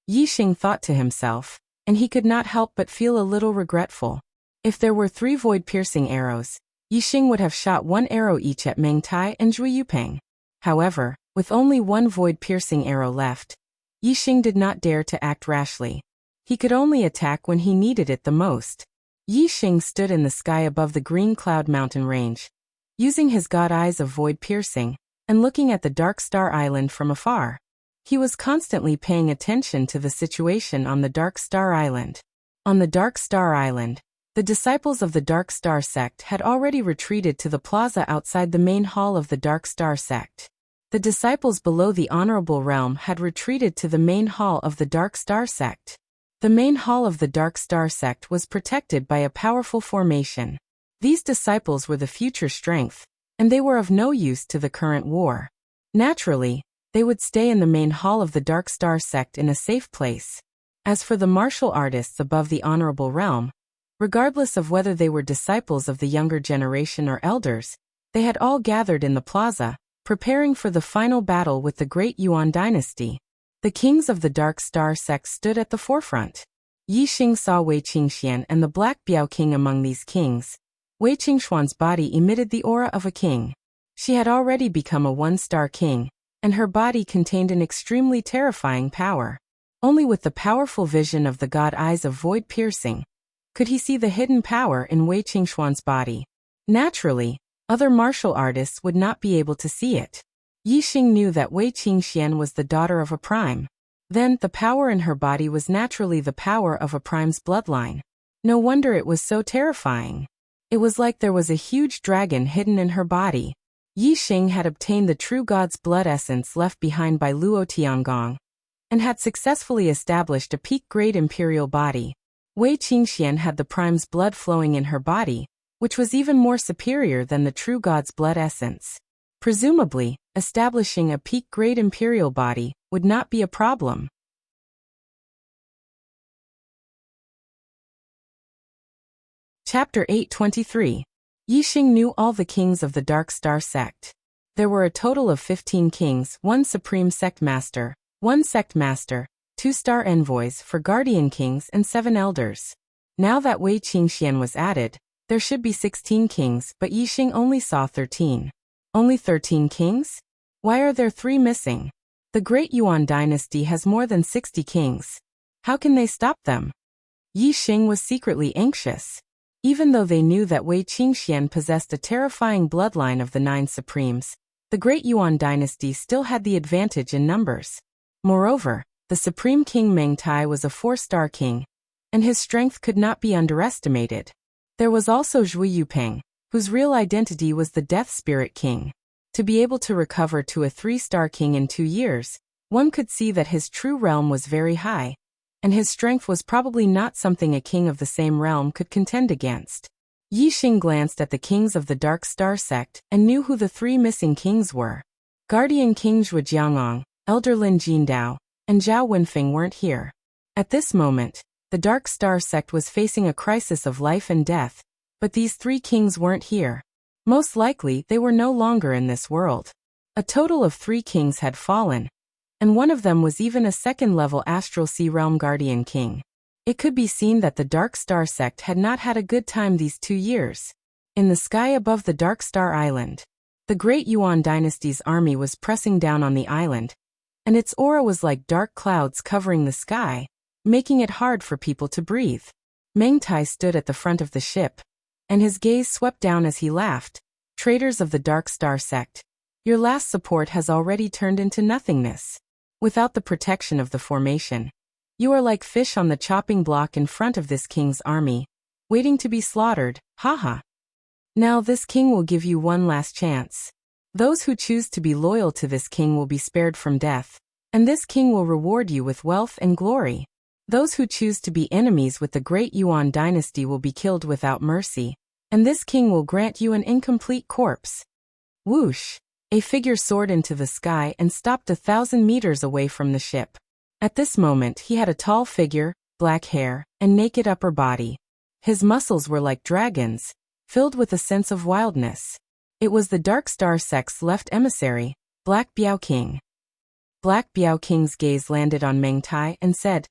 Yi Xing thought to himself, and he could not help but feel a little regretful. If there were 3 void-piercing arrows, Yi Xing would have shot 1 arrow each at Meng Tai and Zhui Yupeng. However, with only 1 void-piercing arrow left, Yi Xing did not dare to act rashly. He could only attack when he needed it the most. Yi Xing stood in the sky above the Green Cloud Mountain range, using his god eyes of void-piercing, and looking at the Dark Star Island from afar. He was constantly paying attention to the situation on the Dark Star Island. On the Dark Star Island, the disciples of the Dark Star sect had already retreated to the plaza outside the main hall of the Dark Star sect. The disciples below the Honorable Realm had retreated to the main hall of the Dark Star sect. The main hall of the Dark Star sect was protected by a powerful formation. These disciples were the future strength, and they were of no use to the current war. Naturally, they would stay in the main hall of the Dark Star sect in a safe place. As for the martial artists above the Honorable Realm, regardless of whether they were disciples of the younger generation or elders, they had all gathered in the plaza, preparing for the final battle with the Great Yuan dynasty. The kings of the Dark Star sect stood at the forefront. Yi Xing saw Wei Qingxian and the Black Biao King among these kings. Wei Qingshuan's body emitted the aura of a king. She had already become a 1-star king, and her body contained an extremely terrifying power. Only with the powerful vision of the god eyes of void piercing could he see the hidden power in Wei Qingshuan's body. Naturally, other martial artists would not be able to see it. Yi Xing knew that Wei Qingxian was the daughter of a prime. Then, the power in her body was naturally the power of a prime's bloodline. No wonder it was so terrifying. It was like there was a huge dragon hidden in her body. Yi Xing had obtained the true god's blood essence left behind by Luo Tiangong, and had successfully established a peak-grade imperial body. Wei Qingxian had the prime's blood flowing in her body, which was even more superior than the true god's blood essence. Presumably, establishing a peak-grade imperial body would not be a problem. Chapter 823. Yi Xing knew all the kings of the Dark Star sect. There were a total of 15 kings, 1 supreme sect master, 1 sect master, 2 star envoys for guardian kings and 7 elders. Now that Wei Qingxian was added, there should be 16 kings, but Yi Xing only saw 13. Only 13 kings? Why are there 3 missing? The Great Yuan dynasty has more than 60 kings. How can they stop them? Yi Xing was secretly anxious. Even though they knew that Wei Qingxian possessed a terrifying bloodline of the 9 supremes, the Great Yuan dynasty still had the advantage in numbers. Moreover, the Supreme King Meng Tai was a 4-star king, and his strength could not be underestimated. There was also Zhui Yupeng, whose real identity was the Death Spirit King. To be able to recover to a 3-star king in 2 years, one could see that his true realm was very high, and his strength was probably not something a king of the same realm could contend against. Yi Xing glanced at the kings of the Dark Star sect and knew who the 3 missing kings were. Guardian King Zhuo Jiangong, Elder Lin Jindao, and Zhao Wenfeng weren't here. At this moment, the Dark Star sect was facing a crisis of life and death, but these 3 kings weren't here. Most likely, they were no longer in this world. A total of 3 kings had fallen, and one of them was even a 2nd-level Astral Sea Realm Guardian King. It could be seen that the Dark Star sect had not had a good time these 2 years. In the sky above the Dark Star Island, the Great Yuan dynasty's army was pressing down on the island, and its aura was like dark clouds covering the sky, making it hard for people to breathe. Meng Tai stood at the front of the ship, and his gaze swept down as he laughed. Traitors of the Dark Star sect, your last support has already turned into nothingness. Without the protection of the formation, you are like fish on the chopping block in front of this king's army, waiting to be slaughtered, haha. Now this king will give you one last chance. Those who choose to be loyal to this king will be spared from death, and this king will reward you with wealth and glory. Those who choose to be enemies with the Great Yuan dynasty will be killed without mercy, and this king will grant you an incomplete corpse. Whoosh! A figure soared into the sky and stopped 1,000 meters away from the ship. At this moment he had a tall figure, black hair, and naked upper body. His muscles were like dragons, filled with a sense of wildness. It was the Dark Star Sect's left emissary, Black Biao King. Black Biao King's gaze landed on Meng Tai and said,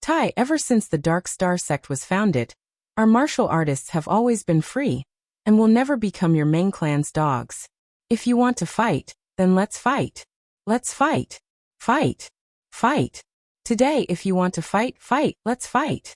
Tai, ever since the Dark Star Sect was founded, our martial artists have always been free, and will never become your Meng clan's dogs. If you want to fight, then let's fight. Let's fight. Fight. Fight. Today, if you want to fight, fight, let's fight.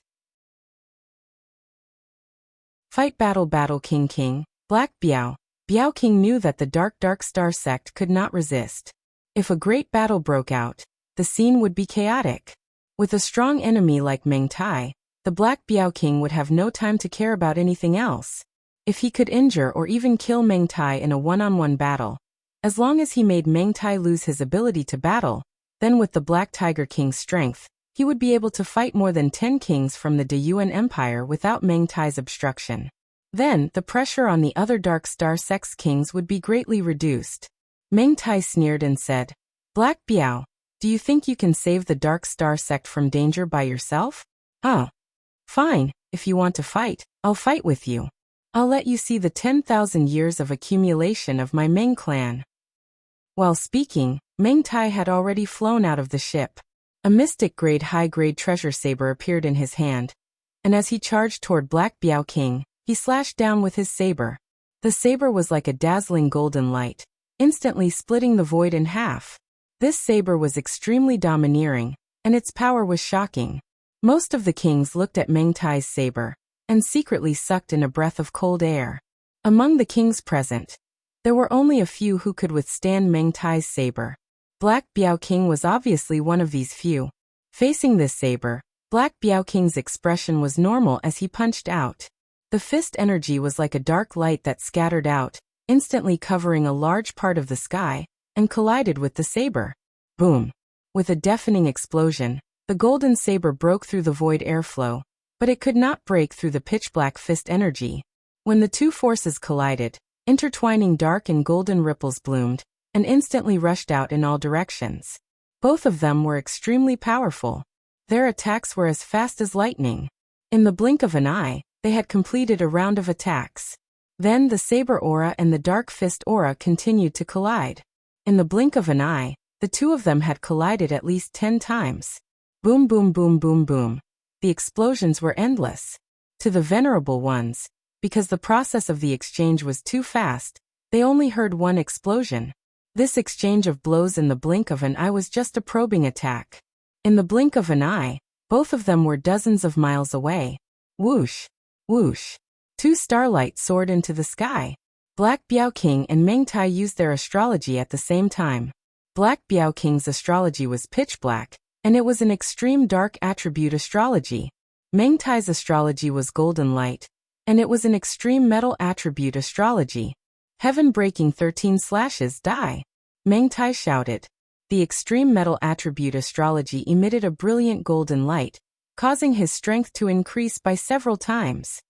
Fight battle battle King King, Black Biao. Biao King knew that the Dark Star Sect could not resist. If a great battle broke out, the scene would be chaotic. With a strong enemy like Meng Tai, the Black Biao King would have no time to care about anything else. If he could injure or even kill Meng Tai in a one-on-one battle, as long as he made Meng Tai lose his ability to battle, then with the Black Tiger King's strength, he would be able to fight more than 10 kings from the Deyuan Empire without Meng Tai's obstruction. Then, the pressure on the other Dark Star Sect's kings would be greatly reduced. Meng Tai sneered and said, Black Biao, do you think you can save the Dark Star Sect from danger by yourself? Fine, if you want to fight, I'll fight with you. I'll let you see the 10,000 years of accumulation of my Meng clan. While speaking, Meng Tai had already flown out of the ship. A mystic-grade high-grade treasure saber appeared in his hand, and as he charged toward Black Biao King, he slashed down with his saber. The saber was like a dazzling golden light, instantly splitting the void in half. This saber was extremely domineering, and its power was shocking. Most of the kings looked at Meng Tai's saber, and secretly sucked in a breath of cold air. Among the kings present, there were only a few who could withstand Meng Tai's saber. Black Biao King was obviously one of these few. Facing this saber, Black Biao King's expression was normal as he punched out. The fist energy was like a dark light that scattered out, instantly covering a large part of the sky, and collided with the saber. Boom! With a deafening explosion, the golden saber broke through the void airflow, but it could not break through the pitch-black fist energy. When the two forces collided, intertwining dark and golden ripples bloomed, and instantly rushed out in all directions. Both of them were extremely powerful. Their attacks were as fast as lightning. In the blink of an eye, they had completed a round of attacks. Then the saber aura and the dark fist aura continued to collide. In the blink of an eye, the two of them had collided at least 10 times. Boom boom boom boom boom. The explosions were endless. To the venerable ones, because the process of the exchange was too fast, they only heard one explosion. This exchange of blows in the blink of an eye was just a probing attack. In the blink of an eye, both of them were dozens of miles away. Whoosh! Whoosh! Two starlights soared into the sky. Black Biao King and Meng Tai used their astrology at the same time. Black Biao King's astrology was pitch black, and it was an extreme dark attribute astrology. Meng Tai's astrology was golden light, and it was an extreme metal attribute astrology. Heaven-breaking 13 slashes die. Meng Tai shouted. The extreme metal attribute astrology emitted a brilliant golden light, causing his strength to increase by several times.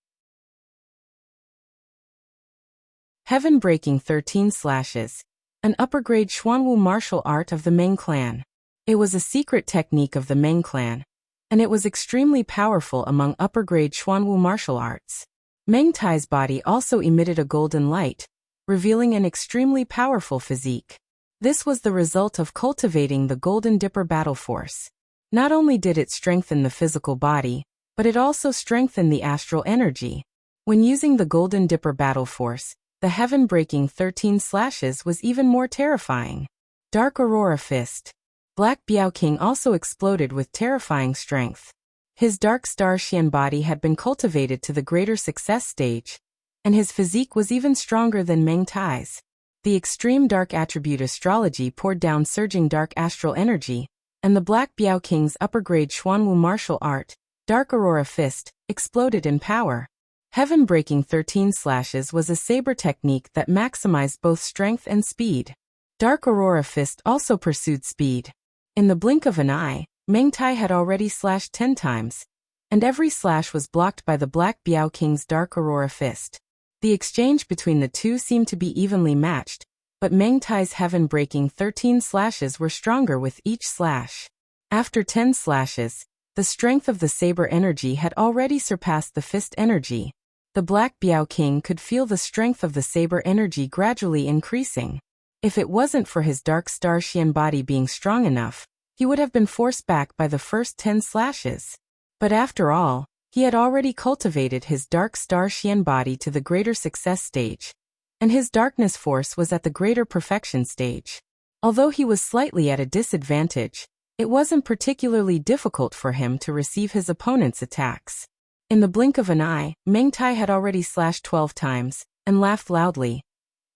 Heaven-breaking 13 slashes. An upper-grade Xuanwu martial art of the Meng clan. It was a secret technique of the Meng clan, and it was extremely powerful among upper-grade Xuanwu martial arts. Meng Tai's body also emitted a golden light, revealing an extremely powerful physique. This was the result of cultivating the Golden Dipper battle force. Not only did it strengthen the physical body, but it also strengthened the astral energy. When using the Golden Dipper battle force, the heaven-breaking 13 slashes was even more terrifying. Dark Aurora Fist. Black Biao King also exploded with terrifying strength. His Dark Star Xian body had been cultivated to the greater success stage, and his physique was even stronger than Meng Tai's. The extreme dark attribute astrology poured down surging dark astral energy, and the Black Biao King's upper-grade Xuanwu martial art, Dark Aurora Fist, exploded in power. Heaven-breaking 13 slashes was a saber technique that maximized both strength and speed. Dark Aurora Fist also pursued speed. In the blink of an eye, Meng Tai had already slashed 10 times, and every slash was blocked by the Black Biao King's Dark Aurora Fist. The exchange between the two seemed to be evenly matched, but Meng Tai's heaven-breaking 13 slashes were stronger with each slash. After 10 slashes, The strength of the saber energy had already surpassed the fist energy. The Black Biao King could feel the strength of the saber energy gradually increasing. If it wasn't for his dark star Xian body being strong enough, he would have been forced back by the first 10 slashes. But after all, he had already cultivated his dark star Xian body to the greater success stage, and his darkness force was at the greater perfection stage. Although he was slightly at a disadvantage, it wasn't particularly difficult for him to receive his opponent's attacks. In the blink of an eye, Meng Tai had already slashed 12 times, and laughed loudly.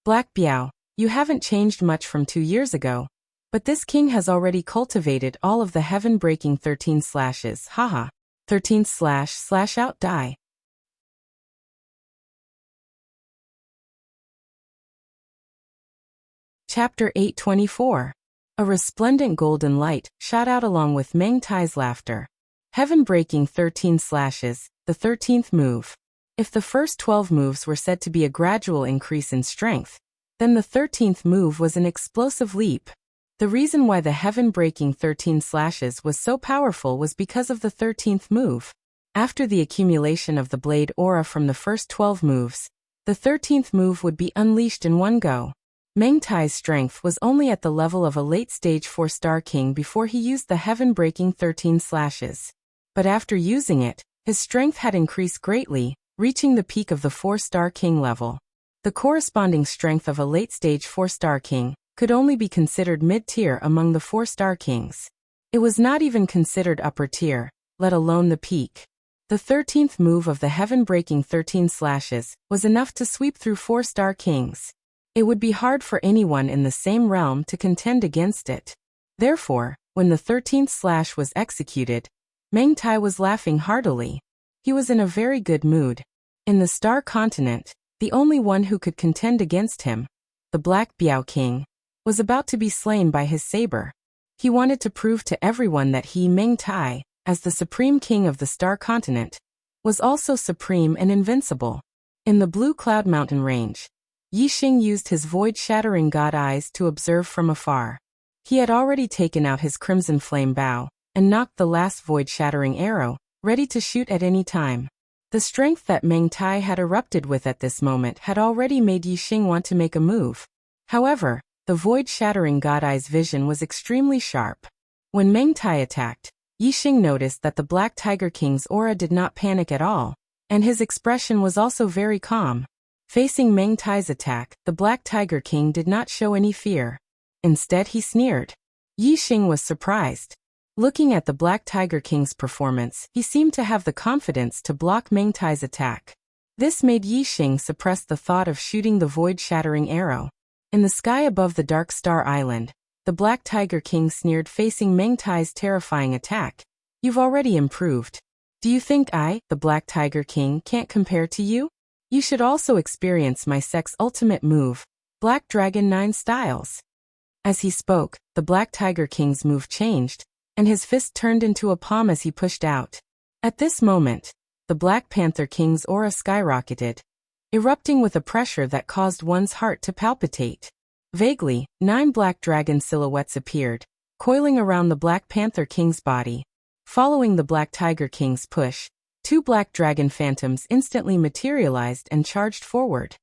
Black Biao, you haven't changed much from 2 years ago, but this king has already cultivated all of the heaven-breaking 13 slashes, haha. 13th slash out die. Chapter 824. A resplendent golden light shot out along with Meng Tai's laughter. Heaven-breaking 13 slashes, the 13th move. If the first 12 moves were said to be a gradual increase in strength, then the 13th move was an explosive leap. The reason why the heaven-breaking 13 slashes was so powerful was because of the 13th move. After the accumulation of the blade aura from the first 12 moves, the 13th move would be unleashed in one go. Meng Tai's strength was only at the level of a late-stage 4-star king before he used the heaven-breaking 13 slashes. But after using it, his strength had increased greatly, reaching the peak of the 4-star king level. The corresponding strength of a late-stage 4-star king could only be considered mid-tier among the 4-star kings. It was not even considered upper tier, let alone the peak. The 13th move of the heaven-breaking 13 slashes was enough to sweep through 4-star kings. It would be hard for anyone in the same realm to contend against it. Therefore, when the 13th slash was executed, Meng Tai was laughing heartily. He was in a very good mood. In the Star Continent, the only one who could contend against him, the Black Biao King, was about to be slain by his saber. He wanted to prove to everyone that he, Meng Tai, as the supreme king of the Star Continent, was also supreme and invincible. In the Blue Cloud Mountain range, Yixing used his void-shattering god eyes to observe from afar. He had already taken out his crimson flame bow, and knocked the last void-shattering arrow, ready to shoot at any time. The strength that Meng Tai had erupted with at this moment had already made Yixing want to make a move. However, the void-shattering god eye's vision was extremely sharp. When Meng Tai attacked, Yixing noticed that the Black Tiger King's aura did not panic at all, and his expression was also very calm. Facing Meng Tai's attack, the Black Tiger King did not show any fear. Instead, he sneered. Yixing was surprised. Looking at the Black Tiger King's performance, he seemed to have the confidence to block Meng Tai's attack. This made Yixing suppress the thought of shooting the void-shattering arrow. In the sky above the Dark Star Island, the Black Tiger King sneered facing Meng Tai's terrifying attack. You've already improved. Do you think I, the Black Tiger King, can't compare to you? You should also experience my sex ultimate move, Black Dragon 9 Styles. As he spoke, the Black Tiger King's move changed, and his fist turned into a palm as he pushed out. At this moment, the Black Panther King's aura skyrocketed, erupting with a pressure that caused one's heart to palpitate. Vaguely, 9 black dragon silhouettes appeared, coiling around the Black Panther King's body. Following the Black Tiger King's push, 2 black dragon phantoms instantly materialized and charged forward.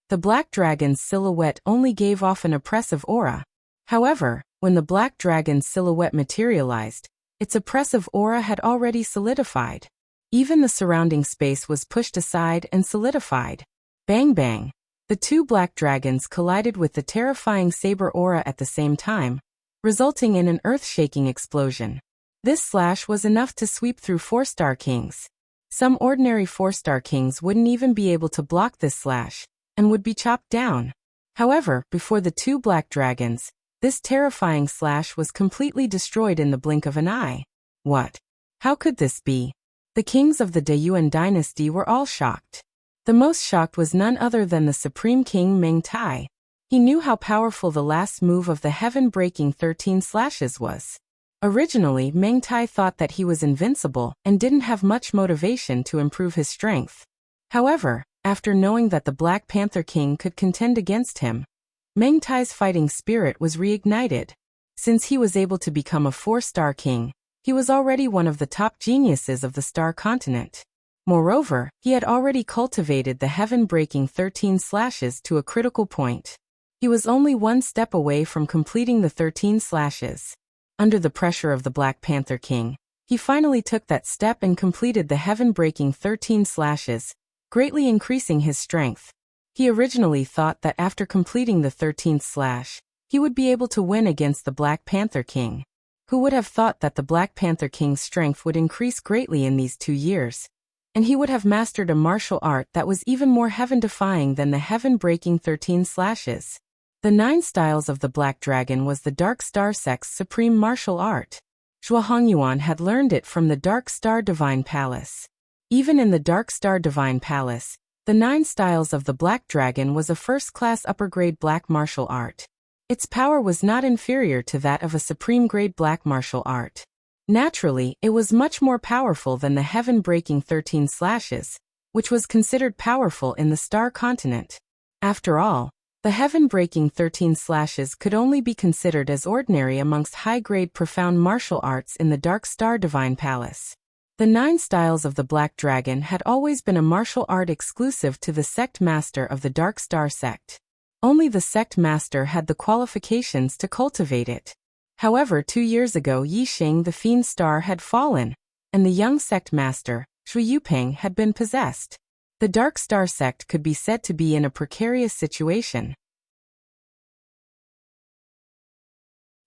The black dragon's silhouette only gave off an oppressive aura. However, when the black dragon's silhouette materialized, its oppressive aura had already solidified. Even the surrounding space was pushed aside and solidified. Bang bang! The 2 black dragons collided with the terrifying saber aura at the same time, resulting in an earth-shaking explosion. This slash was enough to sweep through 4-star kings. Some ordinary 4-star kings wouldn't even be able to block this slash, and would be chopped down. However, before the 2 black dragons, this terrifying slash was completely destroyed in the blink of an eye. What? How could this be? The kings of the Dayuan dynasty were all shocked. The most shocked was none other than the Supreme King Meng Tai. He knew how powerful the last move of the heaven-breaking 13 slashes was. Originally, Meng Tai thought that he was invincible and didn't have much motivation to improve his strength. However, after knowing that the Black Panther King could contend against him, Meng Tai's fighting spirit was reignited. Since he was able to become a 4-star king, he was already one of the top geniuses of the star continent. Moreover, he had already cultivated the heaven-breaking 13 slashes to a critical point. He was only one step away from completing the 13 slashes. Under the pressure of the Black Panther King, he finally took that step and completed the heaven-breaking 13 slashes, greatly increasing his strength. He originally thought that after completing the 13th slash, he would be able to win against the Black Panther King. Who would have thought that the Black Panther King's strength would increase greatly in these 2 years? And he would have mastered a martial art that was even more heaven-defying than the heaven-breaking 13 slashes. The 9 styles of the Black Dragon was the Dark Star Sect's supreme martial art. Zhuo Hongyuan had learned it from the Dark Star Divine Palace. Even in the Dark Star Divine Palace, the 9 styles of the Black Dragon was a first-class upper-grade black martial art. Its power was not inferior to that of a supreme-grade black martial art. Naturally, it was much more powerful than the heaven-breaking 13 slashes, which was considered powerful in the Star Continent. After all, the heaven-breaking 13 slashes could only be considered as ordinary amongst high-grade profound martial arts in the Dark Star Divine Palace. The 9 styles of the Black Dragon had always been a martial art exclusive to the sect master of the Dark Star sect. Only the sect master had the qualifications to cultivate it. However, 2 years ago Yi Xing the Fiend Star had fallen, and the young sect master, Shui Yupeng, had been possessed. The Dark Star sect could be said to be in a precarious situation.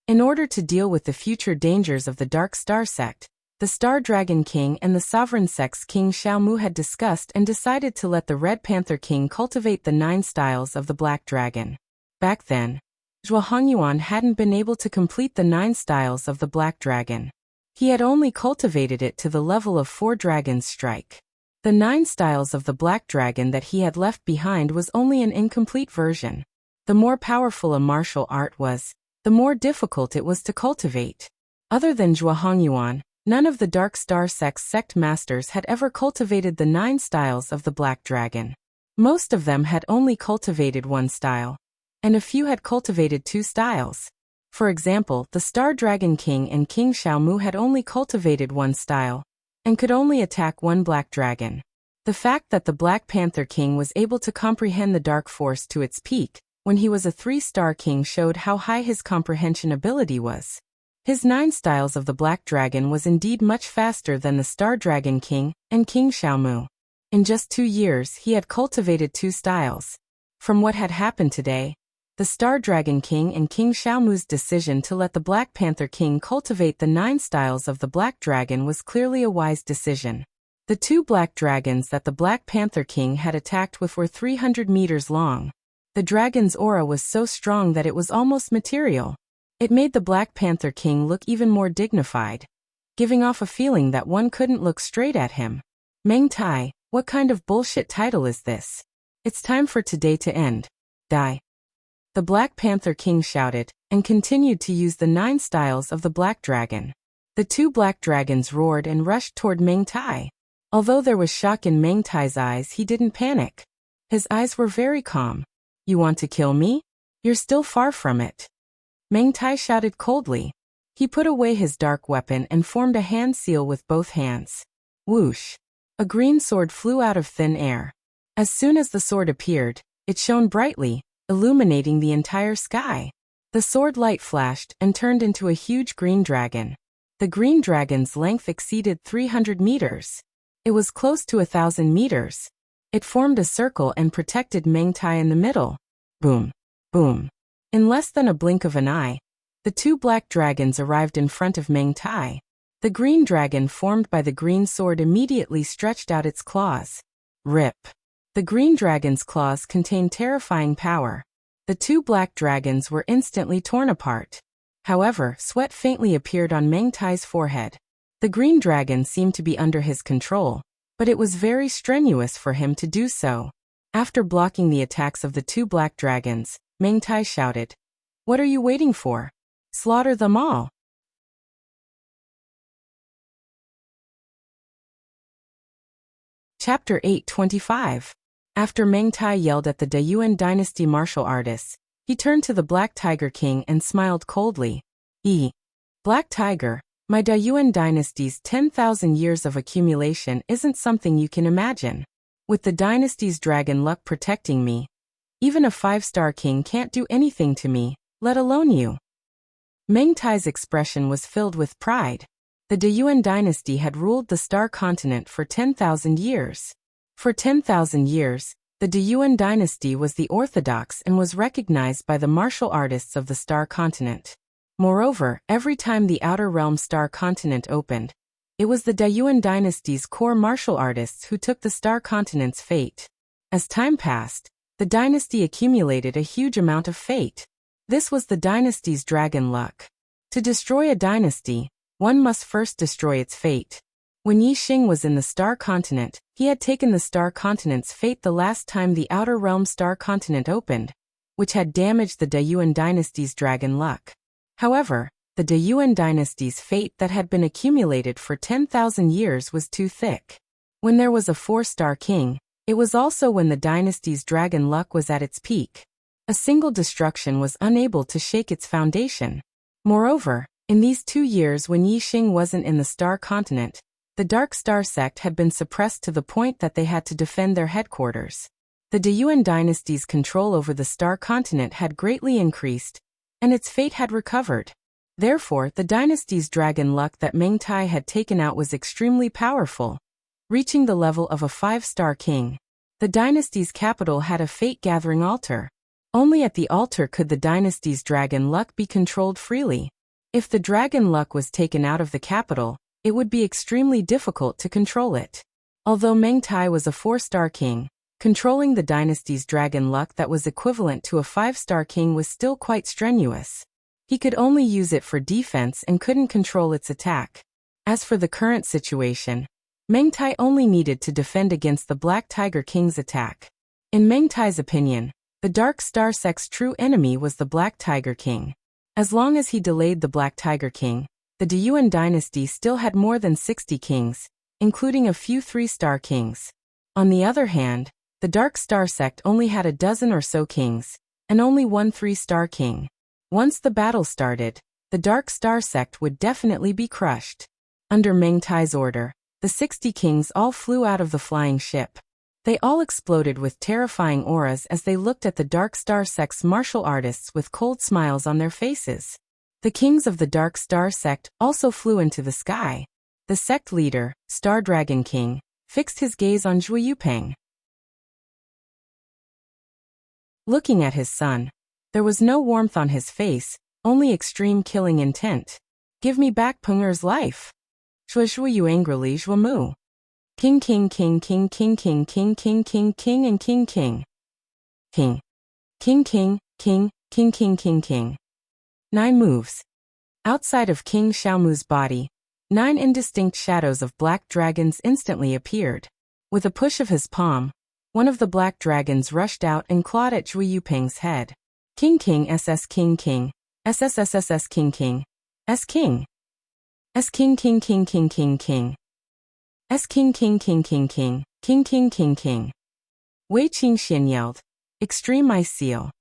In order to deal with the future dangers of the Dark Star sect, the Star Dragon King and the Sovereign Sect's King Xiaomu had discussed and decided to let the Red Panther King cultivate the 9 styles of the Black Dragon. Back then, Zhuo Hongyuan hadn't been able to complete the 9 styles of the Black Dragon. He had only cultivated it to the level of 4 Dragon's Strike. The 9 styles of the Black Dragon that he had left behind was only an incomplete version. The more powerful a martial art was, the more difficult it was to cultivate. Other than Zhuo Hongyuan, none of the Dark Star Sect's sect masters had ever cultivated the 9 styles of the Black Dragon. Most of them had only cultivated 1 style, and a few had cultivated 2 styles. For example, the Star Dragon King and King Xiaomu had only cultivated 1 style, and could only attack 1 Black Dragon. The fact that the Black Panther King was able to comprehend the Dark Force to its peak, when he was a 3-star king, showed how high his comprehension ability was. His 9 styles of the Black Dragon was indeed much faster than the Star Dragon King and King Xiaomu. In just 2 years he had cultivated 2 styles. From what had happened today, the Star Dragon King and King Xiaomu's decision to let the Black Panther King cultivate the 9 styles of the Black Dragon was clearly a wise decision. The 2 black dragons that the Black Panther King had attacked with were 300 meters long. The dragon's aura was so strong that it was almost material. It made the Black Panther King look even more dignified, giving off a feeling that one couldn't look straight at him. Meng Tai, what kind of bullshit title is this? It's time for today to end. Die. The Black Panther King shouted, and continued to use the 9 styles of the Black Dragon. The 2 black dragons roared and rushed toward Meng Tai. Although there was shock in Meng Tai's eyes, he didn't panic. His eyes were very calm. You want to kill me? You're still far from it. Meng Tai shouted coldly. He put away his dark weapon and formed a hand seal with both hands. Whoosh! A green sword flew out of thin air. As soon as the sword appeared, it shone brightly, illuminating the entire sky. The sword light flashed and turned into a huge green dragon. The green dragon's length exceeded 300 meters. It was close to 1,000 meters. It formed a circle and protected Meng Tai in the middle. Boom! Boom! In less than a blink of an eye, the 2 black dragons arrived in front of Meng Tai. The green dragon formed by the green sword immediately stretched out its claws. Rip! The green dragon's claws contained terrifying power. The 2 black dragons were instantly torn apart. However, sweat faintly appeared on Meng Tai's forehead. The green dragon seemed to be under his control, but it was very strenuous for him to do so. After blocking the attacks of the 2 black dragons, Meng Tai shouted, "What are you waiting for? Slaughter them all." Chapter 825. After Meng Tai yelled at the Dayuan dynasty martial artists, he turned to the Black Tiger King and smiled coldly. Black Tiger, my Dayuan dynasty's 10,000 years of accumulation isn't something you can imagine. With the dynasty's dragon luck protecting me, even a 5-star king can't do anything to me, let alone you. Meng Tai's expression was filled with pride. The Dayuan dynasty had ruled the Star Continent for 10,000 years. For 10,000 years, the Dayuan dynasty was the orthodox and was recognized by the martial artists of the Star Continent. Moreover, every time the Outer Realm Star Continent opened, it was the Dayuan dynasty's core martial artists who took the Star Continent's fate. As time passed, the dynasty accumulated a huge amount of fate. This was the dynasty's dragon luck. To destroy a dynasty, one must first destroy its fate. When Yi Xing was in the Star Continent, he had taken the Star Continent's fate the last time the Outer Realm Star Continent opened, which had damaged the Dayuan dynasty's dragon luck. However, the Dayuan dynasty's fate that had been accumulated for 10,000 years was too thick. When there was a 4-star king, it was also when the dynasty's dragon luck was at its peak. A single destruction was unable to shake its foundation. Moreover, in these 2 years when Yi Xing wasn't in the Star Continent, the Dark Star sect had been suppressed to the point that they had to defend their headquarters. The Dayuan dynasty's control over the Star Continent had greatly increased, and its fate had recovered. Therefore, the dynasty's dragon luck that Meng Tai had taken out was extremely powerful, reaching the level of a 5-star king. The dynasty's capital had a fate-gathering altar. Only at the altar could the dynasty's dragon luck be controlled freely. If the dragon luck was taken out of the capital, it would be extremely difficult to control it. Although Meng Tai was a 4-star king, controlling the dynasty's dragon luck that was equivalent to a 5-star king was still quite strenuous. He could only use it for defense and couldn't control its attack. As for the current situation, Meng Tai only needed to defend against the Black Tiger King's attack. In Meng Tai's opinion, the Dark Star sect's true enemy was the Black Tiger King. As long as he delayed the Black Tiger King, the Dayuan dynasty still had more than 60 kings, including a few 3-star kings. On the other hand, the Dark Star sect only had a dozen or so kings, and only one 3-star king. Once the battle started, the Dark Star sect would definitely be crushed. Under Meng Tai's order, the 60 kings all flew out of the flying ship. They all exploded with terrifying auras as they looked at the Dark Star sect's martial artists with cold smiles on their faces. The kings of the Dark Star sect also flew into the sky. The sect leader, Star Dragon King, fixed his gaze on Zhuo Yupeng. Looking at his son, there was no warmth on his face, only extreme killing intent. Give me back Punger's life. Zhuo Yu angrily Zhuo Mu. King king king king king king king king king king and king king. King. King king king king king king king. 9 moves. Outside of King Xiaomu's body, 9 indistinct shadows of black dragons instantly appeared. With a push of his palm, one of the black dragons rushed out and clawed at Zhuo Yupeng's head. King king SS king king. SSSSS king king. S king. S king king king king king king. S king king king king king. King king king king. Wei Qingxian yelled, "Extreme Ice Seal."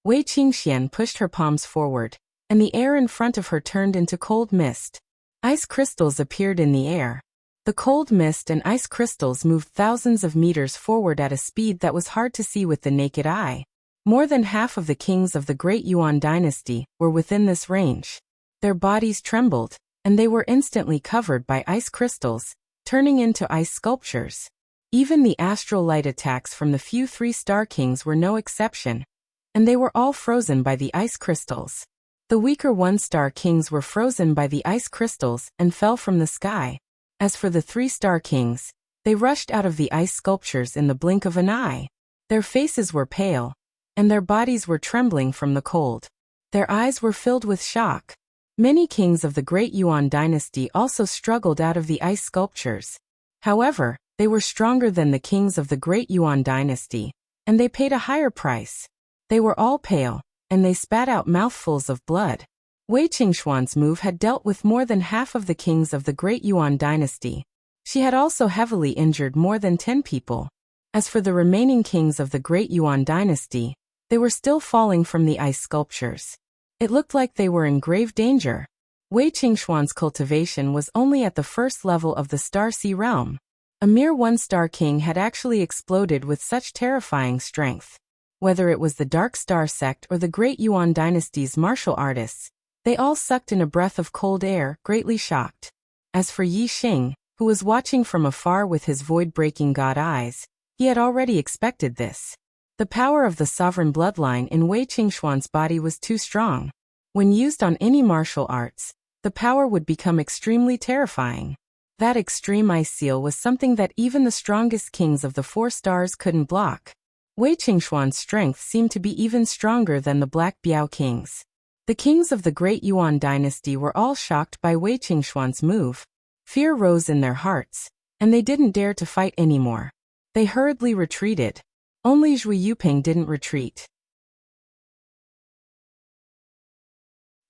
Wei Qingxian pushed her palms forward, and the air in front of her turned into cold mist. Ice crystals appeared in the air. The cold mist and ice crystals moved thousands of meters forward at a speed that was hard to see with the naked eye. More than half of the kings of the Great Yuan dynasty were within this range. Their bodies trembled, and they were instantly covered by ice crystals, turning into ice sculptures. Even the astral light attacks from the few 3-star kings were no exception, and they were all frozen by the ice crystals. The weaker 1-star kings were frozen by the ice crystals and fell from the sky. As for the 3-star kings, they rushed out of the ice sculptures in the blink of an eye. Their faces were pale, and their bodies were trembling from the cold. Their eyes were filled with shock. Many kings of the Great Yuan dynasty also struggled out of the ice sculptures. However, they were stronger than the kings of the Great Yuan dynasty, and they paid a higher price. They were all pale, and they spat out mouthfuls of blood. Wei Qingxuan's move had dealt with more than half of the kings of the Great Yuan dynasty. She had also heavily injured more than 10 people. As for the remaining kings of the Great Yuan dynasty, they were still falling from the ice sculptures. It looked like they were in grave danger. Wei Qingxuan's cultivation was only at the first level of the Star Sea realm. A mere one-star king had actually exploded with such terrifying strength. Whether it was the Dark Star sect or the Great Yuan dynasty's martial artists, they all sucked in a breath of cold air, greatly shocked. As for Yi Xing, who was watching from afar with his void-breaking god eyes, he had already expected this. The power of the sovereign bloodline in Wei Qingxuan's body was too strong. When used on any martial arts, the power would become extremely terrifying. That extreme ice seal was something that even the strongest kings of the 4 stars couldn't block. Wei Qingxuan's strength seemed to be even stronger than the Black Biao kings. The kings of the Great Yuan dynasty were all shocked by Wei Qingxuan's move. Fear rose in their hearts, and they didn't dare to fight anymore. They hurriedly retreated. Only Zhui Yuping didn't retreat.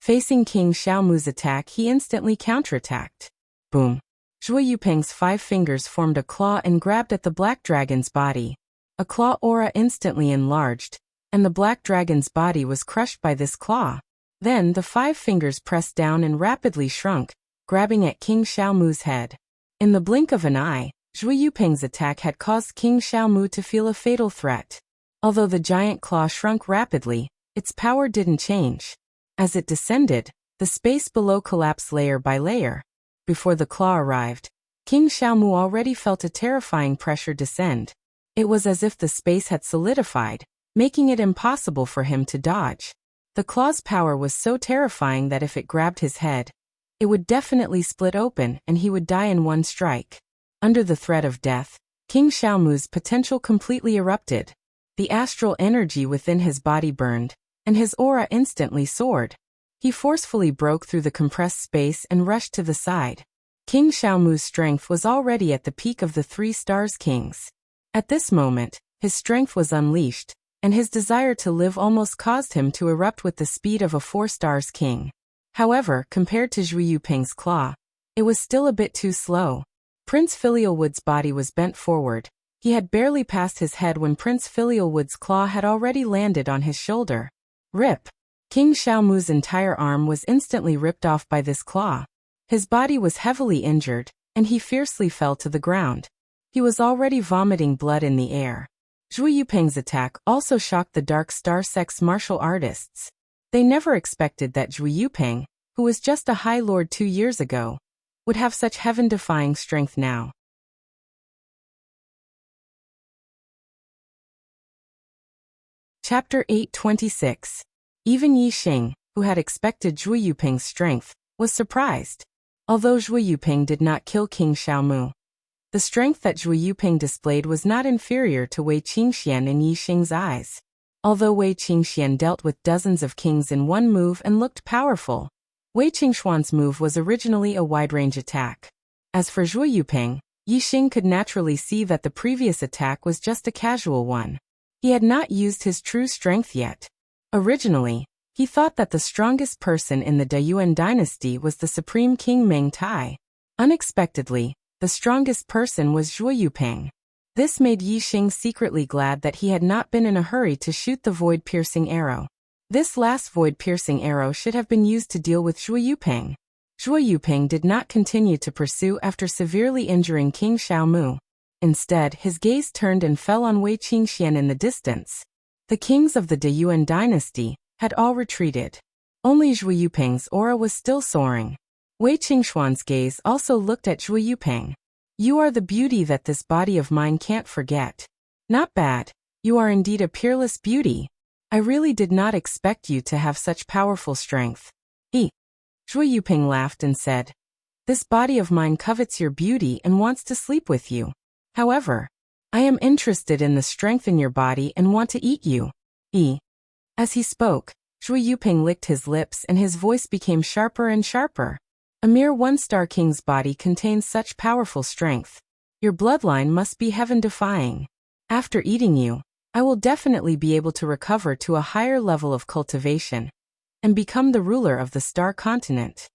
Facing King Xiaomu's attack, he instantly counterattacked. Boom! Zhui Yuping's 5 fingers formed a claw and grabbed at the black dragon's body. A claw aura instantly enlarged, and the black dragon's body was crushed by this claw. Then the 5 fingers pressed down and rapidly shrunk, grabbing at King Xiaomu's head. In the blink of an eye, Zhui Yuping's attack had caused King Xiaomu to feel a fatal threat. Although the giant claw shrunk rapidly, its power didn't change. As it descended, the space below collapsed layer by layer. Before the claw arrived, King Xiaomu already felt a terrifying pressure descend. It was as if the space had solidified, making it impossible for him to dodge. The claw's power was so terrifying that if it grabbed his head, it would definitely split open and he would die in one strike. Under the threat of death, King Xiaomu's potential completely erupted. The astral energy within his body burned, and his aura instantly soared. He forcefully broke through the compressed space and rushed to the side. King Xiaomu's strength was already at the peak of the 3 stars kings. At this moment, his strength was unleashed, and his desire to live almost caused him to erupt with the speed of a 4 stars king. However, compared to Zhui Yuping's claw, it was still a bit too slow. Prince Filialwood's body was bent forward. He had barely passed his head when Prince Filialwood's claw had already landed on his shoulder. Rip! King Xiaomu's entire arm was instantly ripped off by this claw. His body was heavily injured, and he fiercely fell to the ground. He was already vomiting blood in the air. Zhui Yuping's attack also shocked the Dark Star sect's martial artists. They never expected that Zhui Yuping, who was just a High Lord 2 years ago, would have such heaven-defying strength now. Chapter 826. Even Yi Xing, who had expected Zhui Yuping's strength, was surprised. Although Zhui Yuping did not kill King Xiaomu, the strength that Zhui Yuping displayed was not inferior to Wei Qingxian in Yi Xing's eyes. Although Wei Qingxian dealt with dozens of kings in one move and looked powerful, Wei Qingxuan's move was originally a wide-range attack. As for Zhui Yuping, Yi Xing could naturally see that the previous attack was just a casual one. He had not used his true strength yet. Originally, he thought that the strongest person in the Dayuan dynasty was the Supreme King Meng Tai. Unexpectedly, the strongest person was Zhui Yuping. This made Yi Xing secretly glad that he had not been in a hurry to shoot the void-piercing arrow. This last void-piercing arrow should have been used to deal with Zhui Yuping. Zhui Yuping did not continue to pursue after severely injuring King Xiaomu. Instead, his gaze turned and fell on Wei Qingxian in the distance. The kings of the Dayuan dynasty had all retreated. Only Zhui Yuping's aura was still soaring. Wei Qingxuan's gaze also looked at Zhui Yuping. You are the beauty that this body of mine can't forget. Not bad. You are indeed a peerless beauty. I really did not expect you to have such powerful strength. Zhui Yuping laughed and said, This body of mine covets your beauty and wants to sleep with you. However, I am interested in the strength in your body and want to eat you. As he spoke, Zhui Yuping licked his lips and his voice became sharper and sharper. A mere one-star king's body contains such powerful strength. Your bloodline must be heaven-defying. After eating you, I will definitely be able to recover to a higher level of cultivation and become the ruler of the star continent.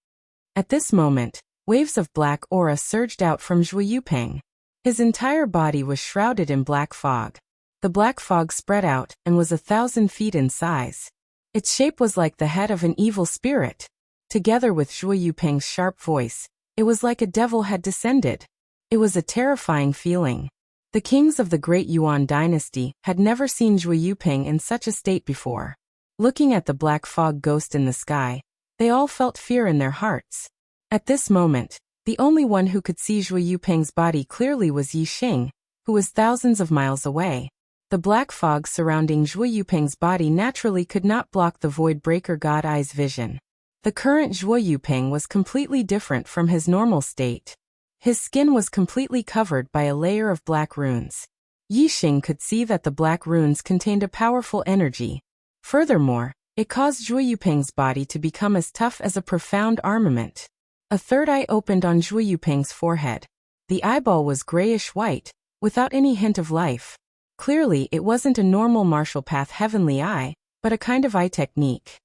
At this moment, waves of black aura surged out from Zhui Yuping. His entire body was shrouded in black fog. The black fog spread out and was 1,000 feet in size. Its shape was like the head of an evil spirit. Together with Zhuo Yupeng's sharp voice, it was like a devil had descended. It was a terrifying feeling. The kings of the Great Yuan dynasty had never seen Zhuo Yupeng in such a state before. Looking at the black fog ghost in the sky, they all felt fear in their hearts. At this moment, the only one who could see Zhuo Yupeng's body clearly was Yi Xing, who was thousands of miles away. The black fog surrounding Zhuo Yupeng's body naturally could not block the Void Breaker God Eye's vision. The current Zhuo Yupeng was completely different from his normal state. His skin was completely covered by a layer of black runes. Yi Xing could see that the black runes contained a powerful energy. Furthermore, it caused Zhuo Yupeng's body to become as tough as a profound armament. A third eye opened on Zhuo Yupeng's forehead. The eyeball was grayish-white, without any hint of life. Clearly, it wasn't a normal martial path heavenly eye, but a kind of eye technique.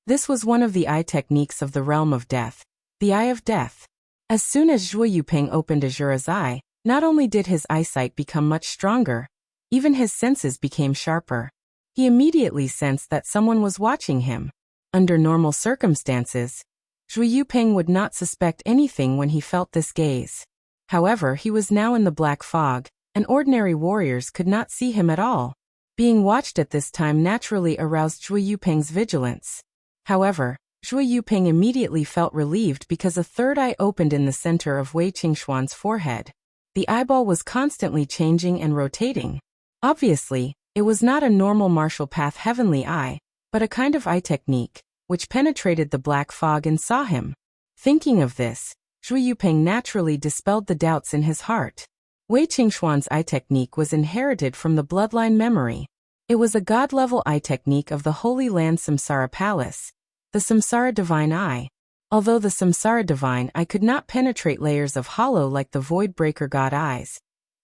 This was one of the eye techniques of the realm of death, the Eye of Death. As soon as Zhuo Yupeng opened Azura's eye, not only did his eyesight become much stronger, even his senses became sharper. He immediately sensed that someone was watching him. Under normal circumstances, Zhuo Yupeng would not suspect anything when he felt this gaze. However, he was now in the black fog, and ordinary warriors could not see him at all. Being watched at this time naturally aroused Zhuo Yupeng's vigilance. However, Zhuo Yupeng immediately felt relieved because a third eye opened in the center of Wei Qingshuan's forehead. The eyeball was constantly changing and rotating. Obviously, it was not a normal martial path heavenly eye, but a kind of eye technique, which penetrated the black fog and saw him. Thinking of this, Zhuo Yupeng naturally dispelled the doubts in his heart. Wei Qingshuan's eye technique was inherited from the bloodline memory. It was a god-level eye technique of the Holy Land Samsara Palace, the Samsara Divine Eye. Although the Samsara Divine Eye could not penetrate layers of hollow like the Void Breaker God Eyes,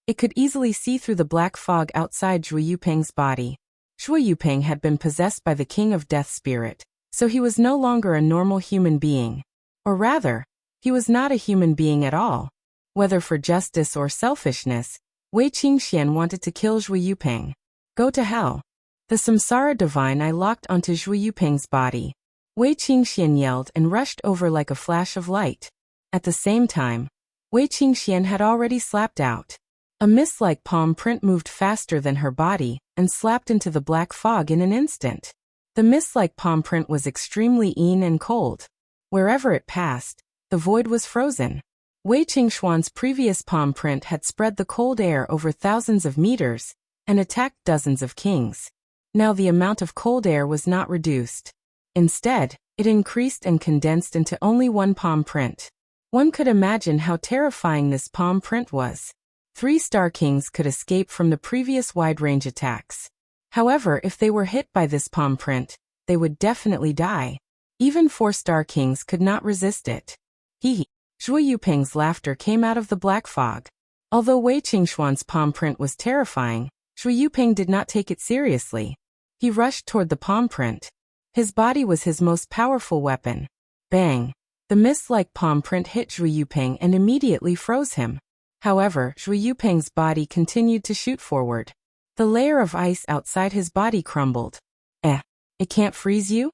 it could easily see through the black fog outside Zhuo Yupeng's body. Zhuo Yupeng had been possessed by the King of Death Spirit, so he was no longer a normal human being. Or rather, he was not a human being at all. Whether for justice or selfishness, Wei Qingxian wanted to kill Zhuo Yupeng. Go to hell. The Samsara Divine Eye locked onto Zhuo Yupeng's body. Wei Qingxian yelled and rushed over like a flash of light. At the same time, Wei Qingxian had already slapped out. A mist-like palm print moved faster than her body and slapped into the black fog in an instant. The mist-like palm print was extremely keen and cold. Wherever it passed, the void was frozen. Wei Qingshuan's previous palm print had spread the cold air over thousands of meters and attacked dozens of kings. Now the amount of cold air was not reduced. Instead, it increased and condensed into only one palm print. One could imagine how terrifying this palm print was. 3 Star Kings could escape from the previous wide-range attacks. However, if they were hit by this palm print, they would definitely die. Even 4 Star Kings could not resist it. Hee. Zhuo Yupeng's laughter came out of the black fog. Although Wei Qingshuan's palm print was terrifying, Zhuo Yupeng did not take it seriously. He rushed toward the palm print. His body was his most powerful weapon. Bang! The mist-like palm print hit Zhuo Yupeng and immediately froze him. However, Zhuo Yupeng's body continued to shoot forward. The layer of ice outside his body crumbled. It can't freeze you?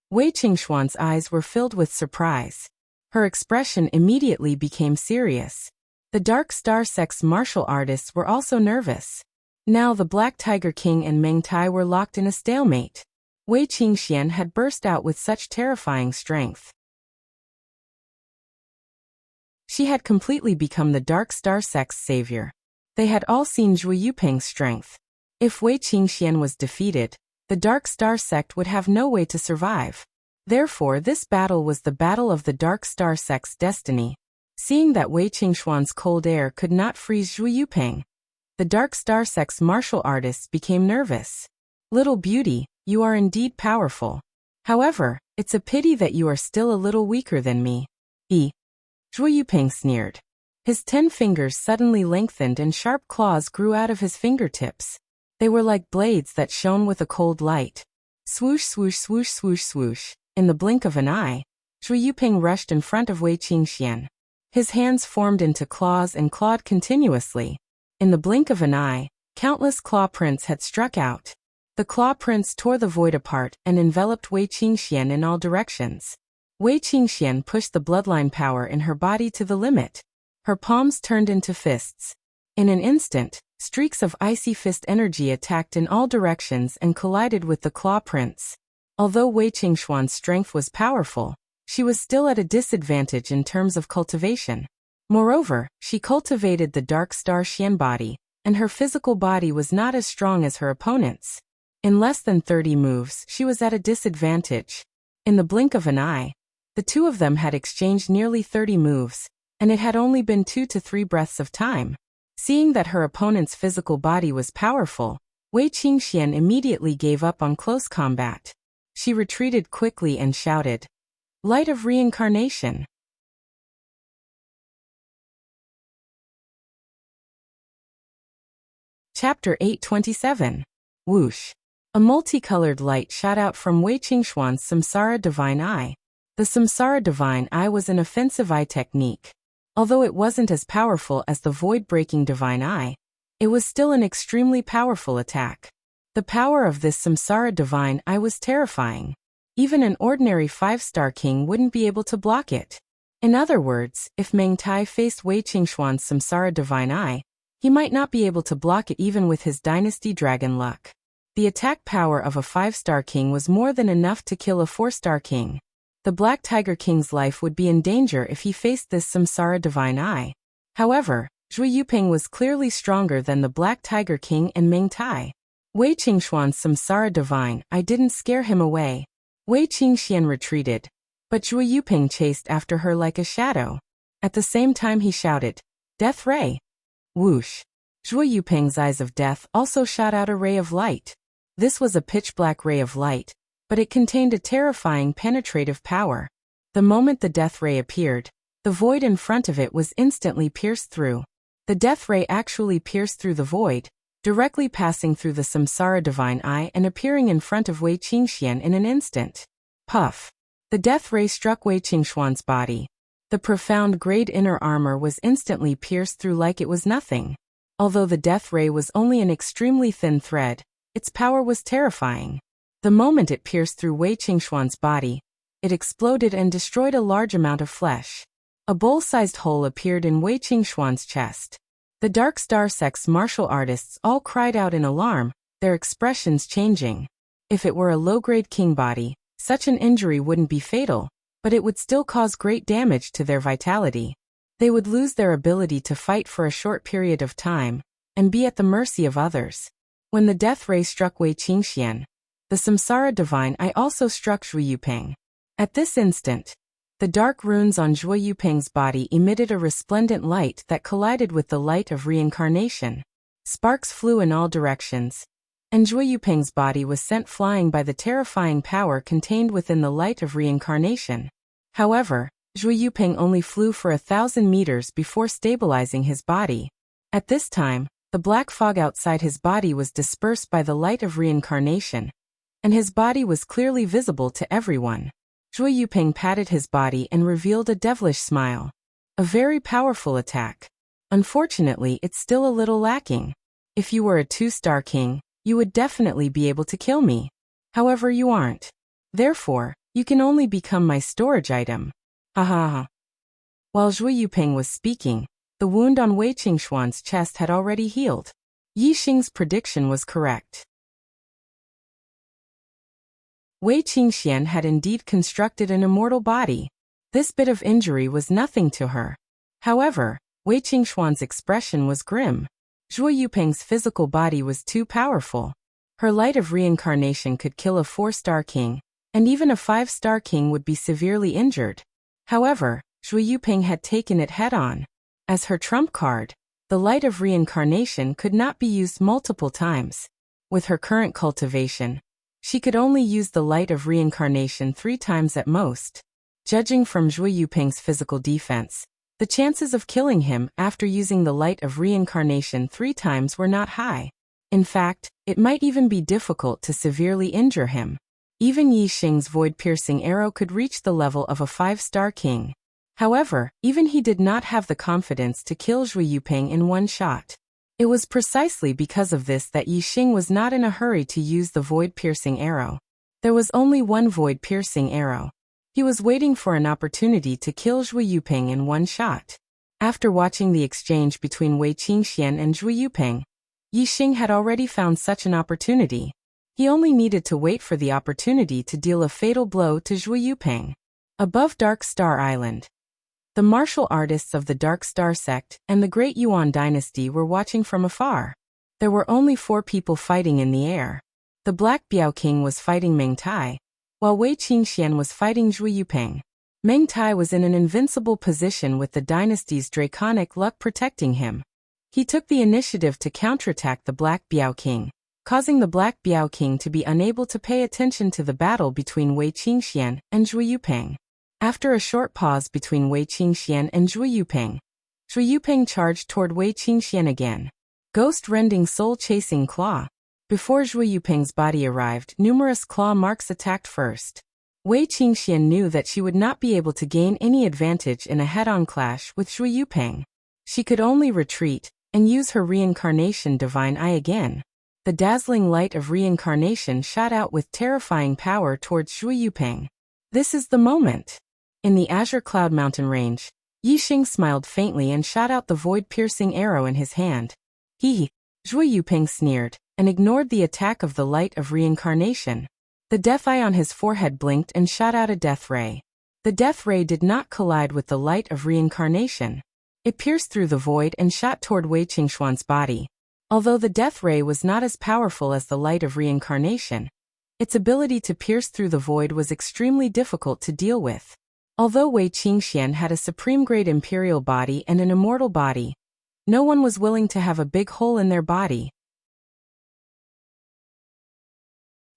Wei Qingshuan's eyes were filled with surprise. Her expression immediately became serious. The Dark Star Sect's martial artists were also nervous. Now the Black Tiger King and Meng Tai were locked in a stalemate. Wei Qingxian had burst out with such terrifying strength. She had completely become the Dark Star Sect's savior. They had all seen Zhuo Yupeng's strength. If Wei Qingxian was defeated, the Dark Star Sect would have no way to survive. Therefore, this battle was the battle of the Dark Star Sect's destiny. Seeing that Wei Qingshuan's cold air could not freeze Zhuo Yupeng, the Dark Star Sect's martial artists became nervous. Little beauty, you are indeed powerful. However, it's a pity that you are still a little weaker than me. Zhuo Yupeng sneered. His 10 fingers suddenly lengthened and sharp claws grew out of his fingertips. They were like blades that shone with a cold light. Swoosh, swoosh, swoosh, swoosh, swoosh. In the blink of an eye, Zhuo Yupeng rushed in front of Wei Qingxian. His hands formed into claws and clawed continuously. In the blink of an eye, countless claw prints had struck out. The claw prints tore the void apart and enveloped Wei Qingxian in all directions. Wei Qingxian pushed the bloodline power in her body to the limit. Her palms turned into fists. In an instant, streaks of icy fist energy attacked in all directions and collided with the claw prints. Although Wei Qingxuan's strength was powerful, she was still at a disadvantage in terms of cultivation. Moreover, she cultivated the dark star Xian body, and her physical body was not as strong as her opponent's. In less than 30 moves, she was at a disadvantage. In the blink of an eye, the two of them had exchanged nearly 30 moves, and it had only been 2 to 3 breaths of time. Seeing that her opponent's physical body was powerful, Wei Qingxian immediately gave up on close combat. She retreated quickly and shouted, "Light of Reincarnation!" Chapter 827. Whoosh. A multicolored light shot out from Wei Qingxuan's Samsara Divine Eye. The Samsara Divine Eye was an offensive eye technique. Although it wasn't as powerful as the void-breaking Divine Eye, it was still an extremely powerful attack. The power of this Samsara Divine Eye was terrifying. Even an ordinary 5-star king wouldn't be able to block it. In other words, if Meng Tai faced Wei Qingxuan's Samsara Divine Eye, he might not be able to block it even with his Dynasty Dragon luck. The attack power of a 5-star king was more than enough to kill a 4-star king. The Black Tiger King's life would be in danger if he faced this Samsara Divine Eye. However, Zhui Yuping was clearly stronger than the Black Tiger King and Meng Tai. Wei Qingxuan's Samsara Divine Eye didn't scare him away. Wei Qingxian retreated, but Zhui Yuping chased after her like a shadow. At the same time he shouted, "Death Ray!" Whoosh! Zhui Yuping's eyes of death also shot out a ray of light. This was a pitch-black ray of light, but it contained a terrifying penetrative power. The moment the death ray appeared, the void in front of it was instantly pierced through. The death ray actually pierced through the void, directly passing through the Samsara Divine Eye and appearing in front of Wei Qingxian in an instant. Puff! The death ray struck Wei Qingxuan's body. The profound grade inner armor was instantly pierced through like it was nothing. Although the death ray was only an extremely thin thread, its power was terrifying. The moment it pierced through Wei Qingxuan's body, it exploded and destroyed a large amount of flesh. A bowl-sized hole appeared in Wei Qingxuan's chest. The Dark Star Sect's martial artists all cried out in alarm, their expressions changing. If it were a low-grade king body, such an injury wouldn't be fatal, but it would still cause great damage to their vitality. They would lose their ability to fight for a short period of time, and be at the mercy of others. When the death ray struck Wei Qingxian, the Samsara Divine Eye also struck Zhui Yuping. At this instant, the dark runes on Zhui Yuping's body emitted a resplendent light that collided with the light of reincarnation. Sparks flew in all directions, and Zhui Yuping's body was sent flying by the terrifying power contained within the light of reincarnation. However, Zhui Yuping only flew for 1,000 meters before stabilizing his body. At this time, the black fog outside his body was dispersed by the light of reincarnation, and his body was clearly visible to everyone. Zhui Yuping patted his body and revealed a devilish smile. A very powerful attack. Unfortunately, it's still a little lacking. If you were a 2-star king, you would definitely be able to kill me. However, you aren't. Therefore, you can only become my storage item. Ha ha ha. While Zhui Yuping was speaking, the wound on Wei Qingxuan's chest had already healed. Yi Xing's prediction was correct. Wei Qingxian had indeed constructed an immortal body. This bit of injury was nothing to her. However, Wei Qingxuan's expression was grim. Zhui Yuping's physical body was too powerful. Her light of reincarnation could kill a 4-star king, and even a 5-star king would be severely injured. However, Zhui Yuping had taken it head-on. As her trump card, the light of reincarnation could not be used multiple times. With her current cultivation, she could only use the light of reincarnation 3 times at most. Judging from Zhui Yuping's physical defense, the chances of killing him after using the light of reincarnation 3 times were not high. In fact, it might even be difficult to severely injure him. Even Yi Xing's void-piercing arrow could reach the level of a 5-star king. However, even he did not have the confidence to kill Zhui Yuping in one shot. It was precisely because of this that Yixing was not in a hurry to use the void-piercing arrow. There was only one void-piercing arrow. He was waiting for an opportunity to kill Zhui Yuping in one shot. After watching the exchange between Wei Qingxian and Zhui Yuping, Yixing had already found such an opportunity. He only needed to wait for the opportunity to deal a fatal blow to Zhui Yuping. Above Dark Star Island, the martial artists of the Dark Star sect and the Great Yuan dynasty were watching from afar. There were only 4 people fighting in the air. The Black Biao King was fighting Meng Tai, while Wei Qingxian was fighting Zhui Yuping. Meng Tai was in an invincible position with the dynasty's draconic luck protecting him. He took the initiative to counterattack the Black Biao King, causing the Black Biao King to be unable to pay attention to the battle between Wei Qingxian and Zhui Yuping. After a short pause between Wei Qingxian and Zhui Yuping charged toward Wei Qingxian again. Ghost-rending soul-chasing claw. Before Zhui Yuping's body arrived, numerous claw marks attacked first. Wei Qingxian knew that she would not be able to gain any advantage in a head-on clash with Zhui Yuping. She could only retreat and use her reincarnation divine eye again. The dazzling light of reincarnation shot out with terrifying power towards Zhui Yuping. This is the moment. In the Azure Cloud Mountain range, Yixing smiled faintly and shot out the void-piercing arrow in his hand. Zhui Yuping sneered and ignored the attack of the light of reincarnation. The death eye on his forehead blinked and shot out a death ray. The death ray did not collide with the light of reincarnation. It pierced through the void and shot toward Wei Qingxuan's body. Although the death ray was not as powerful as the light of reincarnation, its ability to pierce through the void was extremely difficult to deal with. Although Wei Qingxian had a supreme-grade imperial body and an immortal body, no one was willing to have a big hole in their body.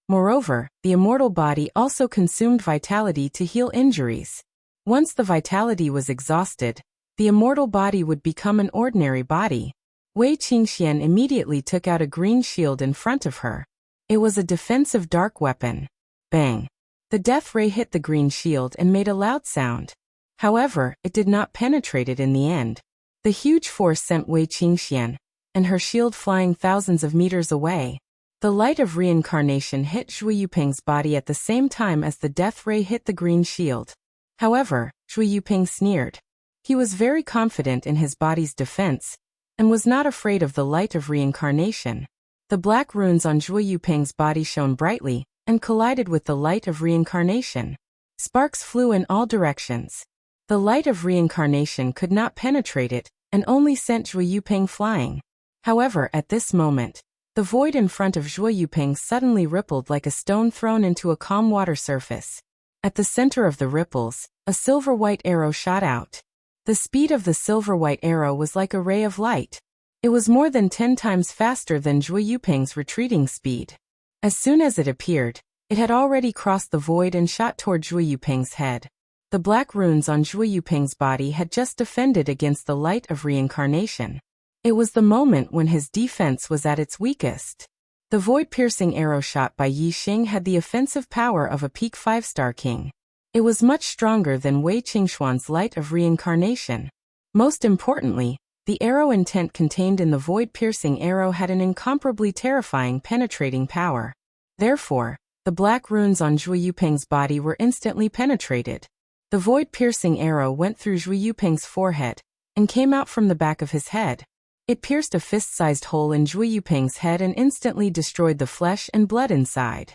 Moreover, the immortal body also consumed vitality to heal injuries. Once the vitality was exhausted, the immortal body would become an ordinary body. Wei Qingxian immediately took out a green shield in front of her. It was a defensive dark weapon. Bang! The death ray hit the green shield and made a loud sound. However, it did not penetrate it in the end. The huge force sent Wei Qingxian and her shield flying thousands of meters away. The light of reincarnation hit Zhui Yuping's body at the same time as the death ray hit the green shield. However, Zhui Yuping sneered. He was very confident in his body's defense and was not afraid of the light of reincarnation. The black runes on Zhui Yuping's body shone brightly and collided with the light of reincarnation. Sparks flew in all directions. The light of reincarnation could not penetrate it and only sent Zhui Yuping flying. However, at this moment, the void in front of Zhui Yuping suddenly rippled like a stone thrown into a calm water surface. At the center of the ripples, a silver-white arrow shot out. The speed of the silver-white arrow was like a ray of light. It was more than 10 times faster than Zhui Yuping's retreating speed. As soon as it appeared, it had already crossed the void and shot toward Zhui Yuping's head. The black runes on Zhui Yuping's body had just defended against the light of reincarnation. It was the moment when his defense was at its weakest. The void-piercing arrow shot by Yixing had the offensive power of a peak 5-star king. It was much stronger than Wei Qingxuan's light of reincarnation. Most importantly, the arrow intent contained in the void-piercing arrow had an incomparably terrifying penetrating power. Therefore, the black runes on Zhui Yuping's body were instantly penetrated. The void-piercing arrow went through Zhui Yuping's forehead and came out from the back of his head. It pierced a fist-sized hole in Zhui Yuping's head and instantly destroyed the flesh and blood inside.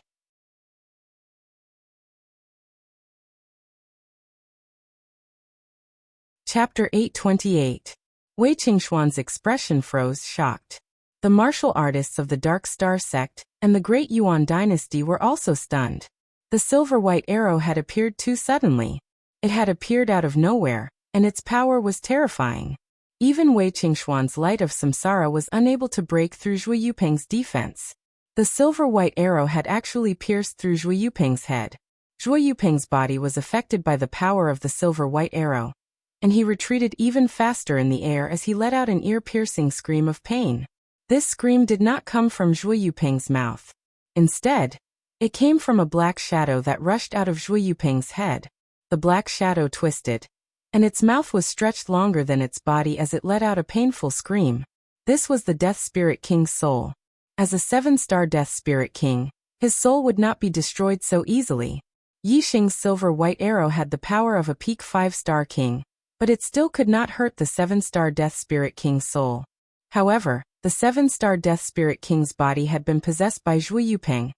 Chapter 828. Wei Qingxuan's expression froze, shocked. The martial artists of the Dark Star sect and the Great Yuan dynasty were also stunned. The silver-white arrow had appeared too suddenly. It had appeared out of nowhere, and its power was terrifying. Even Wei Qingxuan's light of samsara was unable to break through Zhui Yuping's defense. The silver-white arrow had actually pierced through Zhui Yuping's head. Zhui Yuping's body was affected by the power of the silver-white arrow, and he retreated even faster in the air as he let out an ear-piercing scream of pain. This scream did not come from Zhui Yuping's mouth. Instead, it came from a black shadow that rushed out of Zhui Yuping's head. The black shadow twisted, and its mouth was stretched longer than its body as it let out a painful scream. This was the Death Spirit King's soul. As a 7-star Death Spirit King, his soul would not be destroyed so easily. Yi Xing's silver white arrow had the power of a peak 5-star king, but it still could not hurt the 7-star Death Spirit King's soul. However, the 7-star Death Spirit King's body had been possessed by Zhui Yupeng,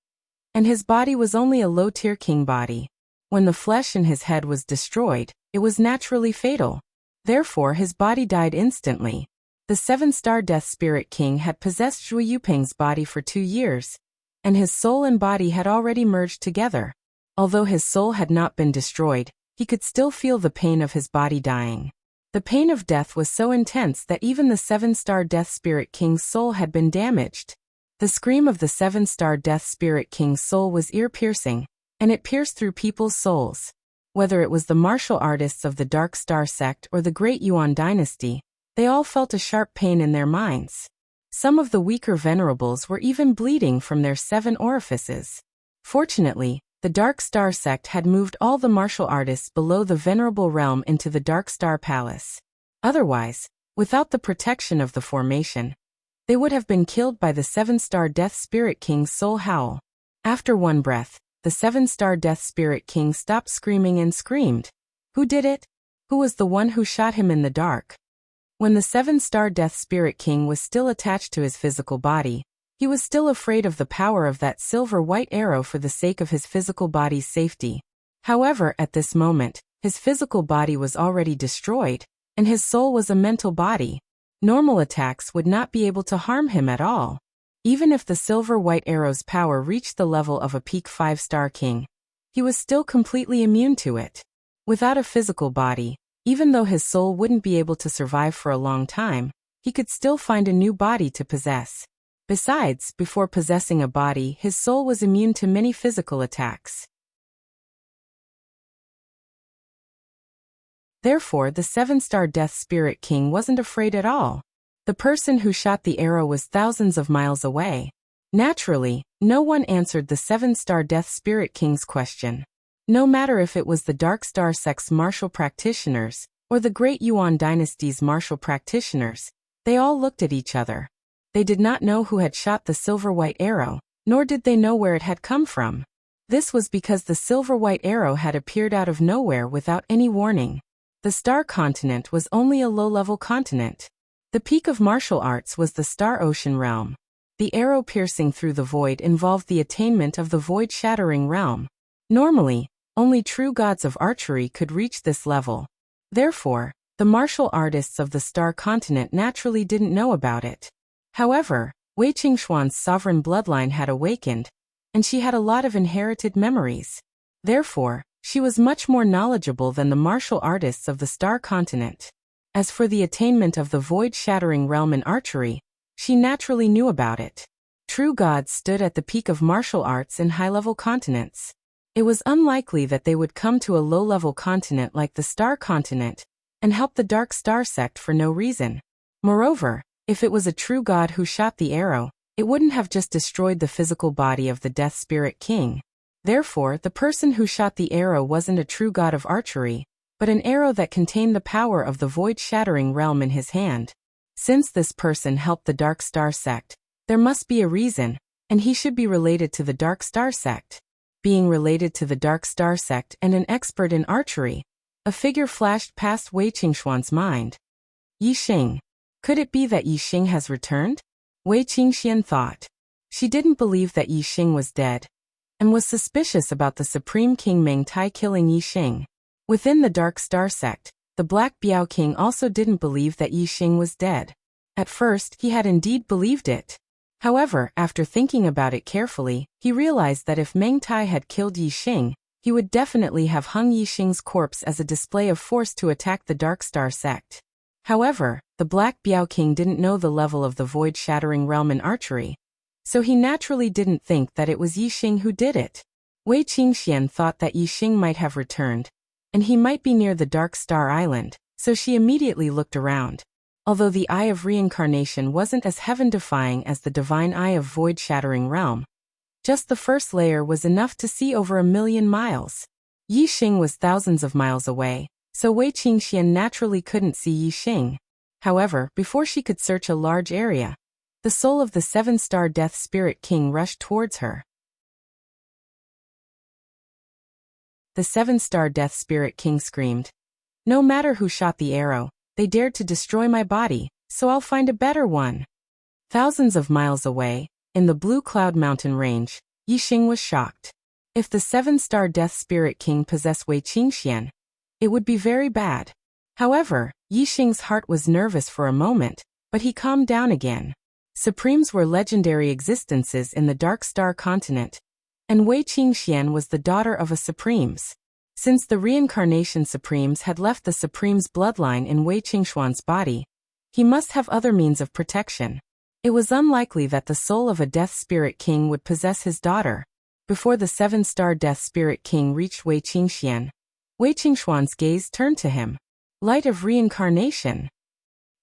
and his body was only a low-tier king body. When the flesh in his head was destroyed, it was naturally fatal. Therefore his body died instantly. The 7-star Death Spirit King had possessed Zhui Yupeng's body for 2 years, and his soul and body had already merged together. Although his soul had not been destroyed, he could still feel the pain of his body dying. The pain of death was so intense that even the 7-star Death Spirit King's soul had been damaged. The scream of the 7-star Death Spirit King's soul was ear-piercing, and it pierced through people's souls. Whether it was the martial artists of the Dark Star sect or the Great Yuan dynasty, they all felt a sharp pain in their minds. Some of the weaker venerables were even bleeding from their 7 orifices. Fortunately, the Dark Star sect had moved all the martial artists below the venerable realm into the Dark Star Palace. Otherwise, without the protection of the formation, they would have been killed by the 7-star Death Spirit King's soul howl. After one breath, the 7-star Death Spirit King stopped screaming and screamed. Who did it? Who was the one who shot him in the dark? When the 7-star Death Spirit King was still attached to his physical body, he was still afraid of the power of that silver white arrow for the sake of his physical body's safety. However, at this moment, his physical body was already destroyed, and his soul was a mental body. Normal attacks would not be able to harm him at all. Even if the silver white arrow's power reached the level of a peak 5-star king, he was still completely immune to it. Without a physical body, even though his soul wouldn't be able to survive for a long time, he could still find a new body to possess. Besides, before possessing a body, his soul was immune to many physical attacks. Therefore, the 7-star Death Spirit King wasn't afraid at all. The person who shot the arrow was thousands of miles away. Naturally, no one answered the 7-star Death Spirit King's question. No matter if it was the Dark Star sect's martial practitioners, or the Great Yuan dynasty's martial practitioners, they all looked at each other. They did not know who had shot the silver white arrow, nor did they know where it had come from. This was because the silver white arrow had appeared out of nowhere without any warning. The Star Continent was only a low-level continent. The peak of martial arts was the Star Ocean realm. The arrow piercing through the void involved the attainment of the void-shattering realm. Normally, only true gods of archery could reach this level. Therefore, the martial artists of the Star Continent naturally didn't know about it. However, Wei Qingxuan's sovereign bloodline had awakened, and she had a lot of inherited memories. Therefore, she was much more knowledgeable than the martial artists of the Star Continent. As for the attainment of the void-shattering realm in archery, she naturally knew about it. True gods stood at the peak of martial arts in high-level continents. It was unlikely that they would come to a low-level continent like the Star Continent and help the Dark Star sect for no reason. Moreover, if it was a true god who shot the arrow, it wouldn't have just destroyed the physical body of the Death Spirit King. Therefore, the person who shot the arrow wasn't a true god of archery, but an arrow that contained the power of the void-shattering realm in his hand. Since this person helped the Dark Star sect, there must be a reason, and he should be related to the Dark Star sect. Being related to the Dark Star sect and an expert in archery, a figure flashed past Wei Qingxuan's mind. Yi Xing. Could it be that Yi Xing has returned? Wei Qingxian thought. She didn't believe that Yi Xing was dead, and was suspicious about the Supreme King Meng Tai killing Yi Xing. Within the Dark Star sect, the Black Biao King also didn't believe that Yi Xing was dead. At first, he had indeed believed it. However, after thinking about it carefully, he realized that if Meng Tai had killed Yi Xing, he would definitely have hung Yi Xing's corpse as a display of force to attack the Dark Star sect. However, the Black Biao King didn't know the level of the void-shattering realm in archery, so he naturally didn't think that it was Yi Xing who did it. Wei Qingxian thought that Yi Xing might have returned, and he might be near the Dark Star Island, so she immediately looked around. Although the Eye of Reincarnation wasn't as heaven-defying as the Divine Eye of Void-Shattering Realm, just the first layer was enough to see over 1,000,000 miles. Yi Xing was thousands of miles away, so Wei Qingxian naturally couldn't see Yi Xing. However, before she could search a large area, the soul of the 7-star Death Spirit King rushed towards her. The 7-star Death Spirit King screamed, "No matter who shot the arrow, they dared to destroy my body, so I'll find a better one." Thousands of miles away, in the Blue Cloud Mountain Range, Yixing was shocked. If the 7-star Death Spirit King possessed Wei Qingxian, it would be very bad. However, Yixing's heart was nervous for a moment, but he calmed down again. Supremes were legendary existences in the Dark Star continent, and Wei Qingxian was the daughter of a Supremes. Since the reincarnation Supremes had left the Supremes' bloodline in Wei Qingxuan's body, he must have other means of protection. It was unlikely that the soul of a Death Spirit King would possess his daughter. Before the 7-star Death Spirit King reached Wei Qingxian, Wei Qingxuan's gaze turned to him. "Light of reincarnation!"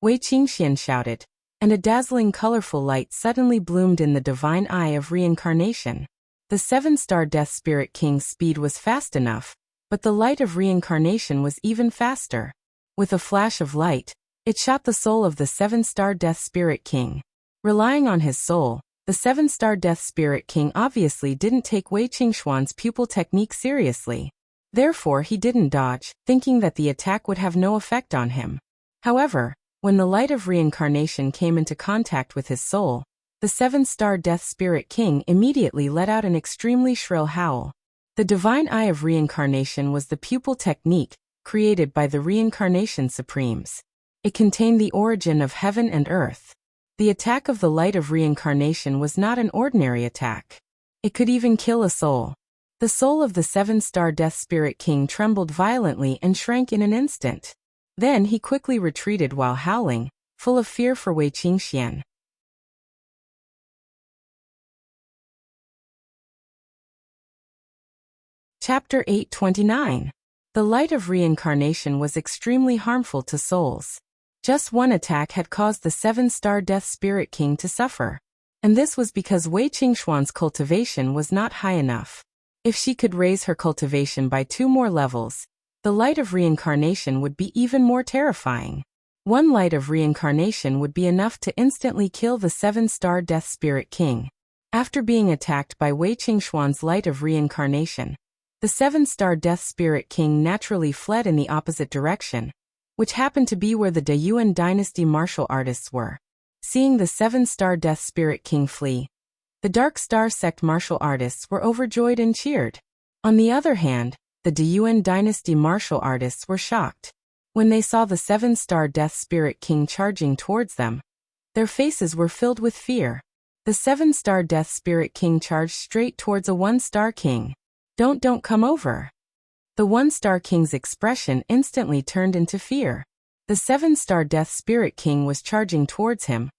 Wei Qingxian shouted, and a dazzling colorful light suddenly bloomed in the divine eye of reincarnation. The 7-star Death Spirit King's speed was fast enough, but the light of reincarnation was even faster. With a flash of light, it shot the soul of the 7-star Death Spirit King. Relying on his soul, the 7-star Death Spirit King obviously didn't take Wei Qingxuan's pupil technique seriously. Therefore he didn't dodge, thinking that the attack would have no effect on him. However, when the light of reincarnation came into contact with his soul, the 7-star Death Spirit King immediately let out an extremely shrill howl. The divine eye of reincarnation was the pupil technique, created by the reincarnation Supremes. It contained the origin of heaven and earth. The attack of the light of reincarnation was not an ordinary attack. It could even kill a soul. The soul of the 7-star Death Spirit King trembled violently and shrank in an instant. Then he quickly retreated while howling, full of fear for Wei Qingxian. Chapter 829. The light of reincarnation was extremely harmful to souls. Just one attack had caused the 7-star Death Spirit King to suffer. And this was because Wei Qingxuan's cultivation was not high enough. If she could raise her cultivation by 2 more levels, the light of reincarnation would be even more terrifying. One light of reincarnation would be enough to instantly kill the 7-star Death Spirit King. After being attacked by Wei Qingxuan's light of reincarnation, the 7-star Death Spirit King naturally fled in the opposite direction, which happened to be where the Dayuan dynasty martial artists were. Seeing the 7-star Death Spirit King flee, the Dark Star sect martial artists were overjoyed and cheered. On the other hand, the Dayuan dynasty martial artists were shocked. When they saw the 7-star Death Spirit King charging towards them, their faces were filled with fear. The 7-star Death Spirit King charged straight towards a 1-star king. Don't come over." The 1-star king's expression instantly turned into fear. The 7-star Death Spirit King was charging towards him,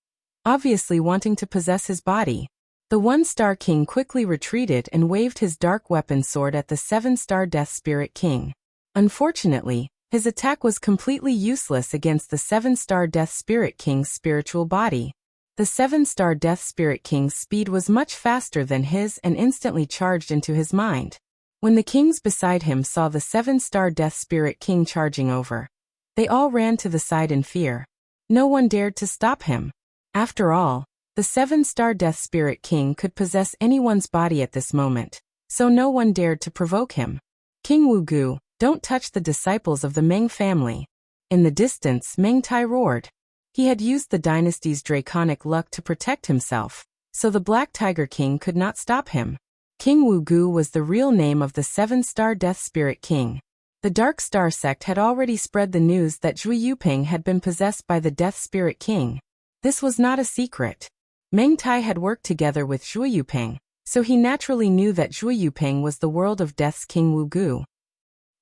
obviously wanting to possess his body. The 1-star king quickly retreated and waved his dark weapon sword at the 7-star Death Spirit King. Unfortunately, his attack was completely useless against the 7-star Death Spirit King's spiritual body. The 7-star Death Spirit King's speed was much faster than his and instantly charged into his mind. When the kings beside him saw the 7-star Death Spirit King charging over, they all ran to the side in fear. No one dared to stop him. After all, the 7-star Death Spirit King could possess anyone's body at this moment, so no one dared to provoke him. "King Wugu, don't touch the disciples of the Meng family." In the distance, Meng Tai roared. He had used the dynasty's draconic luck to protect himself, so the Black Tiger King could not stop him. King Wugu was the real name of the 7-star Death Spirit King. The Dark Star sect had already spread the news that Zhu Yuping had been possessed by the Death Spirit King. This was not a secret. Meng Tai had worked together with Zhu Yuping, so he naturally knew that Zhu Yuping was the world of Death's King Wugu.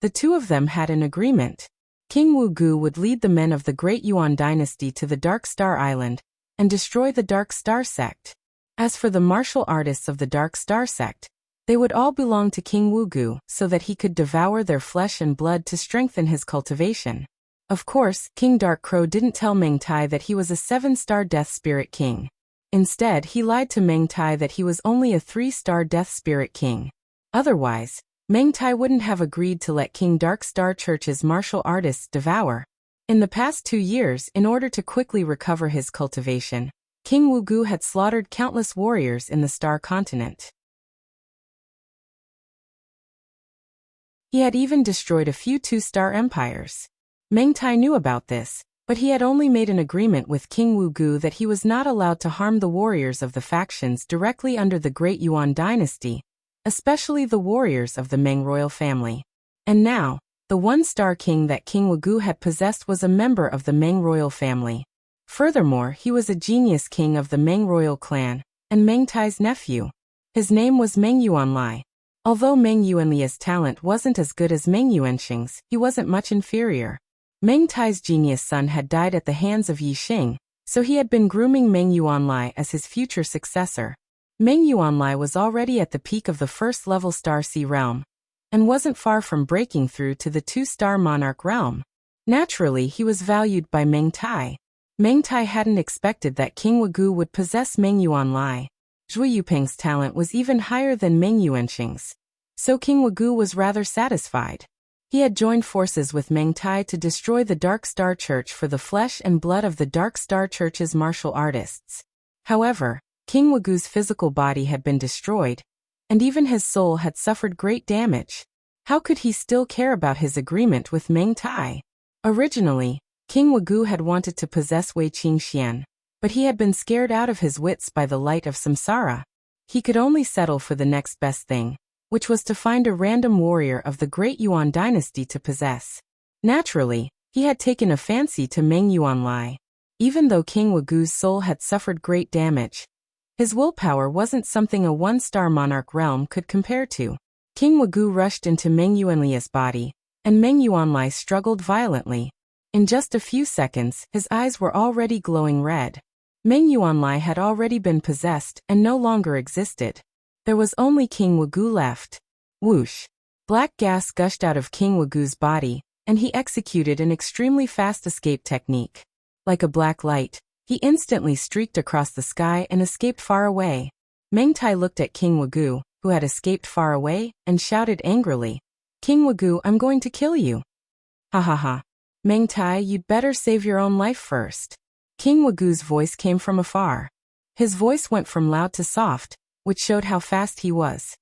The two of them had an agreement. King Wugu would lead the men of the Great Yuan dynasty to the Dark Star Island and destroy the Dark Star sect. As for the martial artists of the Dark Star sect, they would all belong to King Wugu so that he could devour their flesh and blood to strengthen his cultivation. Of course, King Dark Crow didn't tell Meng Tai that he was a 7-star Death Spirit King. Instead, he lied to Meng Tai that he was only a 3-star Death Spirit King. Otherwise, Meng Tai wouldn't have agreed to let King Dark Star Church's martial artists devour In the past 2 years, in order to quickly recover his cultivation, King Wugu had slaughtered countless warriors in the Star Continent. He had even destroyed a few 2-star empires. Meng Tai knew about this, but he had only made an agreement with King Wugu that he was not allowed to harm the warriors of the factions directly under the Great Yuan dynasty, especially the warriors of the Meng royal family. And now, the 1-star king that King Wugu had possessed was a member of the Meng royal family. Furthermore, he was a genius king of the Meng royal clan, and Meng Tai's nephew. His name was Meng Yuanlai. Although Meng Yuanli's talent wasn't as good as Meng Yuanxing's, he wasn't much inferior. Meng Tai's genius son had died at the hands of Yi Xing, so he had been grooming Meng Yuanlai as his future successor. Meng Yuanlai was already at the peak of the first-level Star Sea realm, and wasn't far from breaking through to the 2-star Monarch realm. Naturally, he was valued by Meng Tai. Meng Tai hadn't expected that King Wugu would possess Meng Yuanlai. Zhui Yupeng's talent was even higher than Meng Yuanxing's, so King Wugu was rather satisfied. He had joined forces with Meng Tai to destroy the Dark Star Church for the flesh and blood of the Dark Star Church's martial artists. However, King Wugu's physical body had been destroyed, and even his soul had suffered great damage. How could he still care about his agreement with Meng Tai? Originally, King Wugu had wanted to possess Wei Qingxian, but he had been scared out of his wits by the light of samsara. He could only settle for the next best thing, which was to find a random warrior of the Great Yuan dynasty to possess. Naturally, he had taken a fancy to Meng Yuanlai. Even though King Wugu's soul had suffered great damage, his willpower wasn't something a 1-star monarch realm could compare to. King Wugu rushed into Meng Yuanli's body, and Meng Yuanlai struggled violently. In just a few seconds, his eyes were already glowing red. Meng Yuanlai had already been possessed and no longer existed. There was only King Wugu left. Whoosh! Black gas gushed out of King Wugu's body, and he executed an extremely fast escape technique. Like a black light, he instantly streaked across the sky and escaped far away. Meng Tai looked at King Wugu, who had escaped far away, and shouted angrily, "King Wugu, I'm going to kill you." Ha ha ha. Meng Tai, you'd better save your own life first. King Wugu's voice came from afar. His voice went from loud to soft, which showed how fast he was.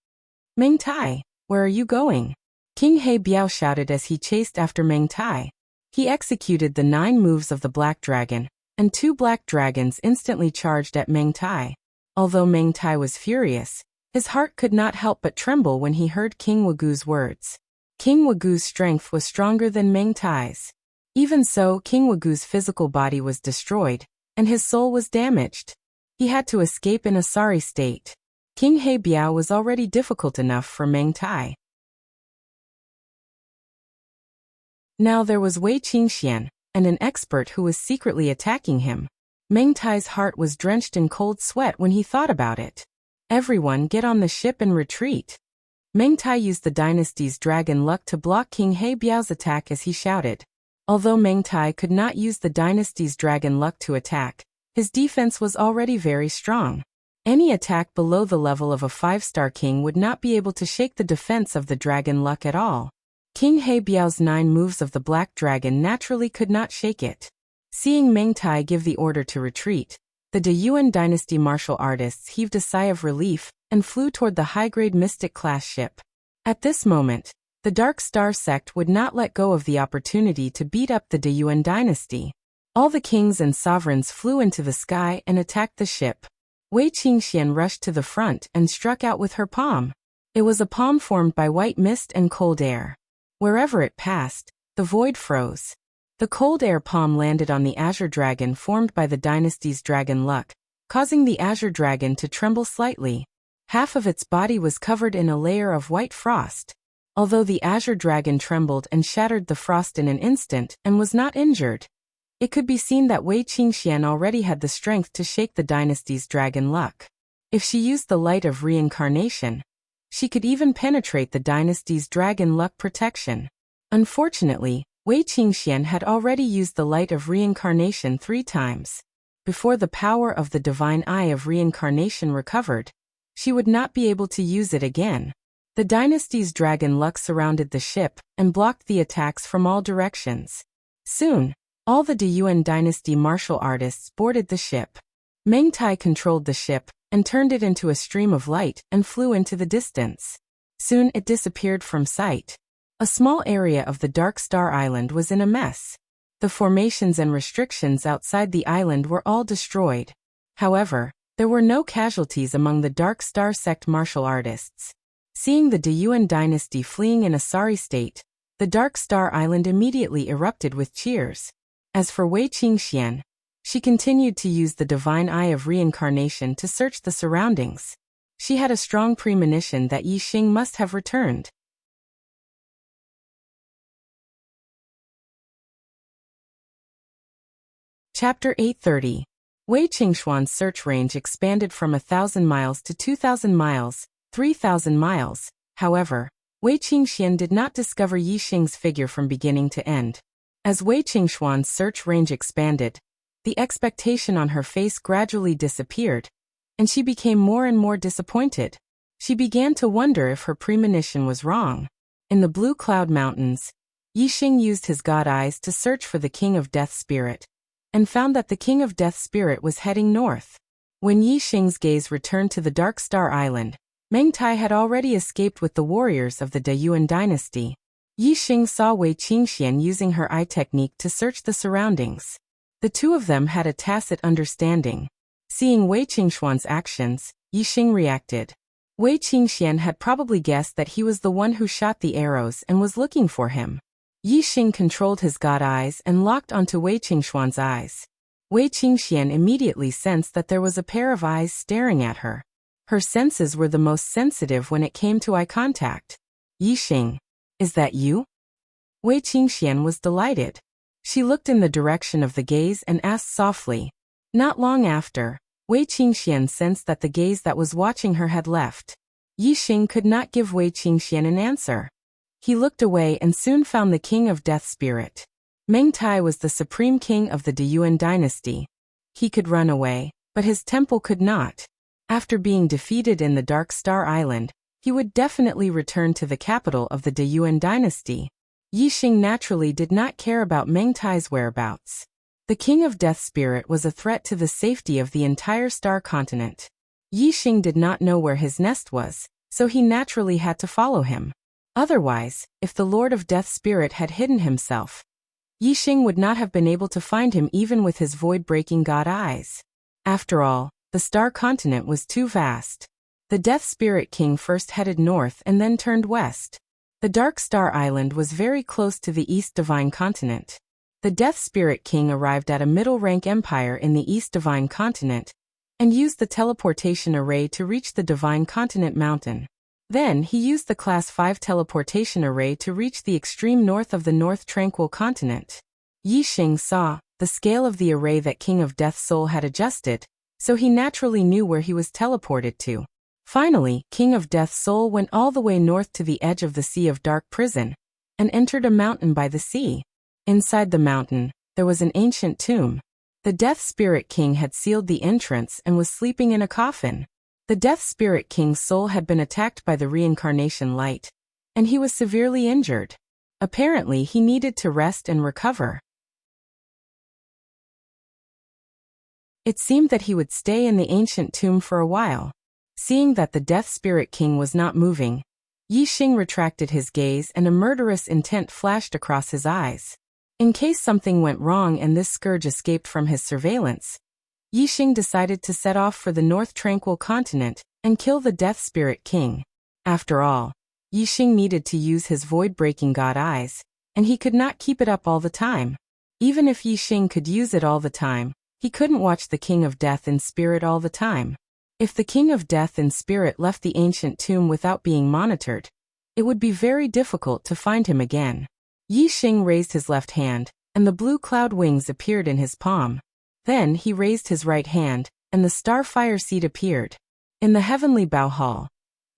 Meng Tai, where are you going? King He Biao shouted as he chased after Meng Tai. He executed the 9 moves of the Black Dragon, and 2 black dragons instantly charged at Meng Tai. Although Meng Tai was furious, his heart could not help but tremble when he heard King Wugu's words. King Wugu's strength was stronger than Meng Tai's. Even so, King Wugu's physical body was destroyed, and his soul was damaged. He had to escape in a sorry state. King He Biao was already difficult enough for Meng Tai. Now there was Wei Qingxian, and an expert who was secretly attacking him. Meng Tai's heart was drenched in cold sweat when he thought about it. Everyone get on the ship and retreat. Meng Tai used the dynasty's dragon luck to block King He Biao's attack as he shouted. Although Meng Tai could not use the dynasty's dragon luck to attack, his defense was already very strong. Any attack below the level of a 5-star king would not be able to shake the defense of the dragon luck at all. King He Biao's 9 moves of the Black Dragon naturally could not shake it. Seeing Meng Tai give the order to retreat, the De Yuan dynasty martial artists heaved a sigh of relief and flew toward the high-grade Mystic-class ship. At this moment, the Dark Star sect would not let go of the opportunity to beat up the De Yuan dynasty. All the kings and sovereigns flew into the sky and attacked the ship. Wei Qingxian rushed to the front and struck out with her palm. It was a palm formed by white mist and cold air. Wherever it passed, the void froze. The cold air palm landed on the azure dragon formed by the dynasty's dragon luck, causing the azure dragon to tremble slightly. Half of its body was covered in a layer of white frost. Although the azure dragon trembled and shattered the frost in an instant and was not injured, it could be seen that Wei Qingxian already had the strength to shake the dynasty's dragon luck. If she used the light of reincarnation, she could even penetrate the dynasty's dragon luck protection. Unfortunately, Wei Qingxian had already used the light of reincarnation 3 times. Before the power of the divine eye of reincarnation recovered, she would not be able to use it again. The dynasty's dragon luck surrounded the ship and blocked the attacks from all directions. Soon, All the Deyuan dynasty martial artists boarded the ship. Meng Tai controlled the ship and turned it into a stream of light and flew into the distance. Soon it disappeared from sight. A small area of the Dark Star Island was in a mess. The formations and restrictions outside the island were all destroyed. However, there were no casualties among the Dark Star sect martial artists. Seeing the Deyuan dynasty fleeing in a sorry state, the Dark Star Island immediately erupted with cheers. As for Wei Qingxian, she continued to use the divine eye of reincarnation to search the surroundings. She had a strong premonition that Yi Xing must have returned. Chapter 830. Wei Qingxuan's search range expanded from 1,000 miles to 2,000 miles, 3,000 miles. However, Wei Qingxian did not discover Yi Xing's figure from beginning to end. As Wei Qingxuan's search range expanded, the expectation on her face gradually disappeared, and she became more and more disappointed. She began to wonder if her premonition was wrong. In the Blue Cloud Mountains, Yi Xing used his god eyes to search for the King of Death Spirit, and found that the King of Death Spirit was heading north. When Yi Xing's gaze returned to the Dark Star Island, Meng Tai had already escaped with the warriors of the Deyuan dynasty. Yi Xing saw Wei Qingxian using her eye technique to search the surroundings. The two of them had a tacit understanding. Seeing Wei Qingxuan's actions, Yi Xing reacted. Wei Qingxian had probably guessed that he was the one who shot the arrows and was looking for him. Yi Xing controlled his god eyes and locked onto Wei Qingxuan's eyes. Wei Qingxian immediately sensed that there was a pair of eyes staring at her. Her senses were the most sensitive when it came to eye contact. Yi Xing, is that you? Wei Qingxian was delighted. She looked in the direction of the gaze and asked softly. Not long after, Wei Qingxian sensed that the gaze that was watching her had left. Yi Xing could not give Wei Qingxian an answer. He looked away and soon found the King of Death Spirit. Meng Tai was the supreme king of the Deyuan dynasty. He could run away, but his temple could not. After being defeated in the Dark Star Island, he would definitely return to the capital of the Deyuan dynasty. Yi Xing naturally did not care about Meng Tai's whereabouts. The King of Death Spirit was a threat to the safety of the entire star continent. Yi Xing did not know where his nest was, so he naturally had to follow him. Otherwise, if the Lord of Death Spirit had hidden himself, Yi Xing would not have been able to find him even with his void-breaking god eyes. After all, the star continent was too vast. The Death Spirit King first headed north and then turned west. The Dark Star Island was very close to the East Divine Continent. The Death Spirit King arrived at a middle-rank empire in the East Divine Continent and used the teleportation array to reach the Divine Continent Mountain. Then he used the Class 5 teleportation array to reach the extreme north of the North Tranquil Continent. Yi Xing saw the scale of the array that King of Death's soul had adjusted, so he naturally knew where he was teleported to. Finally, King of Death's soul went all the way north to the edge of the Sea of Dark Prison and entered a mountain by the sea. Inside the mountain, there was an ancient tomb. The Death Spirit King had sealed the entrance and was sleeping in a coffin. The Death Spirit King's soul had been attacked by the reincarnation light, and he was severely injured. Apparently, he needed to rest and recover. It seemed that he would stay in the ancient tomb for a while. Seeing that the Death Spirit King was not moving, Yi Xing retracted his gaze and a murderous intent flashed across his eyes. In case something went wrong and this scourge escaped from his surveillance, Yi Xing decided to set off for the North Tranquil Continent and kill the Death Spirit King. After all, Yi Xing needed to use his void-breaking god eyes, and he could not keep it up all the time. Even if Yi Xing could use it all the time, he couldn't watch the King of Death in spirit all the time. If the King of Death in spirit left the ancient tomb without being monitored, it would be very difficult to find him again. Yi Xing raised his left hand, and the blue cloud wings appeared in his palm. Then he raised his right hand, and the starfire seed appeared. In the heavenly bow hall,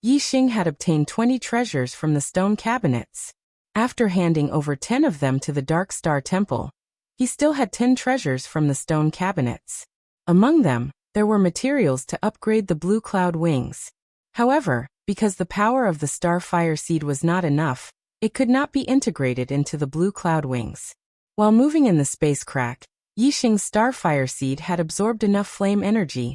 Yi Xing had obtained 20 treasures from the stone cabinets. After handing over 10 of them to the Dark Star Temple, he still had 10 treasures from the stone cabinets. Among them, there were materials to upgrade the blue cloud wings. However, because the power of the starfire seed was not enough, it could not be integrated into the blue cloud wings. While moving in the space crack, Yixing's starfire seed had absorbed enough flame energy,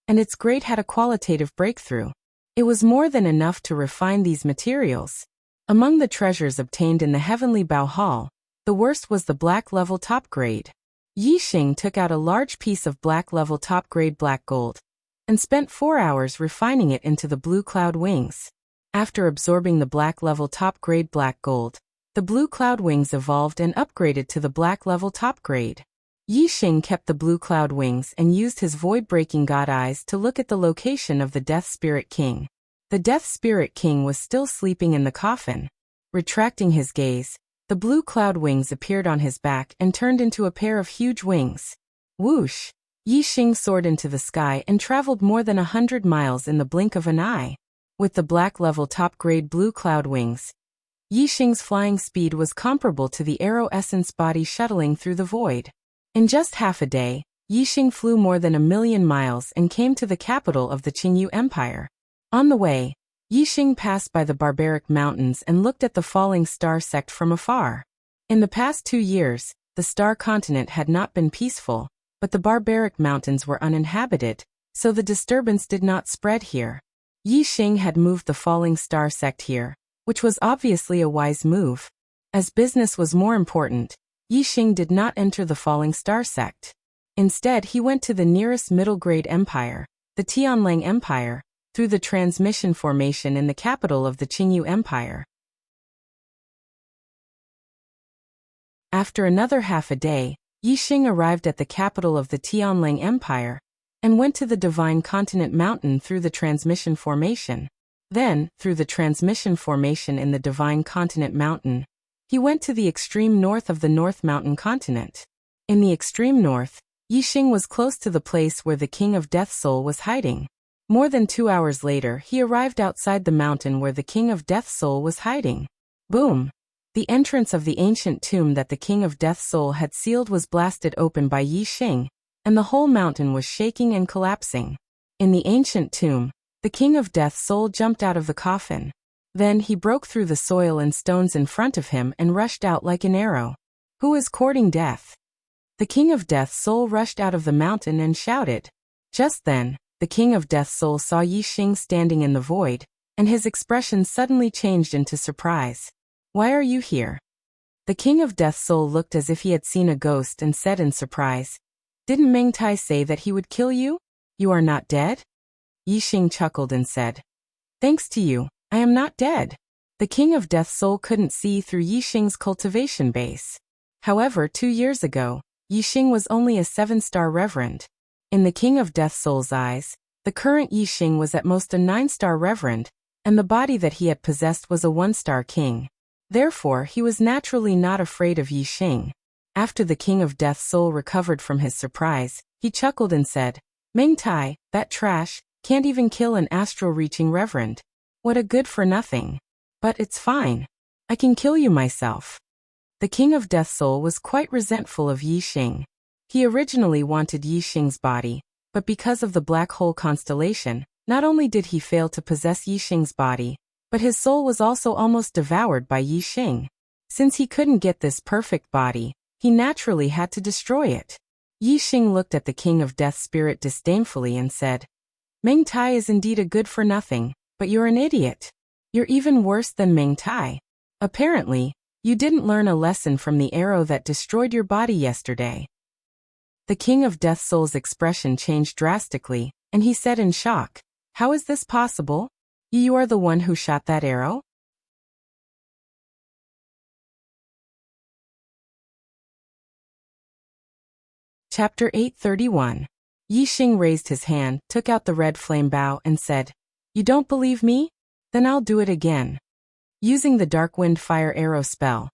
and its grade had a qualitative breakthrough. It was more than enough to refine these materials. Among the treasures obtained in the Heavenly Bow Hall, the worst was the black level top grade. Yixing took out a large piece of black level top grade black gold, and spent 4 hours refining it into the blue cloud wings. After absorbing the black level top grade black gold, the blue cloud wings evolved and upgraded to the black level top grade. Yixing kept the blue cloud wings and used his void-breaking god eyes to look at the location of the Death Spirit King. The Death Spirit King was still sleeping in the coffin. Retracting his gaze, the blue cloud wings appeared on his back and turned into a pair of huge wings. Whoosh! Yixing soared into the sky and traveled more than 100 miles in the blink of an eye. With the black level top grade blue cloud wings, Yixing's flying speed was comparable to the arrow essence body shuttling through the void. In just half a day, Yixing flew more than 1,000,000 miles and came to the capital of the Qingyu Empire. On the way, Yixing passed by the barbaric mountains and looked at the falling star sect from afar. In the past 2 years, the star continent had not been peaceful, but the barbaric mountains were uninhabited, so the disturbance did not spread here. Yixing had moved the falling star sect here, which was obviously a wise move. As business was more important, Yixing did not enter the falling star sect. Instead, he went to the nearest middle-grade empire, the Tianlang Empire, through the transmission formation in the capital of the Qingyu Empire. After another half a day, Yixing arrived at the capital of the Tianlang Empire and went to the Divine Continent Mountain through the transmission formation. Then, through the transmission formation in the Divine Continent Mountain, he went to the extreme north of the North Mountain continent. In the extreme north, Yixing was close to the place where the King of Death Soul was hiding. More than 2 hours later, he arrived outside the mountain where the King of Death Soul was hiding. Boom! The entrance of the ancient tomb that the King of Death Soul had sealed was blasted open by Yixing, and the whole mountain was shaking and collapsing. In the ancient tomb, the King of Death Soul jumped out of the coffin. Then he broke through the soil and stones in front of him and rushed out like an arrow. Who is courting death? The King of Death Soul rushed out of the mountain and shouted. Just then, the King of Death Soul saw Yixing standing in the void, and his expression suddenly changed into surprise. Why are you here? The King of Death Soul looked as if he had seen a ghost and said in surprise, Didn't Meng Tai say that he would kill you? You are not dead? Yixing chuckled and said, Thanks to you, I am not dead. The King of Death Soul couldn't see through Yixing's cultivation base. However, 2 years ago, Yixing was only a 7-star reverend. In the King of Death Soul's eyes, the current Yixing was at most a 9-star reverend, and the body that he had possessed was a 1-star king. Therefore, he was naturally not afraid of Yixing. After the King of Death Soul recovered from his surprise, he chuckled and said, Meng Tai, that trash, can't even kill an astral-reaching reverend. What a good-for-nothing. But it's fine. I can kill you myself. The King of Death Soul was quite resentful of Yixing. He originally wanted Yixing's body, but because of the black hole constellation, not only did he fail to possess Yixing's body, but his soul was also almost devoured by Yixing. Since he couldn't get this perfect body, he naturally had to destroy it. Yixing looked at the King of Death Spirit disdainfully and said, Meng Tai is indeed a good-for-nothing, but you're an idiot. You're even worse than Meng Tai. Apparently, you didn't learn a lesson from the arrow that destroyed your body yesterday. The King of Death Soul's expression changed drastically, and he said in shock, How is this possible? You are the one who shot that arrow? Chapter 831. Yixing raised his hand, took out the red flame bow, and said, You don't believe me? Then I'll do it again. Using the Dark Wind Fire Arrow spell,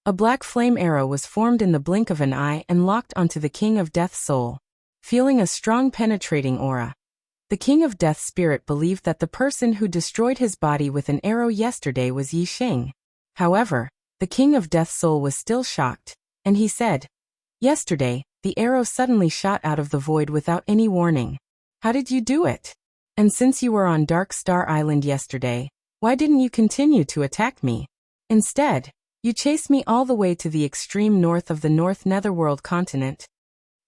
a black flame arrow was formed in the blink of an eye and locked onto the King of Death Soul. Feeling a strong penetrating aura, the King of Death Spirit believed that the person who destroyed his body with an arrow yesterday was Yixing. However, the King of Death Soul was still shocked, and he said, Yesterday, the arrow suddenly shot out of the void without any warning. How did you do it? And since you were on Dark Star Island yesterday, why didn't you continue to attack me? Instead, You chased me all the way to the extreme north of the North Netherworld continent.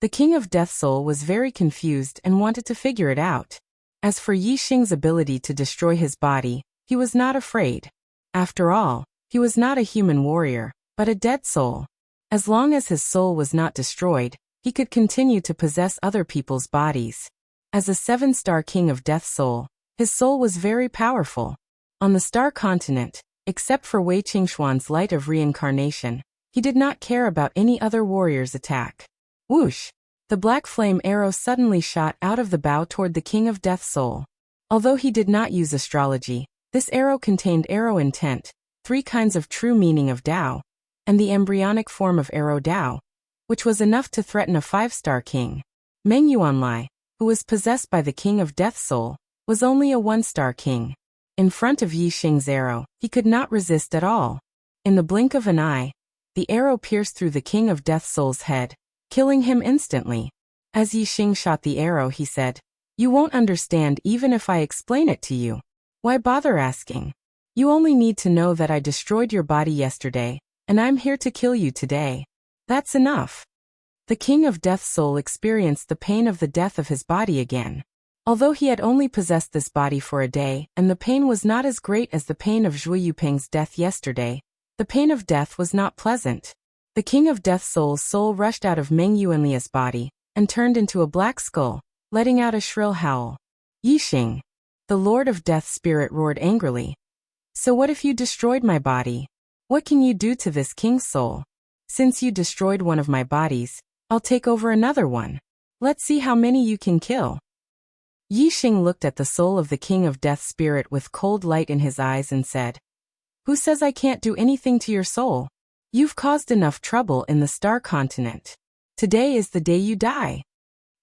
The King of Death Soul was very confused and wanted to figure it out. As for Yi Xing's ability to destroy his body, he was not afraid. After all, he was not a human warrior, but a dead soul. As long as his soul was not destroyed, he could continue to possess other people's bodies. As a 7-star King of Death Soul, his soul was very powerful. On the Star Continent, except for Wei Qingxuan's light of reincarnation, he did not care about any other warrior's attack. Whoosh! The black flame arrow suddenly shot out of the bow toward the King of Death Soul. Although he did not use astrology, this arrow contained arrow intent, 3 kinds of true meaning of Tao, and the embryonic form of arrow Tao, which was enough to threaten a 5-star king. Meng Yuanlai, who was possessed by the King of Death Soul, was only a 1-star king. In front of Yi Xing's arrow, he could not resist at all. In the blink of an eye, the arrow pierced through the King of Death Soul's head, killing him instantly. As Yi Xing shot the arrow, he said, "You won't understand even if I explain it to you. Why bother asking? You only need to know that I destroyed your body yesterday, and I'm here to kill you today. That's enough." The King of Death Soul experienced the pain of the death of his body again. Although he had only possessed this body for a day, and the pain was not as great as the pain of Zhui Yuping's death yesterday, the pain of death was not pleasant. The King of Death Soul's soul rushed out of Meng Yuanlia's body, and turned into a black skull, letting out a shrill howl. "Yi Xing!" The Lord of Death Spirit roared angrily. "So what if you destroyed my body? What can you do to this king's soul? Since you destroyed one of my bodies, I'll take over another one. Let's see how many you can kill." Yi Xing looked at the soul of the King of Death Spirit with cold light in his eyes and said, "Who says I can't do anything to your soul? You've caused enough trouble in the Star Continent. Today is the day you die."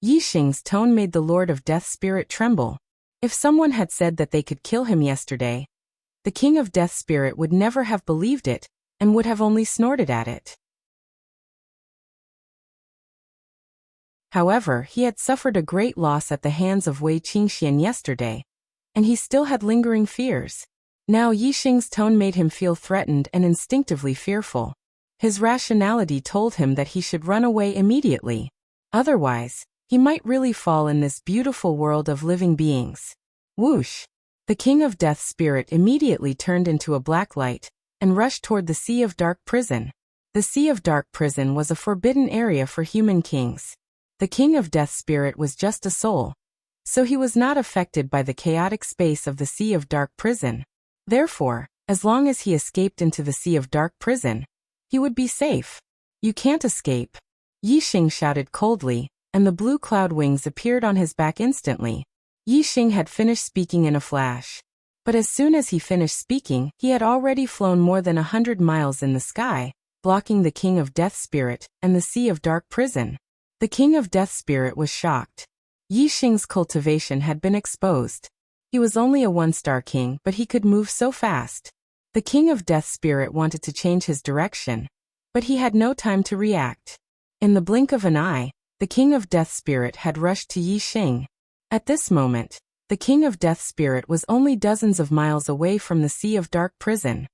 Yi Xing's tone made the Lord of Death Spirit tremble. If someone had said that they could kill him yesterday, the King of Death Spirit would never have believed it, and would have only snorted at it. However, he had suffered a great loss at the hands of Wei Qingxian yesterday, and he still had lingering fears. Now Yi Xing's tone made him feel threatened and instinctively fearful. His rationality told him that he should run away immediately. Otherwise, he might really fall in this beautiful world of living beings. Whoosh! The King of Death Spirit immediately turned into a black light, and rushed toward the Sea of Dark Prison. The Sea of Dark Prison was a forbidden area for human kings. The King of Death Spirit was just a soul, so he was not affected by the chaotic space of the Sea of Dark Prison. Therefore, as long as he escaped into the Sea of Dark Prison, he would be safe. "You can't escape," Yi Xing shouted coldly, and the blue cloud wings appeared on his back instantly. Yi Xing had finished speaking in a flash. But as soon as he finished speaking, he had already flown more than 100 miles in the sky, blocking the King of Death Spirit and the Sea of Dark Prison. The King of Death Spirit was shocked. Yi Xing's cultivation had been exposed. He was only a 1-star king, but he could move so fast. The King of Death Spirit wanted to change his direction, but he had no time to react. In the blink of an eye, the King of Death Spirit had rushed to Yi Xing. At this moment, the King of Death Spirit was only dozens of miles away from the Sea of Dark Prison.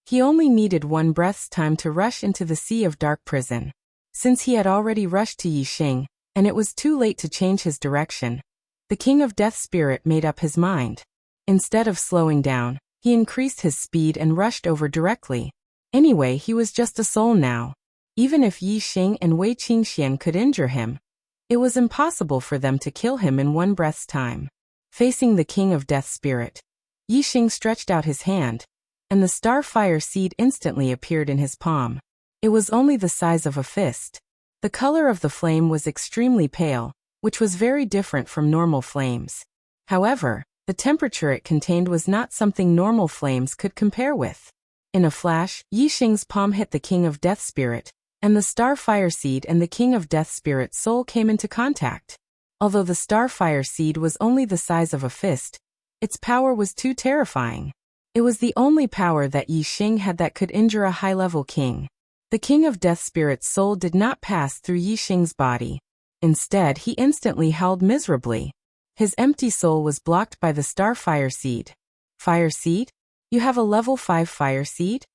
He only needed one breath's time to rush into the Sea of Dark Prison. Since he had already rushed to Yi Xing, and it was too late to change his direction, the King of Death Spirit made up his mind. Instead of slowing down, he increased his speed and rushed over directly. Anyway, he was just a soul now. Even if Yi Xing and Wei Qingxian could injure him, it was impossible for them to kill him in one breath's time. Facing the King of Death Spirit, Yi Xing stretched out his hand, and the Starfire seed instantly appeared in his palm. It was only the size of a fist. The color of the flame was extremely pale, which was very different from normal flames. However, the temperature it contained was not something normal flames could compare with. In a flash, Yi Xing's palm hit the King of Death Spirit, and the Starfire seed and the King of Death Spirit's soul came into contact. Although the Starfire seed was only the size of a fist, its power was too terrifying. It was the only power that Yi Xing had that could injure a high-level king. The King of Death Spirit's soul did not pass through Yi Xing's body. Instead, he instantly howled miserably. His empty soul was blocked by the Starfire seed. "Fire seed? You have a level 5 fire seed?"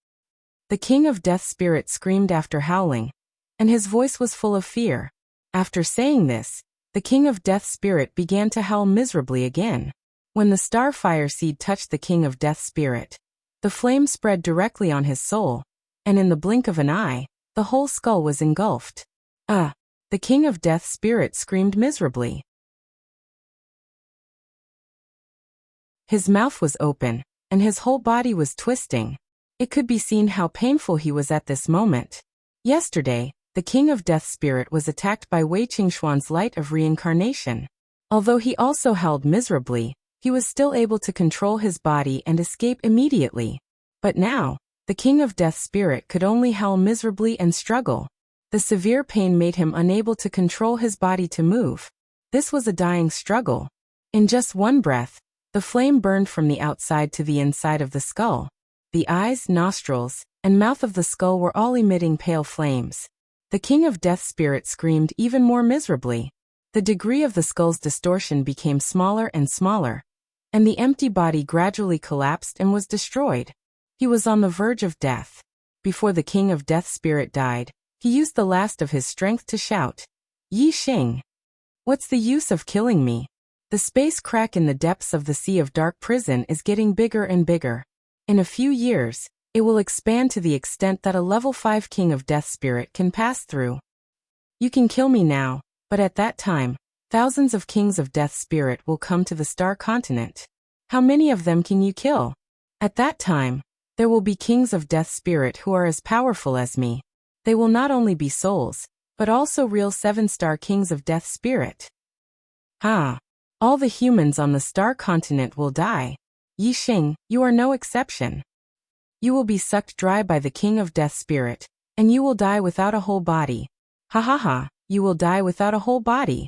The king of death spirit screamed after howling, and his voice was full of fear. After saying this, the king of death spirit began to howl miserably again. When the starfire seed touched the king of death spirit, the flame spread directly on his soul, and in the blink of an eye, the whole skull was engulfed. The king of death spirit screamed miserably. His mouth was open, and his whole body was twisting. It could be seen how painful he was at this moment. Yesterday, the king of death spirit was attacked by Wei Qingxuan's light of reincarnation. Although he also howled miserably, he was still able to control his body and escape immediately. But now, the king of death spirit could only howl miserably and struggle. The severe pain made him unable to control his body to move. This was a dying struggle. In just one breath, the flame burned from the outside to the inside of the skull. The eyes, nostrils, and mouth of the skull were all emitting pale flames. The king of death spirit screamed even more miserably. The degree of the skull's distortion became smaller and smaller, and the empty body gradually collapsed and was destroyed. He was on the verge of death. Before the king of death spirit died, he used the last of his strength to shout, "Yi Xing! What's the use of killing me? The space crack in the depths of the Sea of Dark prison is getting bigger and bigger. In a few years, it will expand to the extent that a level 5 king of death spirit can pass through. You can kill me now, but at that time, thousands of kings of death spirit will come to the star continent. How many of them can you kill? At that time, there will be kings of death spirit who are as powerful as me. They will not only be souls, but also real 7-star kings of death spirit. All the humans on the star continent will die. Yi Xing, you are no exception. You will be sucked dry by the king of death spirit, and you will die without a whole body. You will die without a whole body.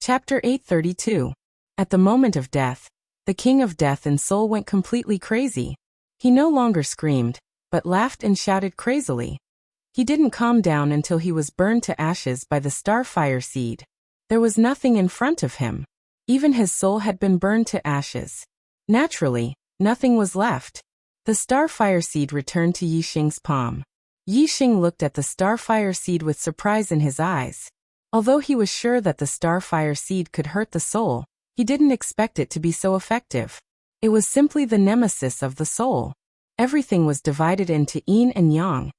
Chapter 832. At the moment of death, the king of death and soul went completely crazy. He no longer screamed, but laughed and shouted crazily. He didn't calm down until he was burned to ashes by the starfire seed. There was nothing in front of him. Even his soul had been burned to ashes. Naturally, nothing was left. The starfire seed returned to Yi Xing's palm. Yi Xing looked at the starfire seed with surprise in his eyes. Although he was sure that the starfire seed could hurt the soul, he didn't expect it to be so effective. It was simply the nemesis of the soul. Everything was divided into yin and yang,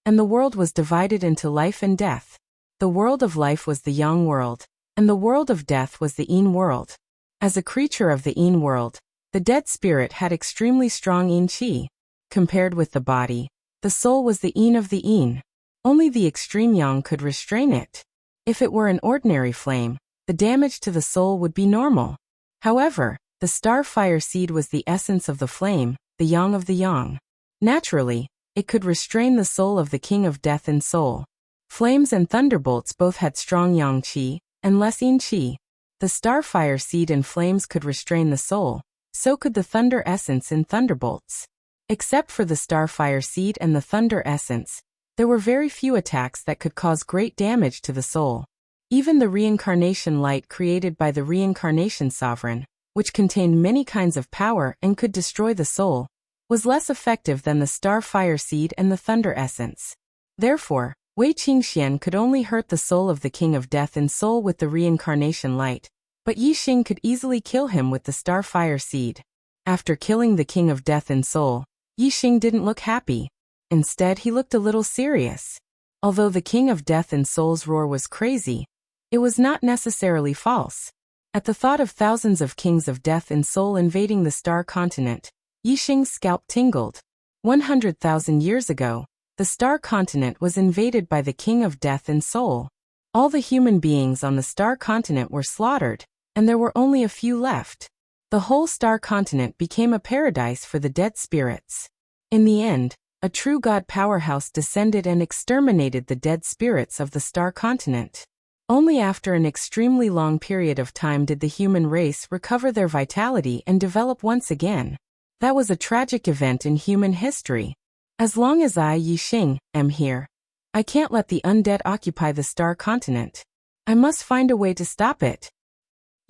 and the world was divided into life and death. The world of life was the yang world, and the world of death was the yin world. As a creature of the yin world, the dead spirit had extremely strong yin qi. Compared with the body, the soul was the yin of the yin. Only the extreme yang could restrain it. If it were an ordinary flame, the damage to the soul would be normal. However, the starfire seed was the essence of the flame, the yang of the yang. Naturally, it could restrain the soul of the king of death and soul. Flames and thunderbolts both had strong yang qi, and less yin qi. The starfire seed and flames could restrain the soul, so could the thunder essence in thunderbolts. Except for the starfire seed and the thunder essence, there were very few attacks that could cause great damage to the soul. Even the reincarnation light created by the reincarnation sovereign, which contained many kinds of power and could destroy the soul, was less effective than the starfire seed and the thunder essence. Therefore, Wei Qingxian could only hurt the soul of the king of death and soul with the reincarnation light, but Yi Xing could easily kill him with the starfire seed. After killing the king of death and soul, Yi Xing didn't look happy. Instead, he looked a little serious. Although the king of death and soul's roar was crazy, it was not necessarily false. At the thought of thousands of kings of death and soul invading the star continent, Yi Xing's scalp tingled. 100,000 years ago, the star continent was invaded by the king of death and soul. All the human beings on the star continent were slaughtered, and there were only a few left. The whole star continent became a paradise for the dead spirits. In the end, a true god powerhouse descended and exterminated the dead spirits of the star continent. Only after an extremely long period of time did the human race recover their vitality and develop once again. That was a tragic event in human history. As long as I, Yi Xing, am here, I can't let the undead occupy the star continent. I must find a way to stop it.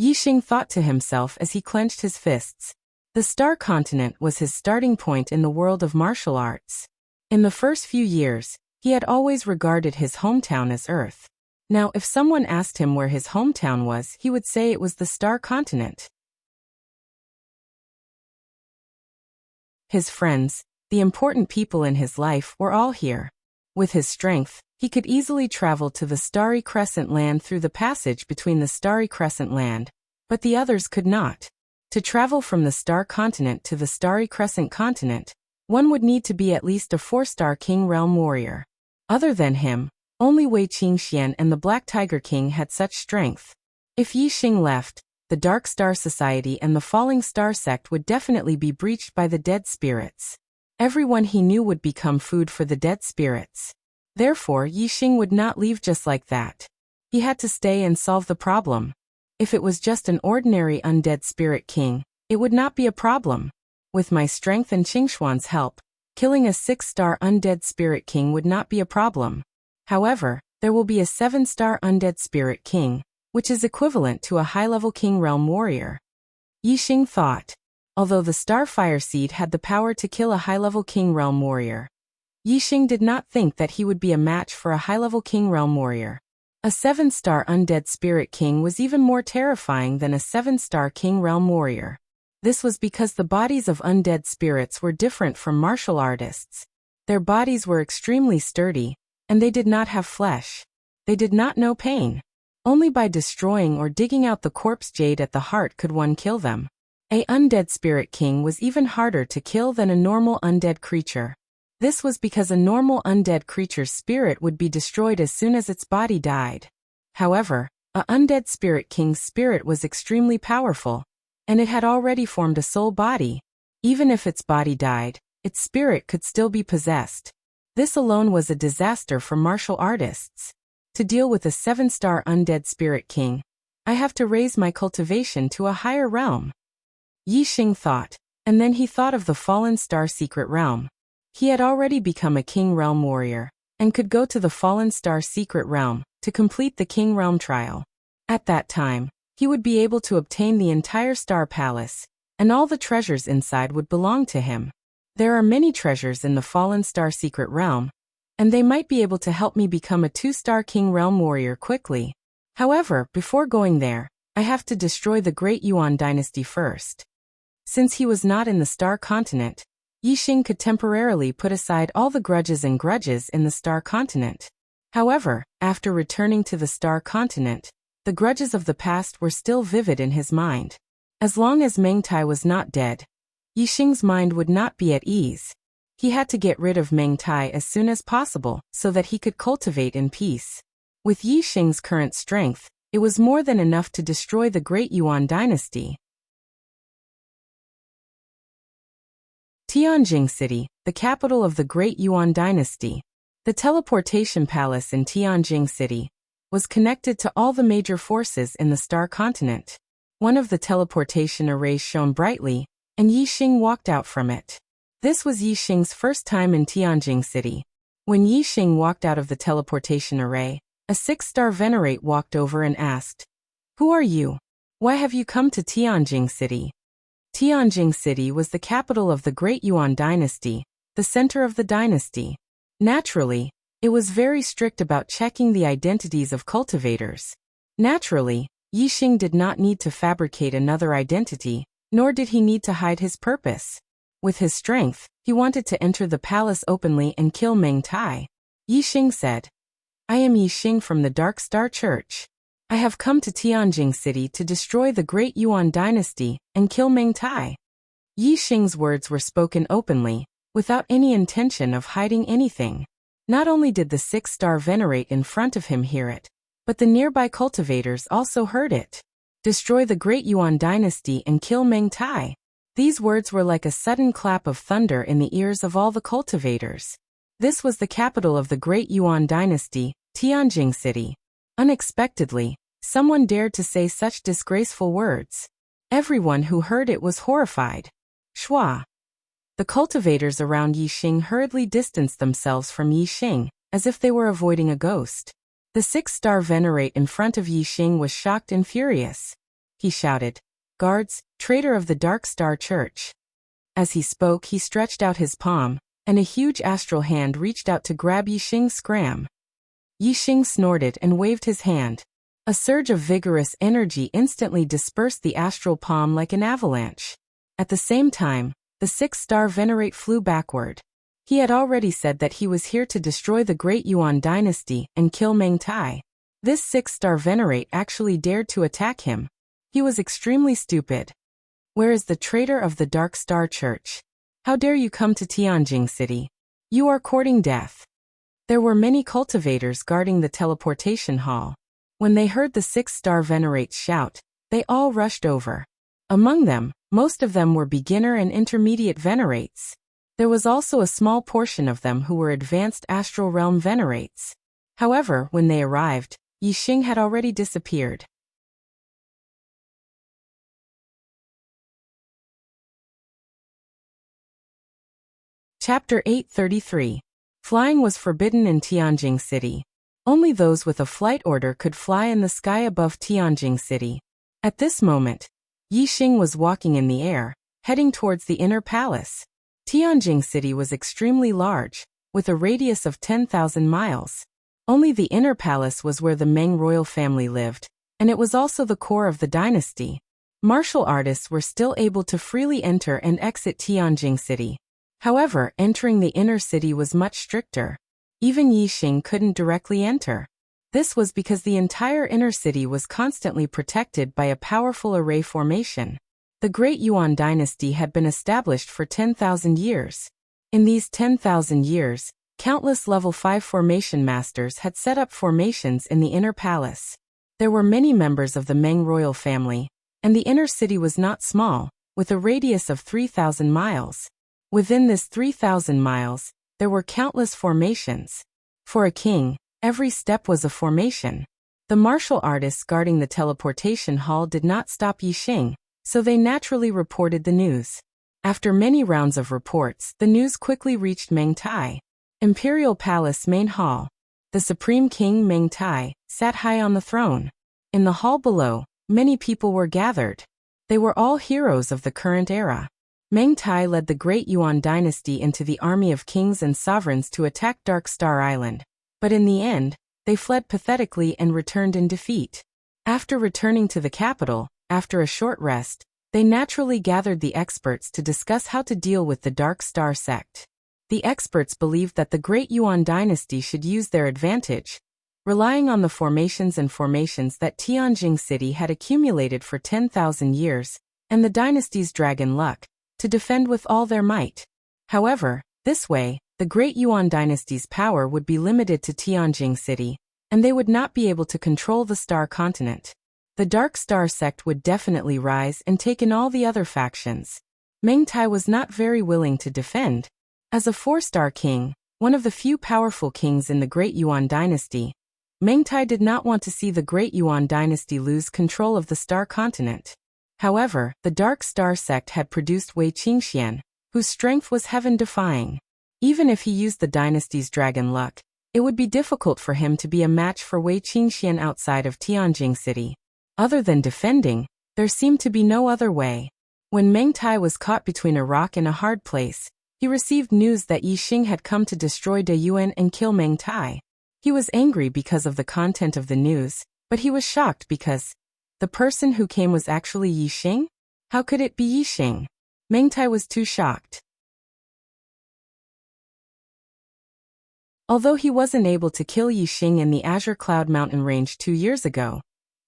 Yixing thought to himself as he clenched his fists. The Star Continent was his starting point in the world of martial arts. In the first few years, he had always regarded his hometown as Earth. Now, if someone asked him where his hometown was, he would say it was the Star Continent. His friends, the important people in his life, were all here. With his strength, he could easily travel to the Starry Crescent Land through the passage between the Starry Crescent Land, but the others could not. To travel from the Star Continent to the Starry Crescent Continent, one would need to be at least a 4-star King Realm warrior. Other than him, only Wei Qingxian and the Black Tiger King had such strength. If Yixing left, the Dark Star Society and the Falling Star Sect would definitely be breached by the dead spirits. Everyone he knew would become food for the dead spirits. Therefore, Yixing would not leave just like that. He had to stay and solve the problem. If it was just an ordinary undead spirit king, it would not be a problem. With my strength and Qingxuan's help, killing a 6-star undead spirit king would not be a problem. However, there will be a 7-star undead spirit king, which is equivalent to a high-level King Realm warrior. Yixing thought. Although the Starfire Seed had the power to kill a high-level King Realm warrior, Yixing did not think that he would be a match for a high-level King Realm warrior. A 7-star undead spirit king was even more terrifying than a 7-star King Realm warrior. This was because the bodies of undead spirits were different from martial artists. Their bodies were extremely sturdy, and they did not have flesh. They did not know pain. Only by destroying or digging out the corpse jade at the heart could one kill them. A undead spirit king was even harder to kill than a normal undead creature. This was because a normal undead creature's spirit would be destroyed as soon as its body died. However, a undead spirit king's spirit was extremely powerful, and it had already formed a soul body. Even if its body died, its spirit could still be possessed. This alone was a disaster for martial artists. To deal with a 7-star undead spirit king, I have to raise my cultivation to a higher realm. Yixing thought, and then he thought of the Fallen Star Secret Realm. He had already become a King Realm warrior, and could go to the Fallen Star Secret Realm to complete the King Realm trial. At that time, he would be able to obtain the entire Star Palace, and all the treasures inside would belong to him. There are many treasures in the Fallen Star Secret Realm, and they might be able to help me become a 2-star King Realm warrior quickly. However, before going there, I have to destroy the Great Yuan dynasty first. Since he was not in the Star Continent, Yixing could temporarily put aside all the grudges in the Star Continent. However, after returning to the Star Continent, the grudges of the past were still vivid in his mind. As long as Meng Tai was not dead, Yixing's mind would not be at ease. He had to get rid of Meng Tai as soon as possible so that he could cultivate in peace. With Yixing's current strength, it was more than enough to destroy the Great Yuan dynasty. Tianjing City, the capital of the Great Yuan dynasty. The teleportation palace in Tianjing City was connected to all the major forces in the Star Continent. One of the teleportation arrays shone brightly, and Yixing walked out from it. This was Yixing's first time in Tianjing City. When Yixing walked out of the teleportation array, a 6-star venerate walked over and asked, "Who are you? Why have you come to Tianjing City?" Tianjing City was the capital of the Great Yuan dynasty, the center of the dynasty. Naturally, it was very strict about checking the identities of cultivators. Naturally, Yixing did not need to fabricate another identity, nor did he need to hide his purpose. With his strength, he wanted to enter the palace openly and kill Meng Tai. Yixing said, "I am Yixing from the Dark Star Church. I have come to Tianjing City to destroy the Great Yuan dynasty and kill Meng Tai." Yixing's words were spoken openly, without any intention of hiding anything. Not only did the 6-star venerate in front of him hear it, but the nearby cultivators also heard it. Destroy the Great Yuan dynasty and kill Meng Tai. These words were like a sudden clap of thunder in the ears of all the cultivators. This was the capital of the Great Yuan dynasty, Tianjing City. Unexpectedly, someone dared to say such disgraceful words. Everyone who heard it was horrified. Shua. The cultivators around Yixing hurriedly distanced themselves from Yixing, as if they were avoiding a ghost. The 6-star venerate in front of Yixing was shocked and furious. he shouted. "Guards, traitor of the Dark Star Church." As he spoke, he stretched out his palm, and a huge astral hand reached out to grab Yixing's scram. Yixing snorted and waved his hand. A surge of vigorous energy instantly dispersed the astral palm like an avalanche. At the same time, the six-star Venerate flew backward. He had already said that he was here to destroy the Great Yuan dynasty and kill Meng Tai. This six-star Venerate actually dared to attack him. He was extremely stupid. "Where is the traitor of the Dark Star Church? How dare you come to Tianjing City? You are courting death." There were many cultivators guarding the teleportation hall. When they heard the six-star Venerates shout, they all rushed over. Among them, most of them were beginner and intermediate Venerates. There was also a small portion of them who were advanced Astral Realm Venerates. However, when they arrived, Yixing had already disappeared. Chapter 833. Flying was forbidden in Tianjing City. Only those with a flight order could fly in the sky above Tianjing City. At this moment, Yixing was walking in the air, heading towards the inner palace. Tianjing City was extremely large, with a radius of 10,000 miles. Only the inner palace was where the Meng royal family lived, and it was also the core of the dynasty. Martial artists were still able to freely enter and exit Tianjing City. However, entering the inner city was much stricter. Even Yixing couldn't directly enter. This was because the entire inner city was constantly protected by a powerful array formation. The Great Yuan dynasty had been established for 10,000 years. In these 10,000 years, countless level 5 formation masters had set up formations in the inner palace. There were many members of the Meng royal family, and the inner city was not small, with a radius of 3,000 miles. Within this 3,000 miles, there were countless formations. For a king, every step was a formation. The martial artists guarding the teleportation hall did not stop Yixing, so they naturally reported the news. After many rounds of reports, the news quickly reached Meng Tai. Imperial Palace Main Hall. The Supreme King Meng Tai sat high on the throne. In the hall below, many people were gathered. They were all heroes of the current era. Meng Tai led the Great Yuan dynasty into the army of kings and sovereigns to attack Dark Star Island, but in the end, they fled pathetically and returned in defeat. After returning to the capital, after a short rest, they naturally gathered the experts to discuss how to deal with the Dark Star sect. The experts believed that the Great Yuan dynasty should use their advantage, relying on the formations that Tianjing City had accumulated for 10,000 years, and the dynasty's dragon luck, to defend with all their might. However, this way, the Great Yuan dynasty's power would be limited to Tianjing City, and they would not be able to control the Star Continent. The Dark Star sect would definitely rise and take in all the other factions. Meng Tai was not very willing to defend. As a 4-star king, one of the few powerful kings in the Great Yuan dynasty, Meng Tai did not want to see the Great Yuan dynasty lose control of the Star Continent. However, the Dark Star sect had produced Wei Qingxian, whose strength was heaven-defying. Even if he used the dynasty's dragon luck, it would be difficult for him to be a match for Wei Qingxian outside of Tianjing City. Other than defending, there seemed to be no other way. When Meng Tai was caught between a rock and a hard place, he received news that Yixing had come to destroy De Yuan and kill Meng Tai. He was angry because of the content of the news, but he was shocked because the person who came was actually Yixing? How could it be Yixing? Meng Tai was too shocked. Although he wasn't able to kill Yixing in the Azure Cloud Mountain range 2 years ago,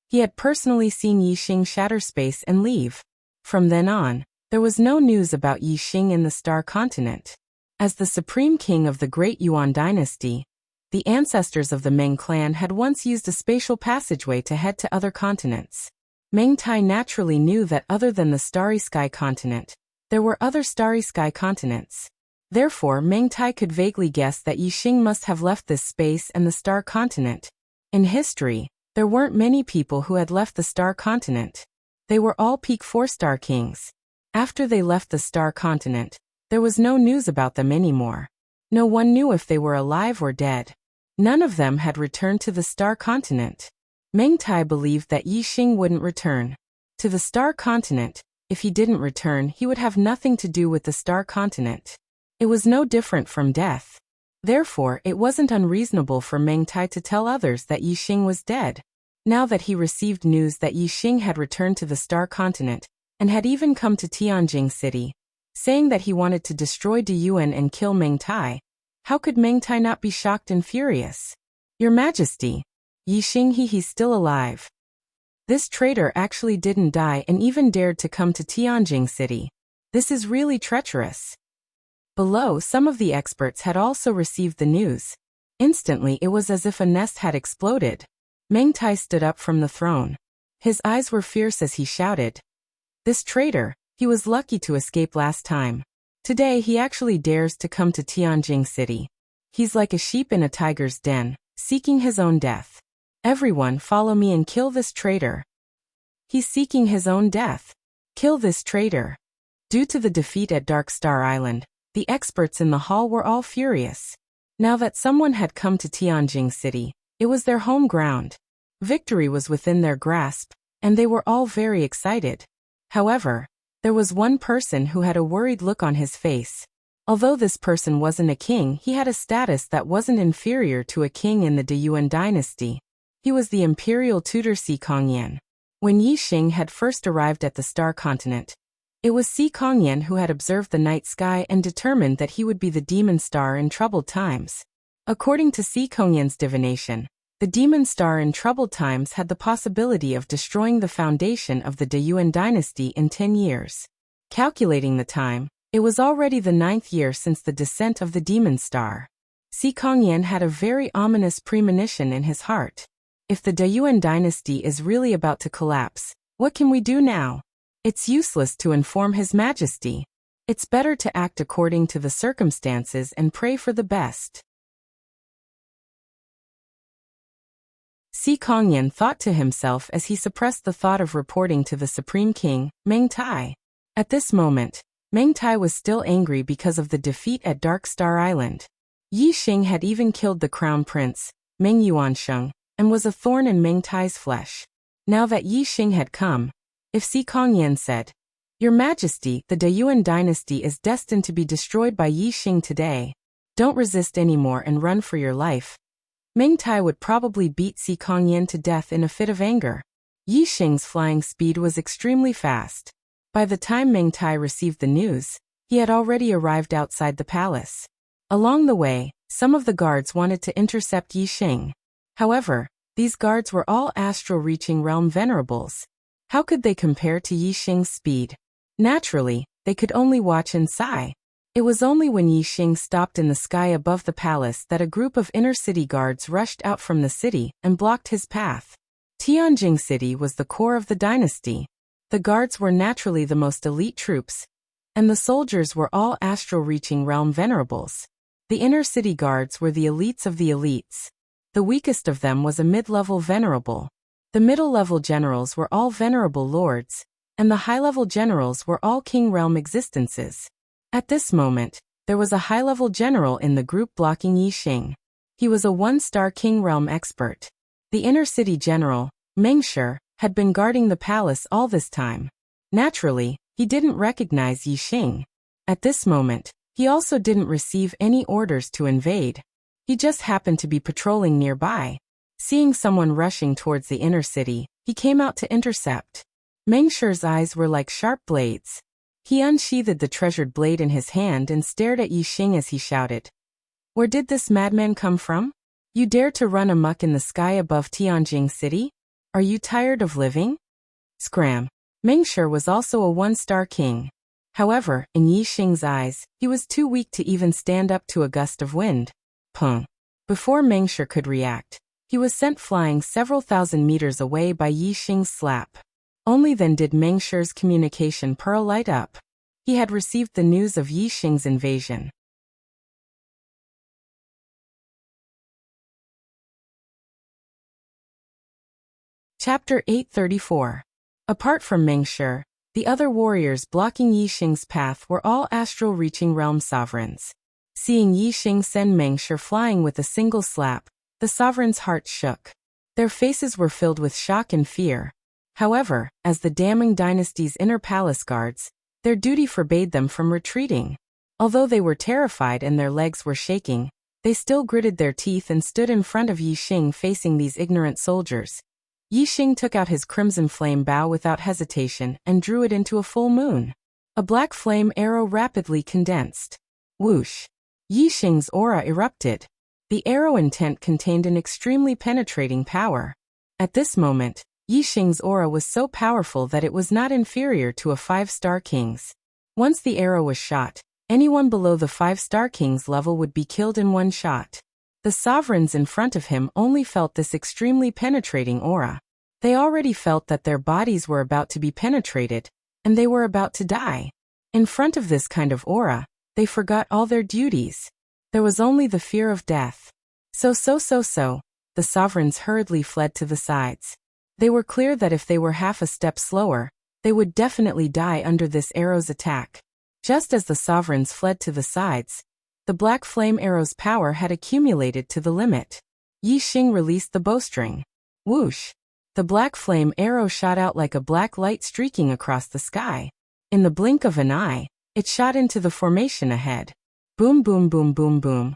he had personally seen Yixing shatter space and leave. From then on, there was no news about Yixing in the Star Continent. As the Supreme King of the Great Yuan dynasty, the ancestors of the Meng clan had once used a spatial passageway to head to other continents. Meng Tai naturally knew that other than the Starry Sky continent, there were other Starry Sky continents. Therefore, Meng Tai could vaguely guess that Yixing must have left this space and the Star Continent. In history, there weren't many people who had left the Star Continent. They were all peak 4-star kings. After they left the Star Continent, there was no news about them anymore. No one knew if they were alive or dead. None of them had returned to the Star Continent. Meng Tai believed that Yixing wouldn't return. To the star continent. If he didn't return, he would have nothing to do with the star continent. It was no different from death. Therefore, it wasn't unreasonable for Meng Tai to tell others that Yi Xing was dead. Now that he received news that Yi Xing had returned to the star continent, and had even come to Tianjing City, saying that he wanted to destroy De Yuan and kill Meng Tai, how could Meng Tai not be shocked and furious? Your Majesty, Yi Xing he's still alive. This traitor actually didn't die and even dared to come to Tianjing City. This is really treacherous. Below, some of the experts had also received the news. Instantly, it was as if a nest had exploded. Meng Tai stood up from the throne. His eyes were fierce as he shouted. This traitor, he was lucky to escape last time. Today he actually dares to come to Tianjing City. He's like a sheep in a tiger's den, seeking his own death. Everyone follow me and kill this traitor. He's seeking his own death. Kill this traitor. Due to the defeat at Dark Star Island, the experts in the hall were all furious. Now that someone had come to Tianjing City, it was their home ground. Victory was within their grasp, and they were all very excited. However, there was one person who had a worried look on his face. Although this person wasn't a king, he had a status that wasn't inferior to a king in the De Yuan dynasty. He was the imperial tutor Si Kongyan. When Yi Xing had first arrived at the star continent, it was Si Kongyan who had observed the night sky and determined that he would be the demon star in troubled times. According to Si Kongyan's divination, the demon star in troubled times had the possibility of destroying the foundation of the De Yuan dynasty in 10 years. Calculating the time, it was already the 9th year since the descent of the demon star. Si Kongyan had a very ominous premonition in his heart. If the De Yuan dynasty is really about to collapse, what can we do now? It's useless to inform His Majesty. It's better to act according to the circumstances and pray for the best. Si Kongyan thought to himself as he suppressed the thought of reporting to the Supreme King, Meng Tai. At this moment, Meng Tai was still angry because of the defeat at Dark Star Island. Yi Xing had even killed the crown prince, Meng Yuansheng, and was a thorn in Meng Tai's flesh. Now that Yi Xing had come, if Si Kongyan said, Your Majesty, the De Yuan dynasty is destined to be destroyed by Yi Xing today. Don't resist anymore and run for your life. Meng Tai would probably beat Si Kongyan to death in a fit of anger. Yi Xing's flying speed was extremely fast. By the time Meng Tai received the news, he had already arrived outside the palace. Along the way, some of the guards wanted to intercept Yi Xing. However, these guards were all astral-reaching realm venerables. How could they compare to Yi Xing's speed? Naturally, they could only watch and sigh. It was only when Yi Xing stopped in the sky above the palace that a group of inner-city guards rushed out from the city and blocked his path. Tianjing City was the core of the dynasty. The guards were naturally the most elite troops, and the soldiers were all astral-reaching realm venerables. The inner-city guards were the elites of the elites. The weakest of them was a mid-level venerable. The middle-level generals were all venerable lords, and the high-level generals were all king realm existences. At this moment, there was a high-level general in the group blocking Yi Xing. He was a one-star king realm expert. The inner-city general, Mengshi, had been guarding the palace all this time. Naturally, he didn't recognize Yi Xing. At this moment, he also didn't receive any orders to invade. He just happened to be patrolling nearby. Seeing someone rushing towards the inner city, he came out to intercept. Mengshi's eyes were like sharp blades. He unsheathed the treasured blade in his hand and stared at Yi Xing as he shouted. Where did this madman come from? You dare to run amok in the sky above Tianjing City? Are you tired of living? Scram. Mengshi was also a one-star king. However, in Yi Xing's eyes, he was too weak to even stand up to a gust of wind. Pung. Before Mengshi could react, he was sent flying several thousand meters away by Yi Xing's slap. Only then did Mengshi's communication pearl light up. He had received the news of Yi Xing's invasion. Chapter 834. Apart from Mengshi, the other warriors blocking Yi Xing's path were all astral-reaching realm sovereigns. Seeing Yi Xing send Mengshi flying with a single slap, the sovereigns' hearts shook. Their faces were filled with shock and fear. However, as the Daming dynasty's inner palace guards, their duty forbade them from retreating. Although they were terrified and their legs were shaking, they still gritted their teeth and stood in front of Yi Xing facing these ignorant soldiers. Yi Xing took out his crimson flame bow without hesitation and drew it into a full moon. A black flame arrow rapidly condensed. Whoosh! Yi Xing's aura erupted. The arrow intent contained an extremely penetrating power. At this moment, Yi Xing's aura was so powerful that it was not inferior to a 5-star king's. Once the arrow was shot, anyone below the 5-star king's level would be killed in one shot. The sovereigns in front of him only felt this extremely penetrating aura. They already felt that their bodies were about to be penetrated, and they were about to die. In front of this kind of aura, they forgot all their duties. There was only the fear of death. So, the sovereigns hurriedly fled to the sides. They were clear that if they were half a step slower, they would definitely die under this arrow's attack. Just as the sovereigns fled to the sides, the black flame arrow's power had accumulated to the limit. Yi Xing released the bowstring. Whoosh! The black flame arrow shot out like a black light streaking across the sky. In the blink of an eye, it shot into the formation ahead. Boom boom boom boom boom.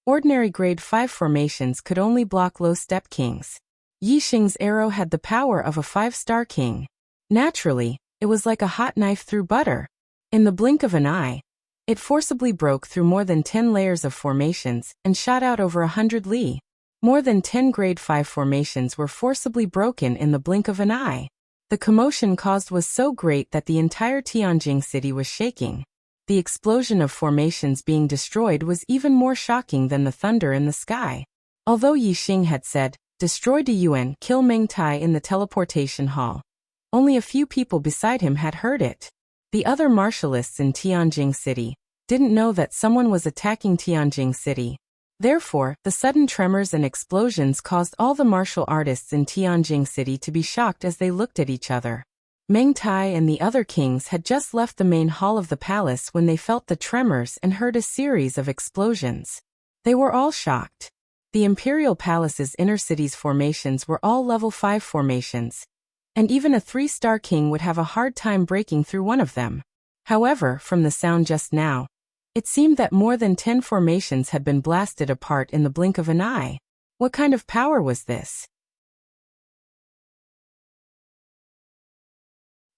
Ordinary grade 5 formations could only block low-step kings. Yi Xing's arrow had the power of a 5-star king. Naturally, it was like a hot knife through butter. In the blink of an eye, it forcibly broke through more than 10 layers of formations and shot out over 100 li. More than 10 grade 5 formations were forcibly broken in the blink of an eye. The commotion caused was so great that the entire Tianjing city was shaking. The explosion of formations being destroyed was even more shocking than the thunder in the sky. Although Yi Xing had said, "Destroy De Yuan, kill Meng Tai" in the teleportation hall, only a few people beside him had heard it. The other martialists in Tianjing city didn't know that someone was attacking Tianjing city. Therefore, the sudden tremors and explosions caused all the martial artists in Tianjing city to be shocked as they looked at each other. Meng Tai and the other kings had just left the main hall of the palace when they felt the tremors and heard a series of explosions. They were all shocked. The imperial palace's inner city's formations were all level 5 formations, and even a 3-star king would have a hard time breaking through one of them. However, from the sound just now, it seemed that more than 10 formations had been blasted apart in the blink of an eye. What kind of power was this?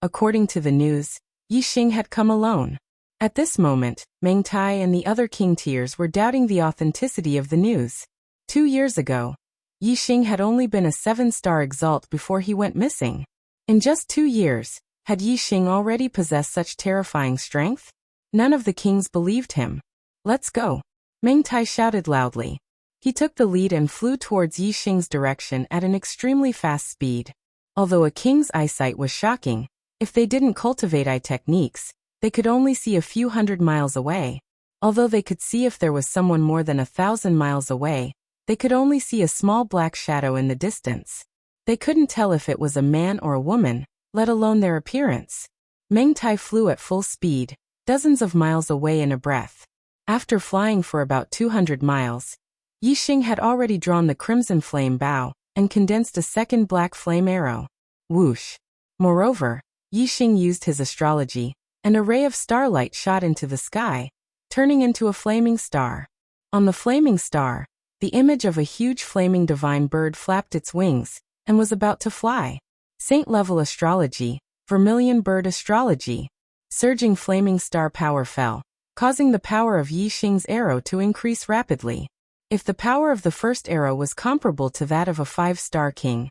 According to the news, Yi Xing had come alone. At this moment, Meng Tai and the other king tiers were doubting the authenticity of the news. 2 years ago, Yi Xing had only been a 7-star exalt before he went missing. In just 2 years, had Yi Xing already possessed such terrifying strength? None of the kings believed him. "Let's go," Meng Tai shouted loudly. He took the lead and flew towards Yi Xing's direction at an extremely fast speed. Although a king's eyesight was shocking, if they didn't cultivate eye techniques, they could only see a few hundred miles away. Although they could see if there was someone more than 1,000 miles away, they could only see a small black shadow in the distance. They couldn't tell if it was a man or a woman, let alone their appearance. Meng Tai flew at full speed, dozens of miles away in a breath. After flying for about 200 miles, Yi Xing had already drawn the crimson flame bow and condensed a second black flame arrow. Whoosh! Moreover, Yi Xing used his astrology, and a ray of starlight shot into the sky, turning into a flaming star. On the flaming star, the image of a huge flaming divine bird flapped its wings and was about to fly. Saint-level astrology, vermilion bird astrology. Surging flaming star power fell, causing the power of Yi Xing's arrow to increase rapidly. If the power of the first arrow was comparable to that of a 5-star king,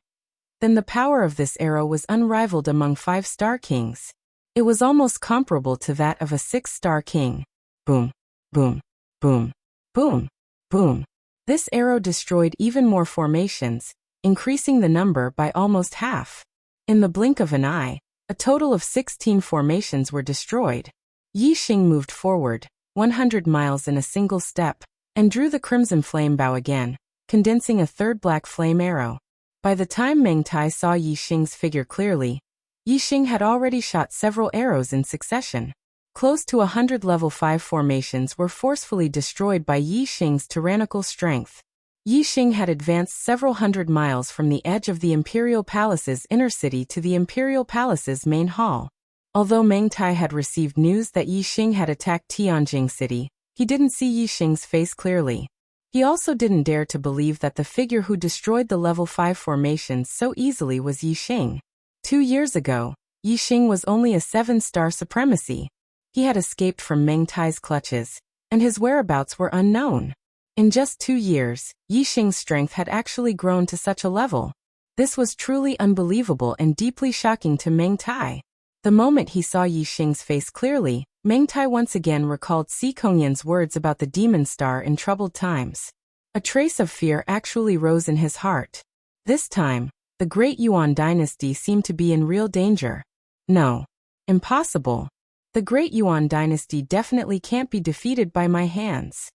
then the power of this arrow was unrivaled among 5-star kings. It was almost comparable to that of a 6-star king. Boom, boom, boom, boom, boom. This arrow destroyed even more formations, increasing the number by almost half. In the blink of an eye, a total of 16 formations were destroyed. Yi Xing moved forward, 100 miles in a single step, and drew the crimson flame bow again, condensing a third black flame arrow. By the time Meng Tai saw Yi Xing's figure clearly, Yi Xing had already shot several arrows in succession. Close to 100 level 5 formations were forcefully destroyed by Yi Xing's tyrannical strength. Yi Xing had advanced several hundred miles from the edge of the Imperial Palace's inner city to the Imperial Palace's main hall. Although Meng Tai had received news that Yi Xing had attacked Tianjing City, he didn't see Yi Xing's face clearly. He also didn't dare to believe that the figure who destroyed the level 5 formations so easily was Yi Xing. 2 years ago, Yi Xing was only a 7-star supremacy. He had escaped from Meng Tai's clutches, and his whereabouts were unknown. In just 2 years, Yi Xing's strength had actually grown to such a level. This was truly unbelievable and deeply shocking to Meng Tai. The moment he saw Yi Xing's face clearly, Meng Tai once again recalled Si Kongyan's words about the demon star in troubled times. A trace of fear actually rose in his heart. This time, the Great Yuan dynasty seemed to be in real danger. No. Impossible. The Great Yuan dynasty definitely can't be defeated by my hands.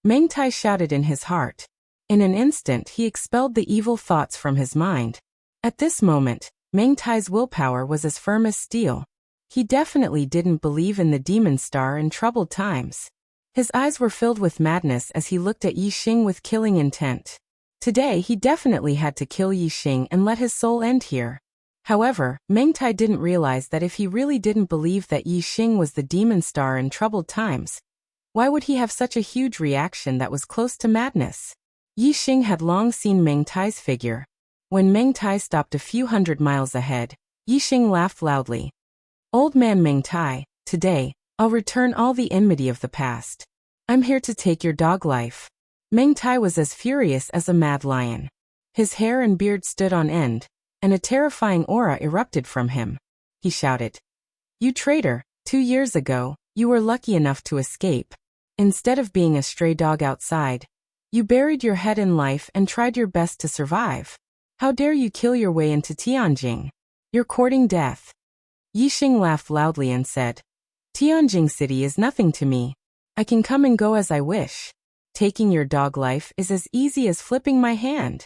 Meng Tai shouted in his heart. In an instant he expelled the evil thoughts from his mind. At this moment, Meng Tai's willpower was as firm as steel. He definitely didn't believe in the demon star in troubled times. His eyes were filled with madness as he looked at Yi Xing with killing intent. Today he definitely had to kill Yi Xing and let his soul end here. However, Meng Tai didn't realize that if he really didn't believe that Yi Xing was the demon star in troubled times, why would he have such a huge reaction that was close to madness? Yi Xing had long seen Meng Tai's figure. When Meng Tai stopped a few hundred miles ahead, Yi Xing laughed loudly. Old man Meng Tai, today, I'll return all the enmity of the past. I'm here to take your dog life. Meng Tai was as furious as a mad lion. His hair and beard stood on end, and a terrifying aura erupted from him. He shouted. You traitor, 2 years ago, you were lucky enough to escape. Instead of being a stray dog outside, you buried your head in life and tried your best to survive. How dare you kill your way into Tianjing? You're courting death. Yi Xing laughed loudly and said, Tianjing City is nothing to me. I can come and go as I wish. Taking your dog life is as easy as flipping my hand.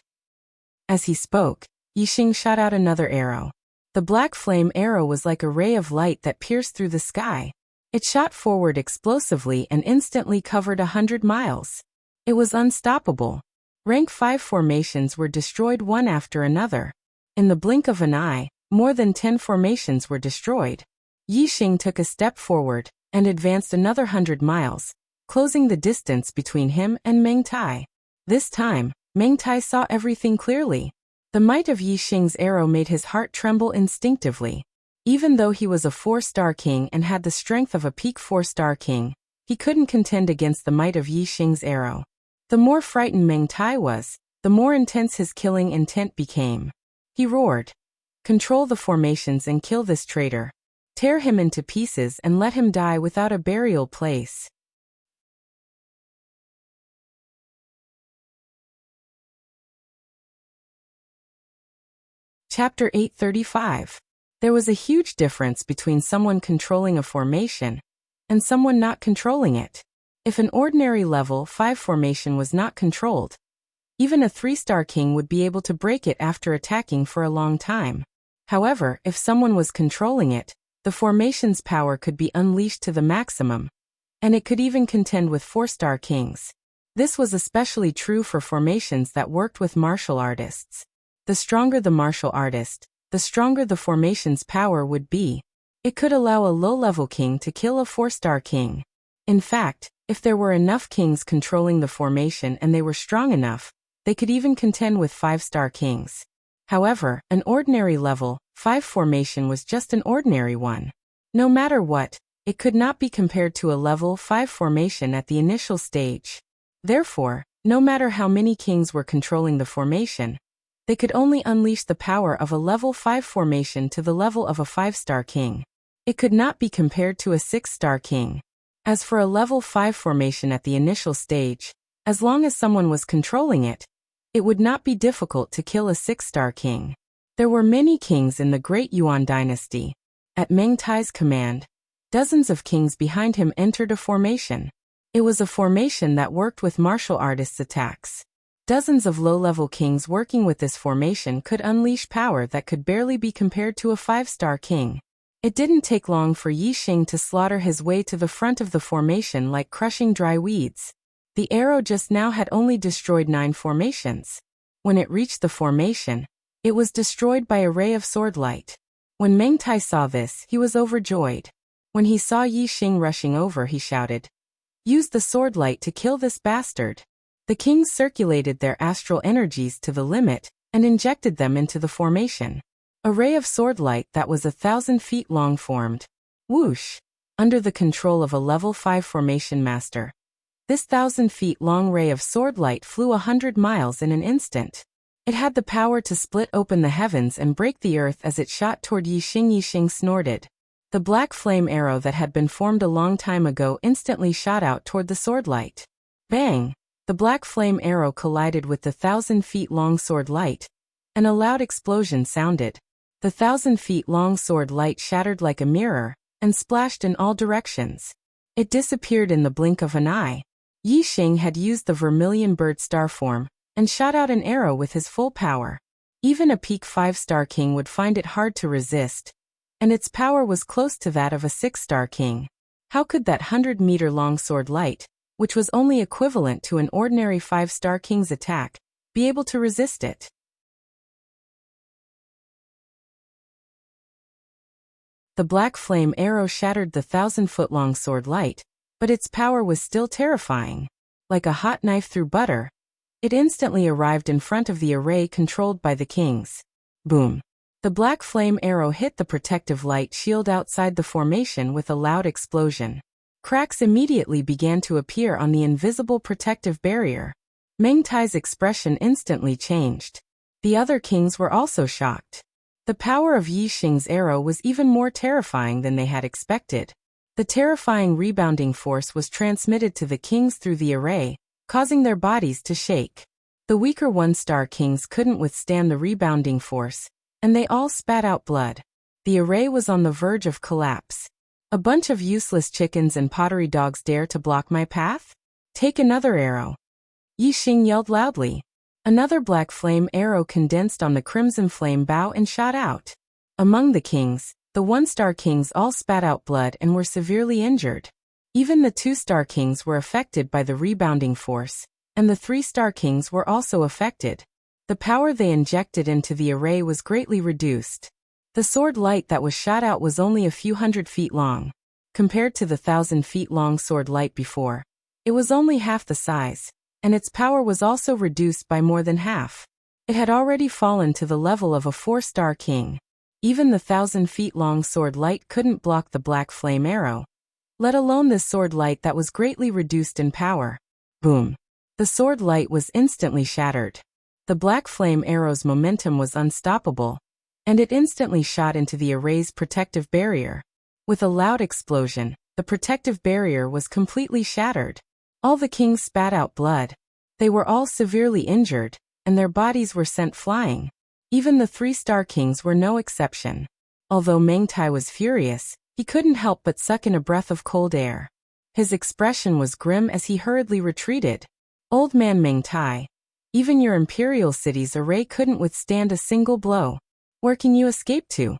As he spoke, Yi Xing shot out another arrow. The black flame arrow was like a ray of light that pierced through the sky. It shot forward explosively and instantly covered 100 miles. It was unstoppable. Rank 5 formations were destroyed one after another. In the blink of an eye, more than 10 formations were destroyed. Yi Xing took a step forward and advanced another 100 miles, closing the distance between him and Meng Tai. This time, Meng Tai saw everything clearly. The might of Yi Xing's arrow made his heart tremble instinctively. Even though he was a 4-star king and had the strength of a peak 4-star king, he couldn't contend against the might of Yi Xing's arrow. The more frightened Meng Tai was, the more intense his killing intent became. He roared. Control the formations and kill this traitor. Tear him into pieces and let him die without a burial place. Chapter 835. There was a huge difference between someone controlling a formation and someone not controlling it. If an ordinary level 5 formation was not controlled, even a 3-star king would be able to break it after attacking for a long time. However, if someone was controlling it, the formation's power could be unleashed to the maximum, and it could even contend with 4-star kings. This was especially true for formations that worked with martial artists. The stronger the martial artist, the stronger the formation's power would be. It could allow a low-level king to kill a 4-star king. In fact, if there were enough kings controlling the formation and they were strong enough, they could even contend with 5-star kings. However, an ordinary level 5 formation was just an ordinary one. No matter what, it could not be compared to a level 5 formation at the initial stage. Therefore, no matter how many kings were controlling the formation, they could only unleash the power of a level 5 formation to the level of a 5-star king. It could not be compared to a 6-star king. As for a level 5 formation at the initial stage, as long as someone was controlling it, it would not be difficult to kill a 6-star king. There were many kings in the Great Yuan dynasty. At Meng Tai's command, dozens of kings behind him entered a formation. It was a formation that worked with martial artists' attacks. Dozens of low-level kings working with this formation could unleash power that could barely be compared to a 5-star king. It didn't take long for Yi Xing to slaughter his way to the front of the formation like crushing dry weeds. The arrow just now had only destroyed 9 formations. When it reached the formation, it was destroyed by a ray of sword light. When Meng Tai saw this, he was overjoyed. When he saw Yi Xing rushing over, he shouted, "Use the sword light to kill this bastard." The kings circulated their astral energies to the limit and injected them into the formation. A ray of sword light that was 1,000 feet long formed. Whoosh! Under the control of a level 5 formation master. This 1,000 feet long ray of sword light flew 100 miles in an instant. It had the power to split open the heavens and break the earth as it shot toward Yi Xing. Yi Xing snorted. The black flame arrow that had been formed a long time ago instantly shot out toward the sword light. Bang! The black flame arrow collided with the 1,000 feet long sword light, and a loud explosion sounded. The 1,000 feet long sword light shattered like a mirror and splashed in all directions. It disappeared in the blink of an eye. Yi Xing had used the vermilion bird star form and shot out an arrow with his full power. Even a peak 5-star king would find it hard to resist, and its power was close to that of a 6-star king. How could that 100-meter-long sword light, which was only equivalent to an ordinary 5-star king's attack, be able to resist it? The black flame arrow shattered the 1,000-foot-long sword light, but its power was still terrifying. Like a hot knife through butter, it instantly arrived in front of the array controlled by the kings. Boom! The black flame arrow hit the protective light shield outside the formation with a loud explosion. Cracks immediately began to appear on the invisible protective barrier. Meng Tai's expression instantly changed. The other kings were also shocked. The power of Yi Xing's arrow was even more terrifying than they had expected. The terrifying rebounding force was transmitted to the kings through the array, causing their bodies to shake. The weaker 1-star kings couldn't withstand the rebounding force, and they all spat out blood. The array was on the verge of collapse. A bunch of useless chickens and pottery dogs dare to block my path? Take another arrow. Yi Xing yelled loudly. Another black flame arrow condensed on the crimson flame bow and shot out. Among the kings, the 1-star kings all spat out blood and were severely injured. Even the 2-star kings were affected by the rebounding force, and the 3-star kings were also affected. The power they injected into the array was greatly reduced. The sword light that was shot out was only a few hundred feet long. Compared to the 1,000 feet long sword light before, it was only half the size, and its power was also reduced by more than half. It had already fallen to the level of a 4-star king. Even the 1,000 feet long sword light couldn't block the black flame arrow, let alone this sword light that was greatly reduced in power. Boom! The sword light was instantly shattered. The black flame arrow's momentum was unstoppable, and it instantly shot into the array's protective barrier. With a loud explosion, the protective barrier was completely shattered. All the kings spat out blood. They were all severely injured, and their bodies were sent flying. Even the 3-star kings were no exception. Although Meng Tai was furious, he couldn't help but suck in a breath of cold air. His expression was grim as he hurriedly retreated. Old man Meng Tai, even your imperial city's array couldn't withstand a single blow. Where can you escape to?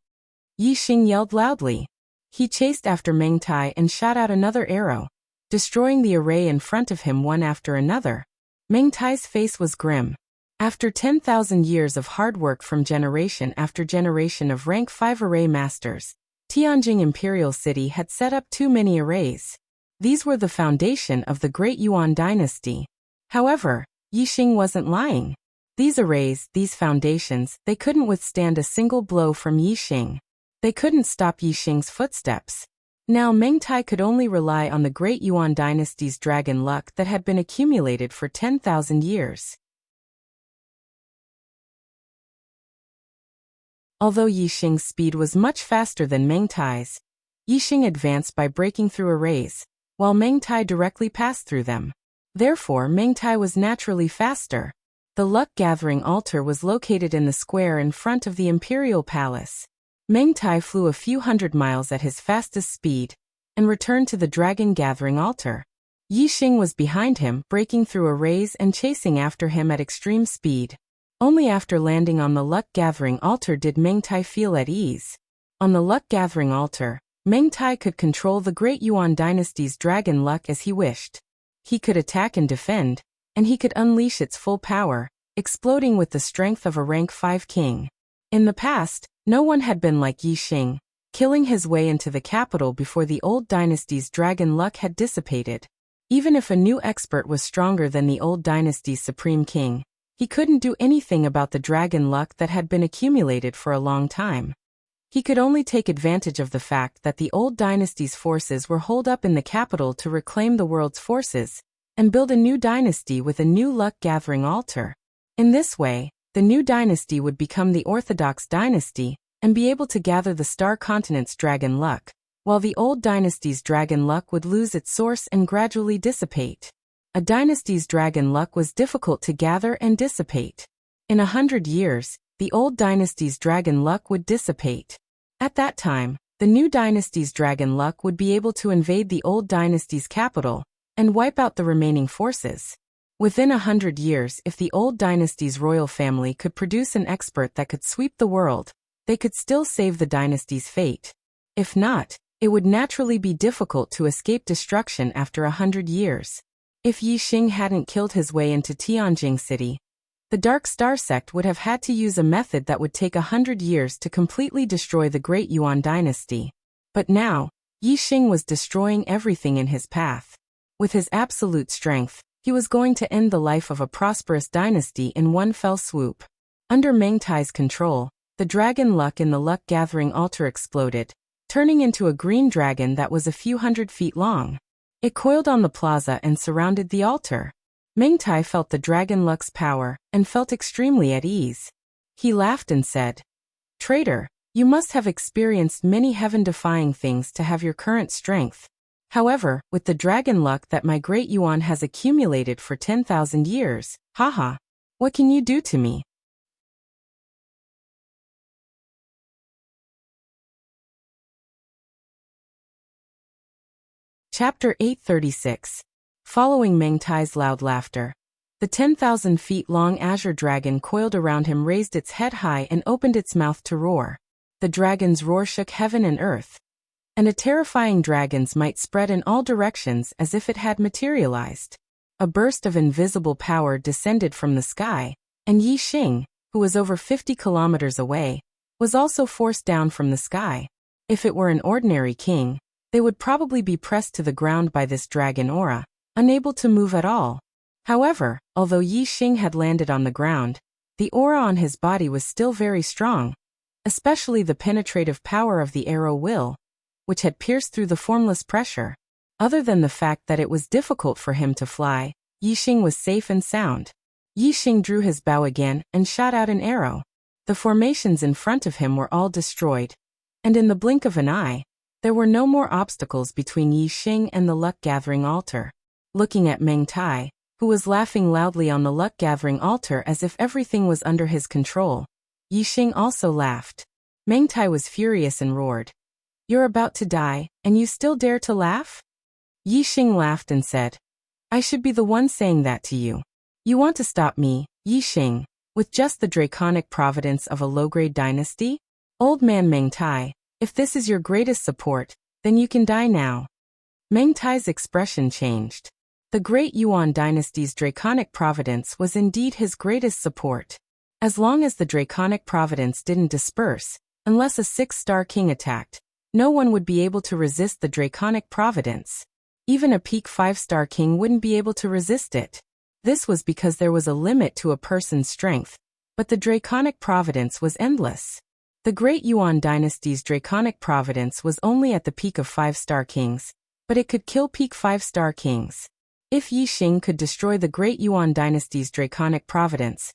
Yi Xing yelled loudly. He chased after Meng Tai and shot out another arrow, destroying the array in front of him one after another. Meng Tai's face was grim. After 10,000 years of hard work from generation after generation of rank 5 array masters, Tianjing Imperial City had set up too many arrays. These were the foundation of the Great Yuan dynasty. However, Yi Xing wasn't lying. These arrays, these foundations, they couldn't withstand a single blow from Yi Xing. They couldn't stop Yi Xing's footsteps. Now Meng Tai could only rely on the Great Yuan dynasty's dragon luck that had been accumulated for 10,000 years. Although Yi Xing's speed was much faster than Meng Tai's, Yi Xing advanced by breaking through arrays, while Meng Tai directly passed through them. Therefore, Meng Tai was naturally faster. The luck-gathering altar was located in the square in front of the imperial palace. Meng Tai flew a few hundred miles at his fastest speed, and returned to the dragon-gathering altar. Yi Xing was behind him, breaking through arrays and chasing after him at extreme speed. Only after landing on the luck-gathering altar did Meng Tai feel at ease. On the luck-gathering altar, Meng Tai could control the Great Yuan dynasty's dragon luck as he wished. He could attack and defend, and he could unleash its full power, exploding with the strength of a rank 5 king. In the past, no one had been like Yi Xing, killing his way into the capital before the old dynasty's dragon luck had dissipated. Even if a new expert was stronger than the old dynasty's supreme king, he couldn't do anything about the dragon luck that had been accumulated for a long time. He could only take advantage of the fact that the old dynasty's forces were holed up in the capital to reclaim the world's forces, and build a new dynasty with a new luck-gathering altar. In this way, the new dynasty would become the orthodox dynasty, and be able to gather the star continent's dragon luck, while the old dynasty's dragon luck would lose its source and gradually dissipate. A dynasty's dragon luck was difficult to gather and dissipate. In 100 years, the old dynasty's dragon luck would dissipate. At that time, the new dynasty's dragon luck would be able to invade the old dynasty's capital, and wipe out the remaining forces. Within 100 years, if the old dynasty's royal family could produce an expert that could sweep the world, they could still save the dynasty's fate. If not, it would naturally be difficult to escape destruction after 100 years. If Yi Xing hadn't killed his way into Tianjing City, the Dark Star sect would have had to use a method that would take 100 years to completely destroy the Great Yuan dynasty. But now, Yi Xing was destroying everything in his path. With his absolute strength, he was going to end the life of a prosperous dynasty in one fell swoop. Under Meng Tai's control, the dragon luck in the luck-gathering altar exploded, turning into a green dragon that was a few hundred feet long. It coiled on the plaza and surrounded the altar. Meng Tai felt the dragon luck's power, and felt extremely at ease. He laughed and said, "Traitor, you must have experienced many heaven-defying things to have your current strength. However, with the dragon luck that my Great Yuan has accumulated for 10,000 years, haha, what can you do to me?" Chapter 836. Following Meng Tai's loud laughter, the 10,000 feet long azure dragon coiled around him raised its head high and opened its mouth to roar. The dragon's roar shook heaven and earth, and a terrifying dragon's might spread in all directions as if it had materialized. A burst of invisible power descended from the sky, and Yi Xing, who was over 50 kilometers away, was also forced down from the sky. If it were an ordinary king, they would probably be pressed to the ground by this dragon aura, unable to move at all. However, although Yi Xing had landed on the ground, the aura on his body was still very strong, especially the penetrative power of the arrow will, which had pierced through the formless pressure. Other than the fact that it was difficult for him to fly, Yi Xing was safe and sound. Yi Xing drew his bow again and shot out an arrow. The formations in front of him were all destroyed, and in the blink of an eye, there were no more obstacles between Yi Xing and the luck-gathering altar. Looking at Meng Tai, who was laughing loudly on the luck-gathering altar as if everything was under his control, Yi Xing also laughed. Meng Tai was furious and roared, "You're about to die, and you still dare to laugh?" Yi Xing laughed and said, "I should be the one saying that to you. You want to stop me, Yi Xing, with just the draconic providence of a low-grade dynasty? Old man Meng Tai, if this is your greatest support, then you can die now." Meng Tai's expression changed. The Great Yuan dynasty's draconic providence was indeed his greatest support. As long as the draconic providence didn't disperse, unless a 6-star king attacked, no one would be able to resist the draconic providence. Even a peak 5-star king wouldn't be able to resist it. This was because there was a limit to a person's strength, but the draconic providence was endless. The Great Yuan dynasty's draconic providence was only at the peak of 5-star kings, but it could kill peak 5-star kings. If Yi Xing could destroy the Great Yuan dynasty's draconic providence,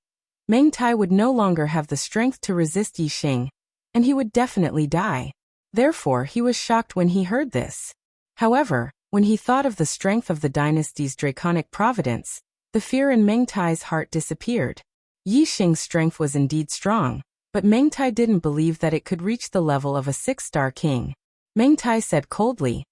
Meng Tai would no longer have the strength to resist Yi Xing, and he would definitely die. Therefore, he was shocked when he heard this. However, when he thought of the strength of the dynasty's draconic providence, the fear in Meng Tai's heart disappeared. Yi Xing's strength was indeed strong, but Meng Tai didn't believe that it could reach the level of a 6-star king. Meng Tai said coldly,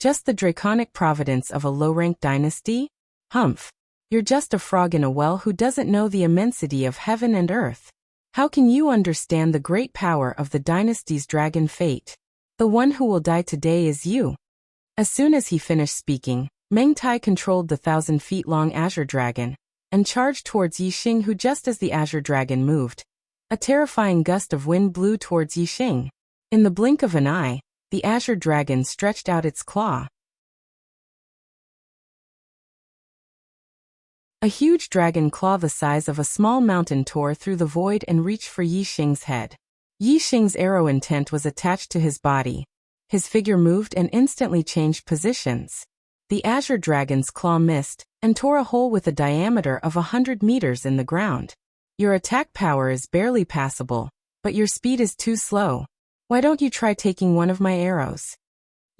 "Just the draconic providence of a low-ranked dynasty? Humph. You're just a frog in a well who doesn't know the immensity of heaven and earth. How can you understand the great power of the dynasty's dragon fate? The one who will die today is you. As soon as he finished speaking, Meng Tai controlled the 1,000-feet-long azure dragon and charged towards Yixing, who just as the azure dragon moved, a terrifying gust of wind blew towards Yixing. In the blink of an eye, the azure dragon stretched out its claw. A huge dragon claw the size of a small mountain tore through the void and reached for Yixing's head. Yixing's arrow intent was attached to his body. His figure moved and instantly changed positions. The azure dragon's claw missed and tore a hole with a diameter of 100 meters in the ground. Your attack power is barely passable, but your speed is too slow. Why don't you try taking one of my arrows?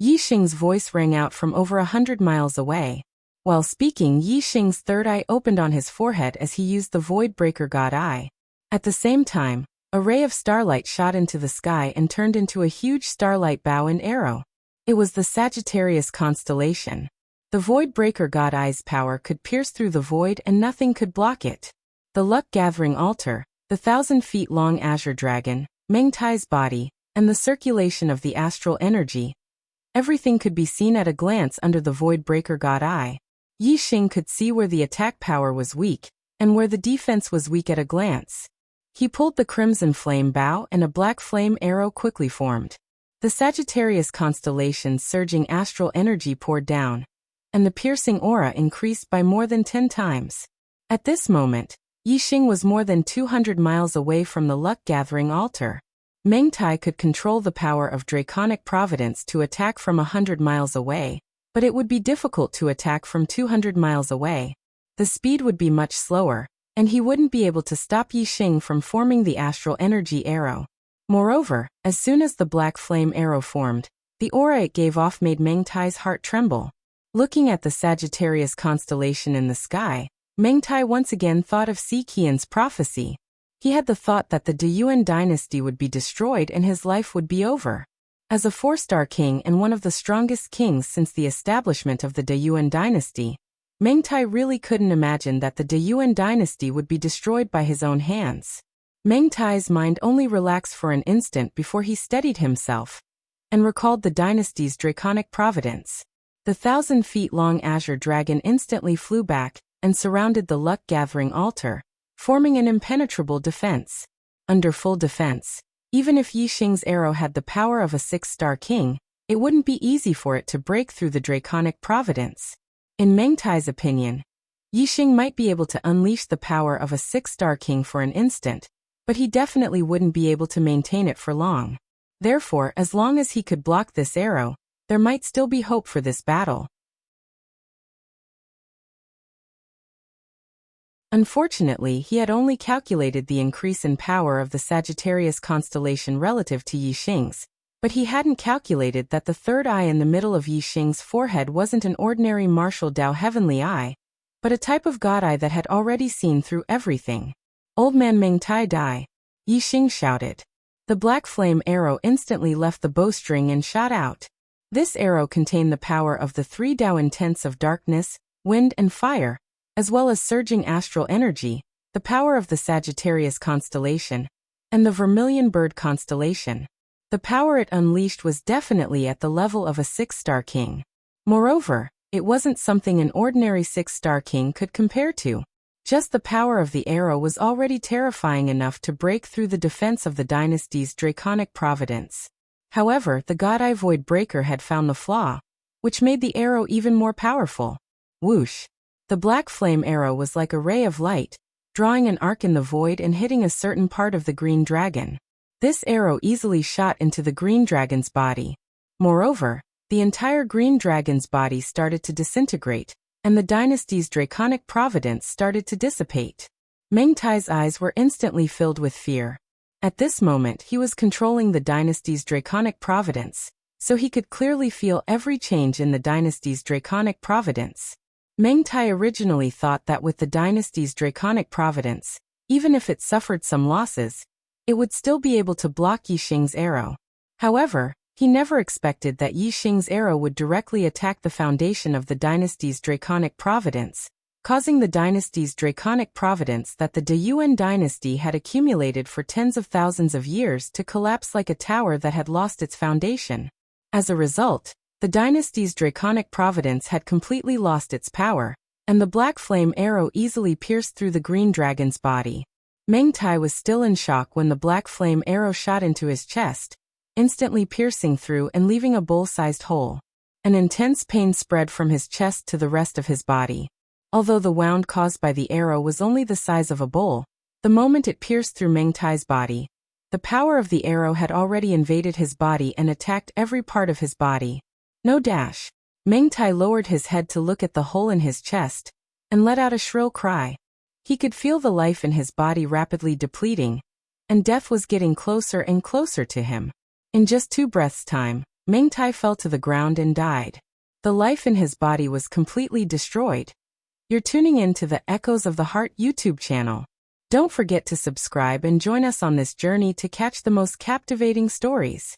Yixing's voice rang out from over 100 miles away. While speaking, Yixing's third eye opened on his forehead as he used the Void Breaker God Eye. At the same time, a ray of starlight shot into the sky and turned into a huge starlight bow and arrow. It was the Sagittarius constellation. The Void Breaker God Eye's power could pierce through the void and nothing could block it. The luck-gathering altar, the 1,000-feet-long azure dragon, Meng Tai's body, and the circulation of the astral energy. Everything could be seen at a glance under the Void Breaker God Eye. Yixing could see where the attack power was weak, and where the defense was weak at a glance. He pulled the crimson flame bow and a black flame arrow quickly formed. The Sagittarius constellation's surging astral energy poured down, and the piercing aura increased by more than 10 times. At this moment, Yixing was more than 200 miles away from the luck-gathering altar. Meng Tai could control the power of Draconic Providence to attack from 100 miles away, but it would be difficult to attack from 200 miles away. The speed would be much slower, and he wouldn't be able to stop Yixing from forming the astral energy arrow. Moreover, as soon as the black flame arrow formed, the aura it gave off made Meng Tai's heart tremble. Looking at the Sagittarius constellation in the sky, Meng Tai once again thought of Si Qian's prophecy. He had the thought that the Deyuan dynasty would be destroyed and his life would be over. As a 4-star king and one of the strongest kings since the establishment of the Deyuan dynasty, Meng Tai really couldn't imagine that the Deyuan dynasty would be destroyed by his own hands. Meng Tai's mind only relaxed for an instant before he steadied himself and recalled the dynasty's draconic providence. The 1,000-feet-long azure dragon instantly flew back and surrounded the luck-gathering altar, forming an impenetrable defense. Under full defense, even if Yixing's arrow had the power of a 6-star king, it wouldn't be easy for it to break through the draconic providence. In Meng Tai's opinion, Yixing might be able to unleash the power of a 6-star king for an instant, but he definitely wouldn't be able to maintain it for long. Therefore, as long as he could block this arrow, there might still be hope for this battle. Unfortunately, he had only calculated the increase in power of the Sagittarius constellation relative to Yixing's, but he hadn't calculated that the third eye in the middle of Yixing's forehead wasn't an ordinary martial Dao heavenly eye, but a type of god eye that had already seen through everything. "Old man Meng Tai die!" Yixing shouted. The black flame arrow instantly left the bowstring and shot out. This arrow contained the power of the 3 Dao intents of darkness, wind and fire, as well as surging astral energy, the power of the Sagittarius constellation, and the Vermilion Bird constellation. The power it unleashed was definitely at the level of a 6-star king. Moreover, it wasn't something an ordinary 6-star king could compare to. Just the power of the arrow was already terrifying enough to break through the defense of the dynasty's draconic providence. However, the God Eye Void Breaker had found the flaw, which made the arrow even more powerful. Whoosh! The black flame arrow was like a ray of light, drawing an arc in the void and hitting a certain part of the green dragon. This arrow easily shot into the green dragon's body. Moreover, the entire green dragon's body started to disintegrate, and the dynasty's draconic providence started to dissipate. Meng Tai's eyes were instantly filled with fear. At this moment he was controlling the dynasty's draconic providence, so he could clearly feel every change in the dynasty's draconic providence. Meng Tai originally thought that with the dynasty's draconic providence, even if it suffered some losses, it would still be able to block Yixing's arrow. However, he never expected that Yixing's arrow would directly attack the foundation of the dynasty's draconic providence, causing the dynasty's draconic providence that the Deyuan dynasty had accumulated for tens of thousands of years to collapse like a tower that had lost its foundation. As a result, the dynasty's draconic providence had completely lost its power, and the black flame arrow easily pierced through the green dragon's body. Meng Tai was still in shock when the black flame arrow shot into his chest, instantly piercing through and leaving a bowl-sized hole. An intense pain spread from his chest to the rest of his body. Although the wound caused by the arrow was only the size of a bowl, the moment it pierced through Meng Tai's body, the power of the arrow had already invaded his body and attacked every part of his body. No dash. Meng Tai lowered his head to look at the hole in his chest, and let out a shrill cry. He could feel the life in his body rapidly depleting, and death was getting closer and closer to him. In just 2 breaths' time, Meng Tai fell to the ground and died. The life in his body was completely destroyed. You're tuning in to the Echoes of the Heart YouTube channel. Don't forget to subscribe and join us on this journey to catch the most captivating stories.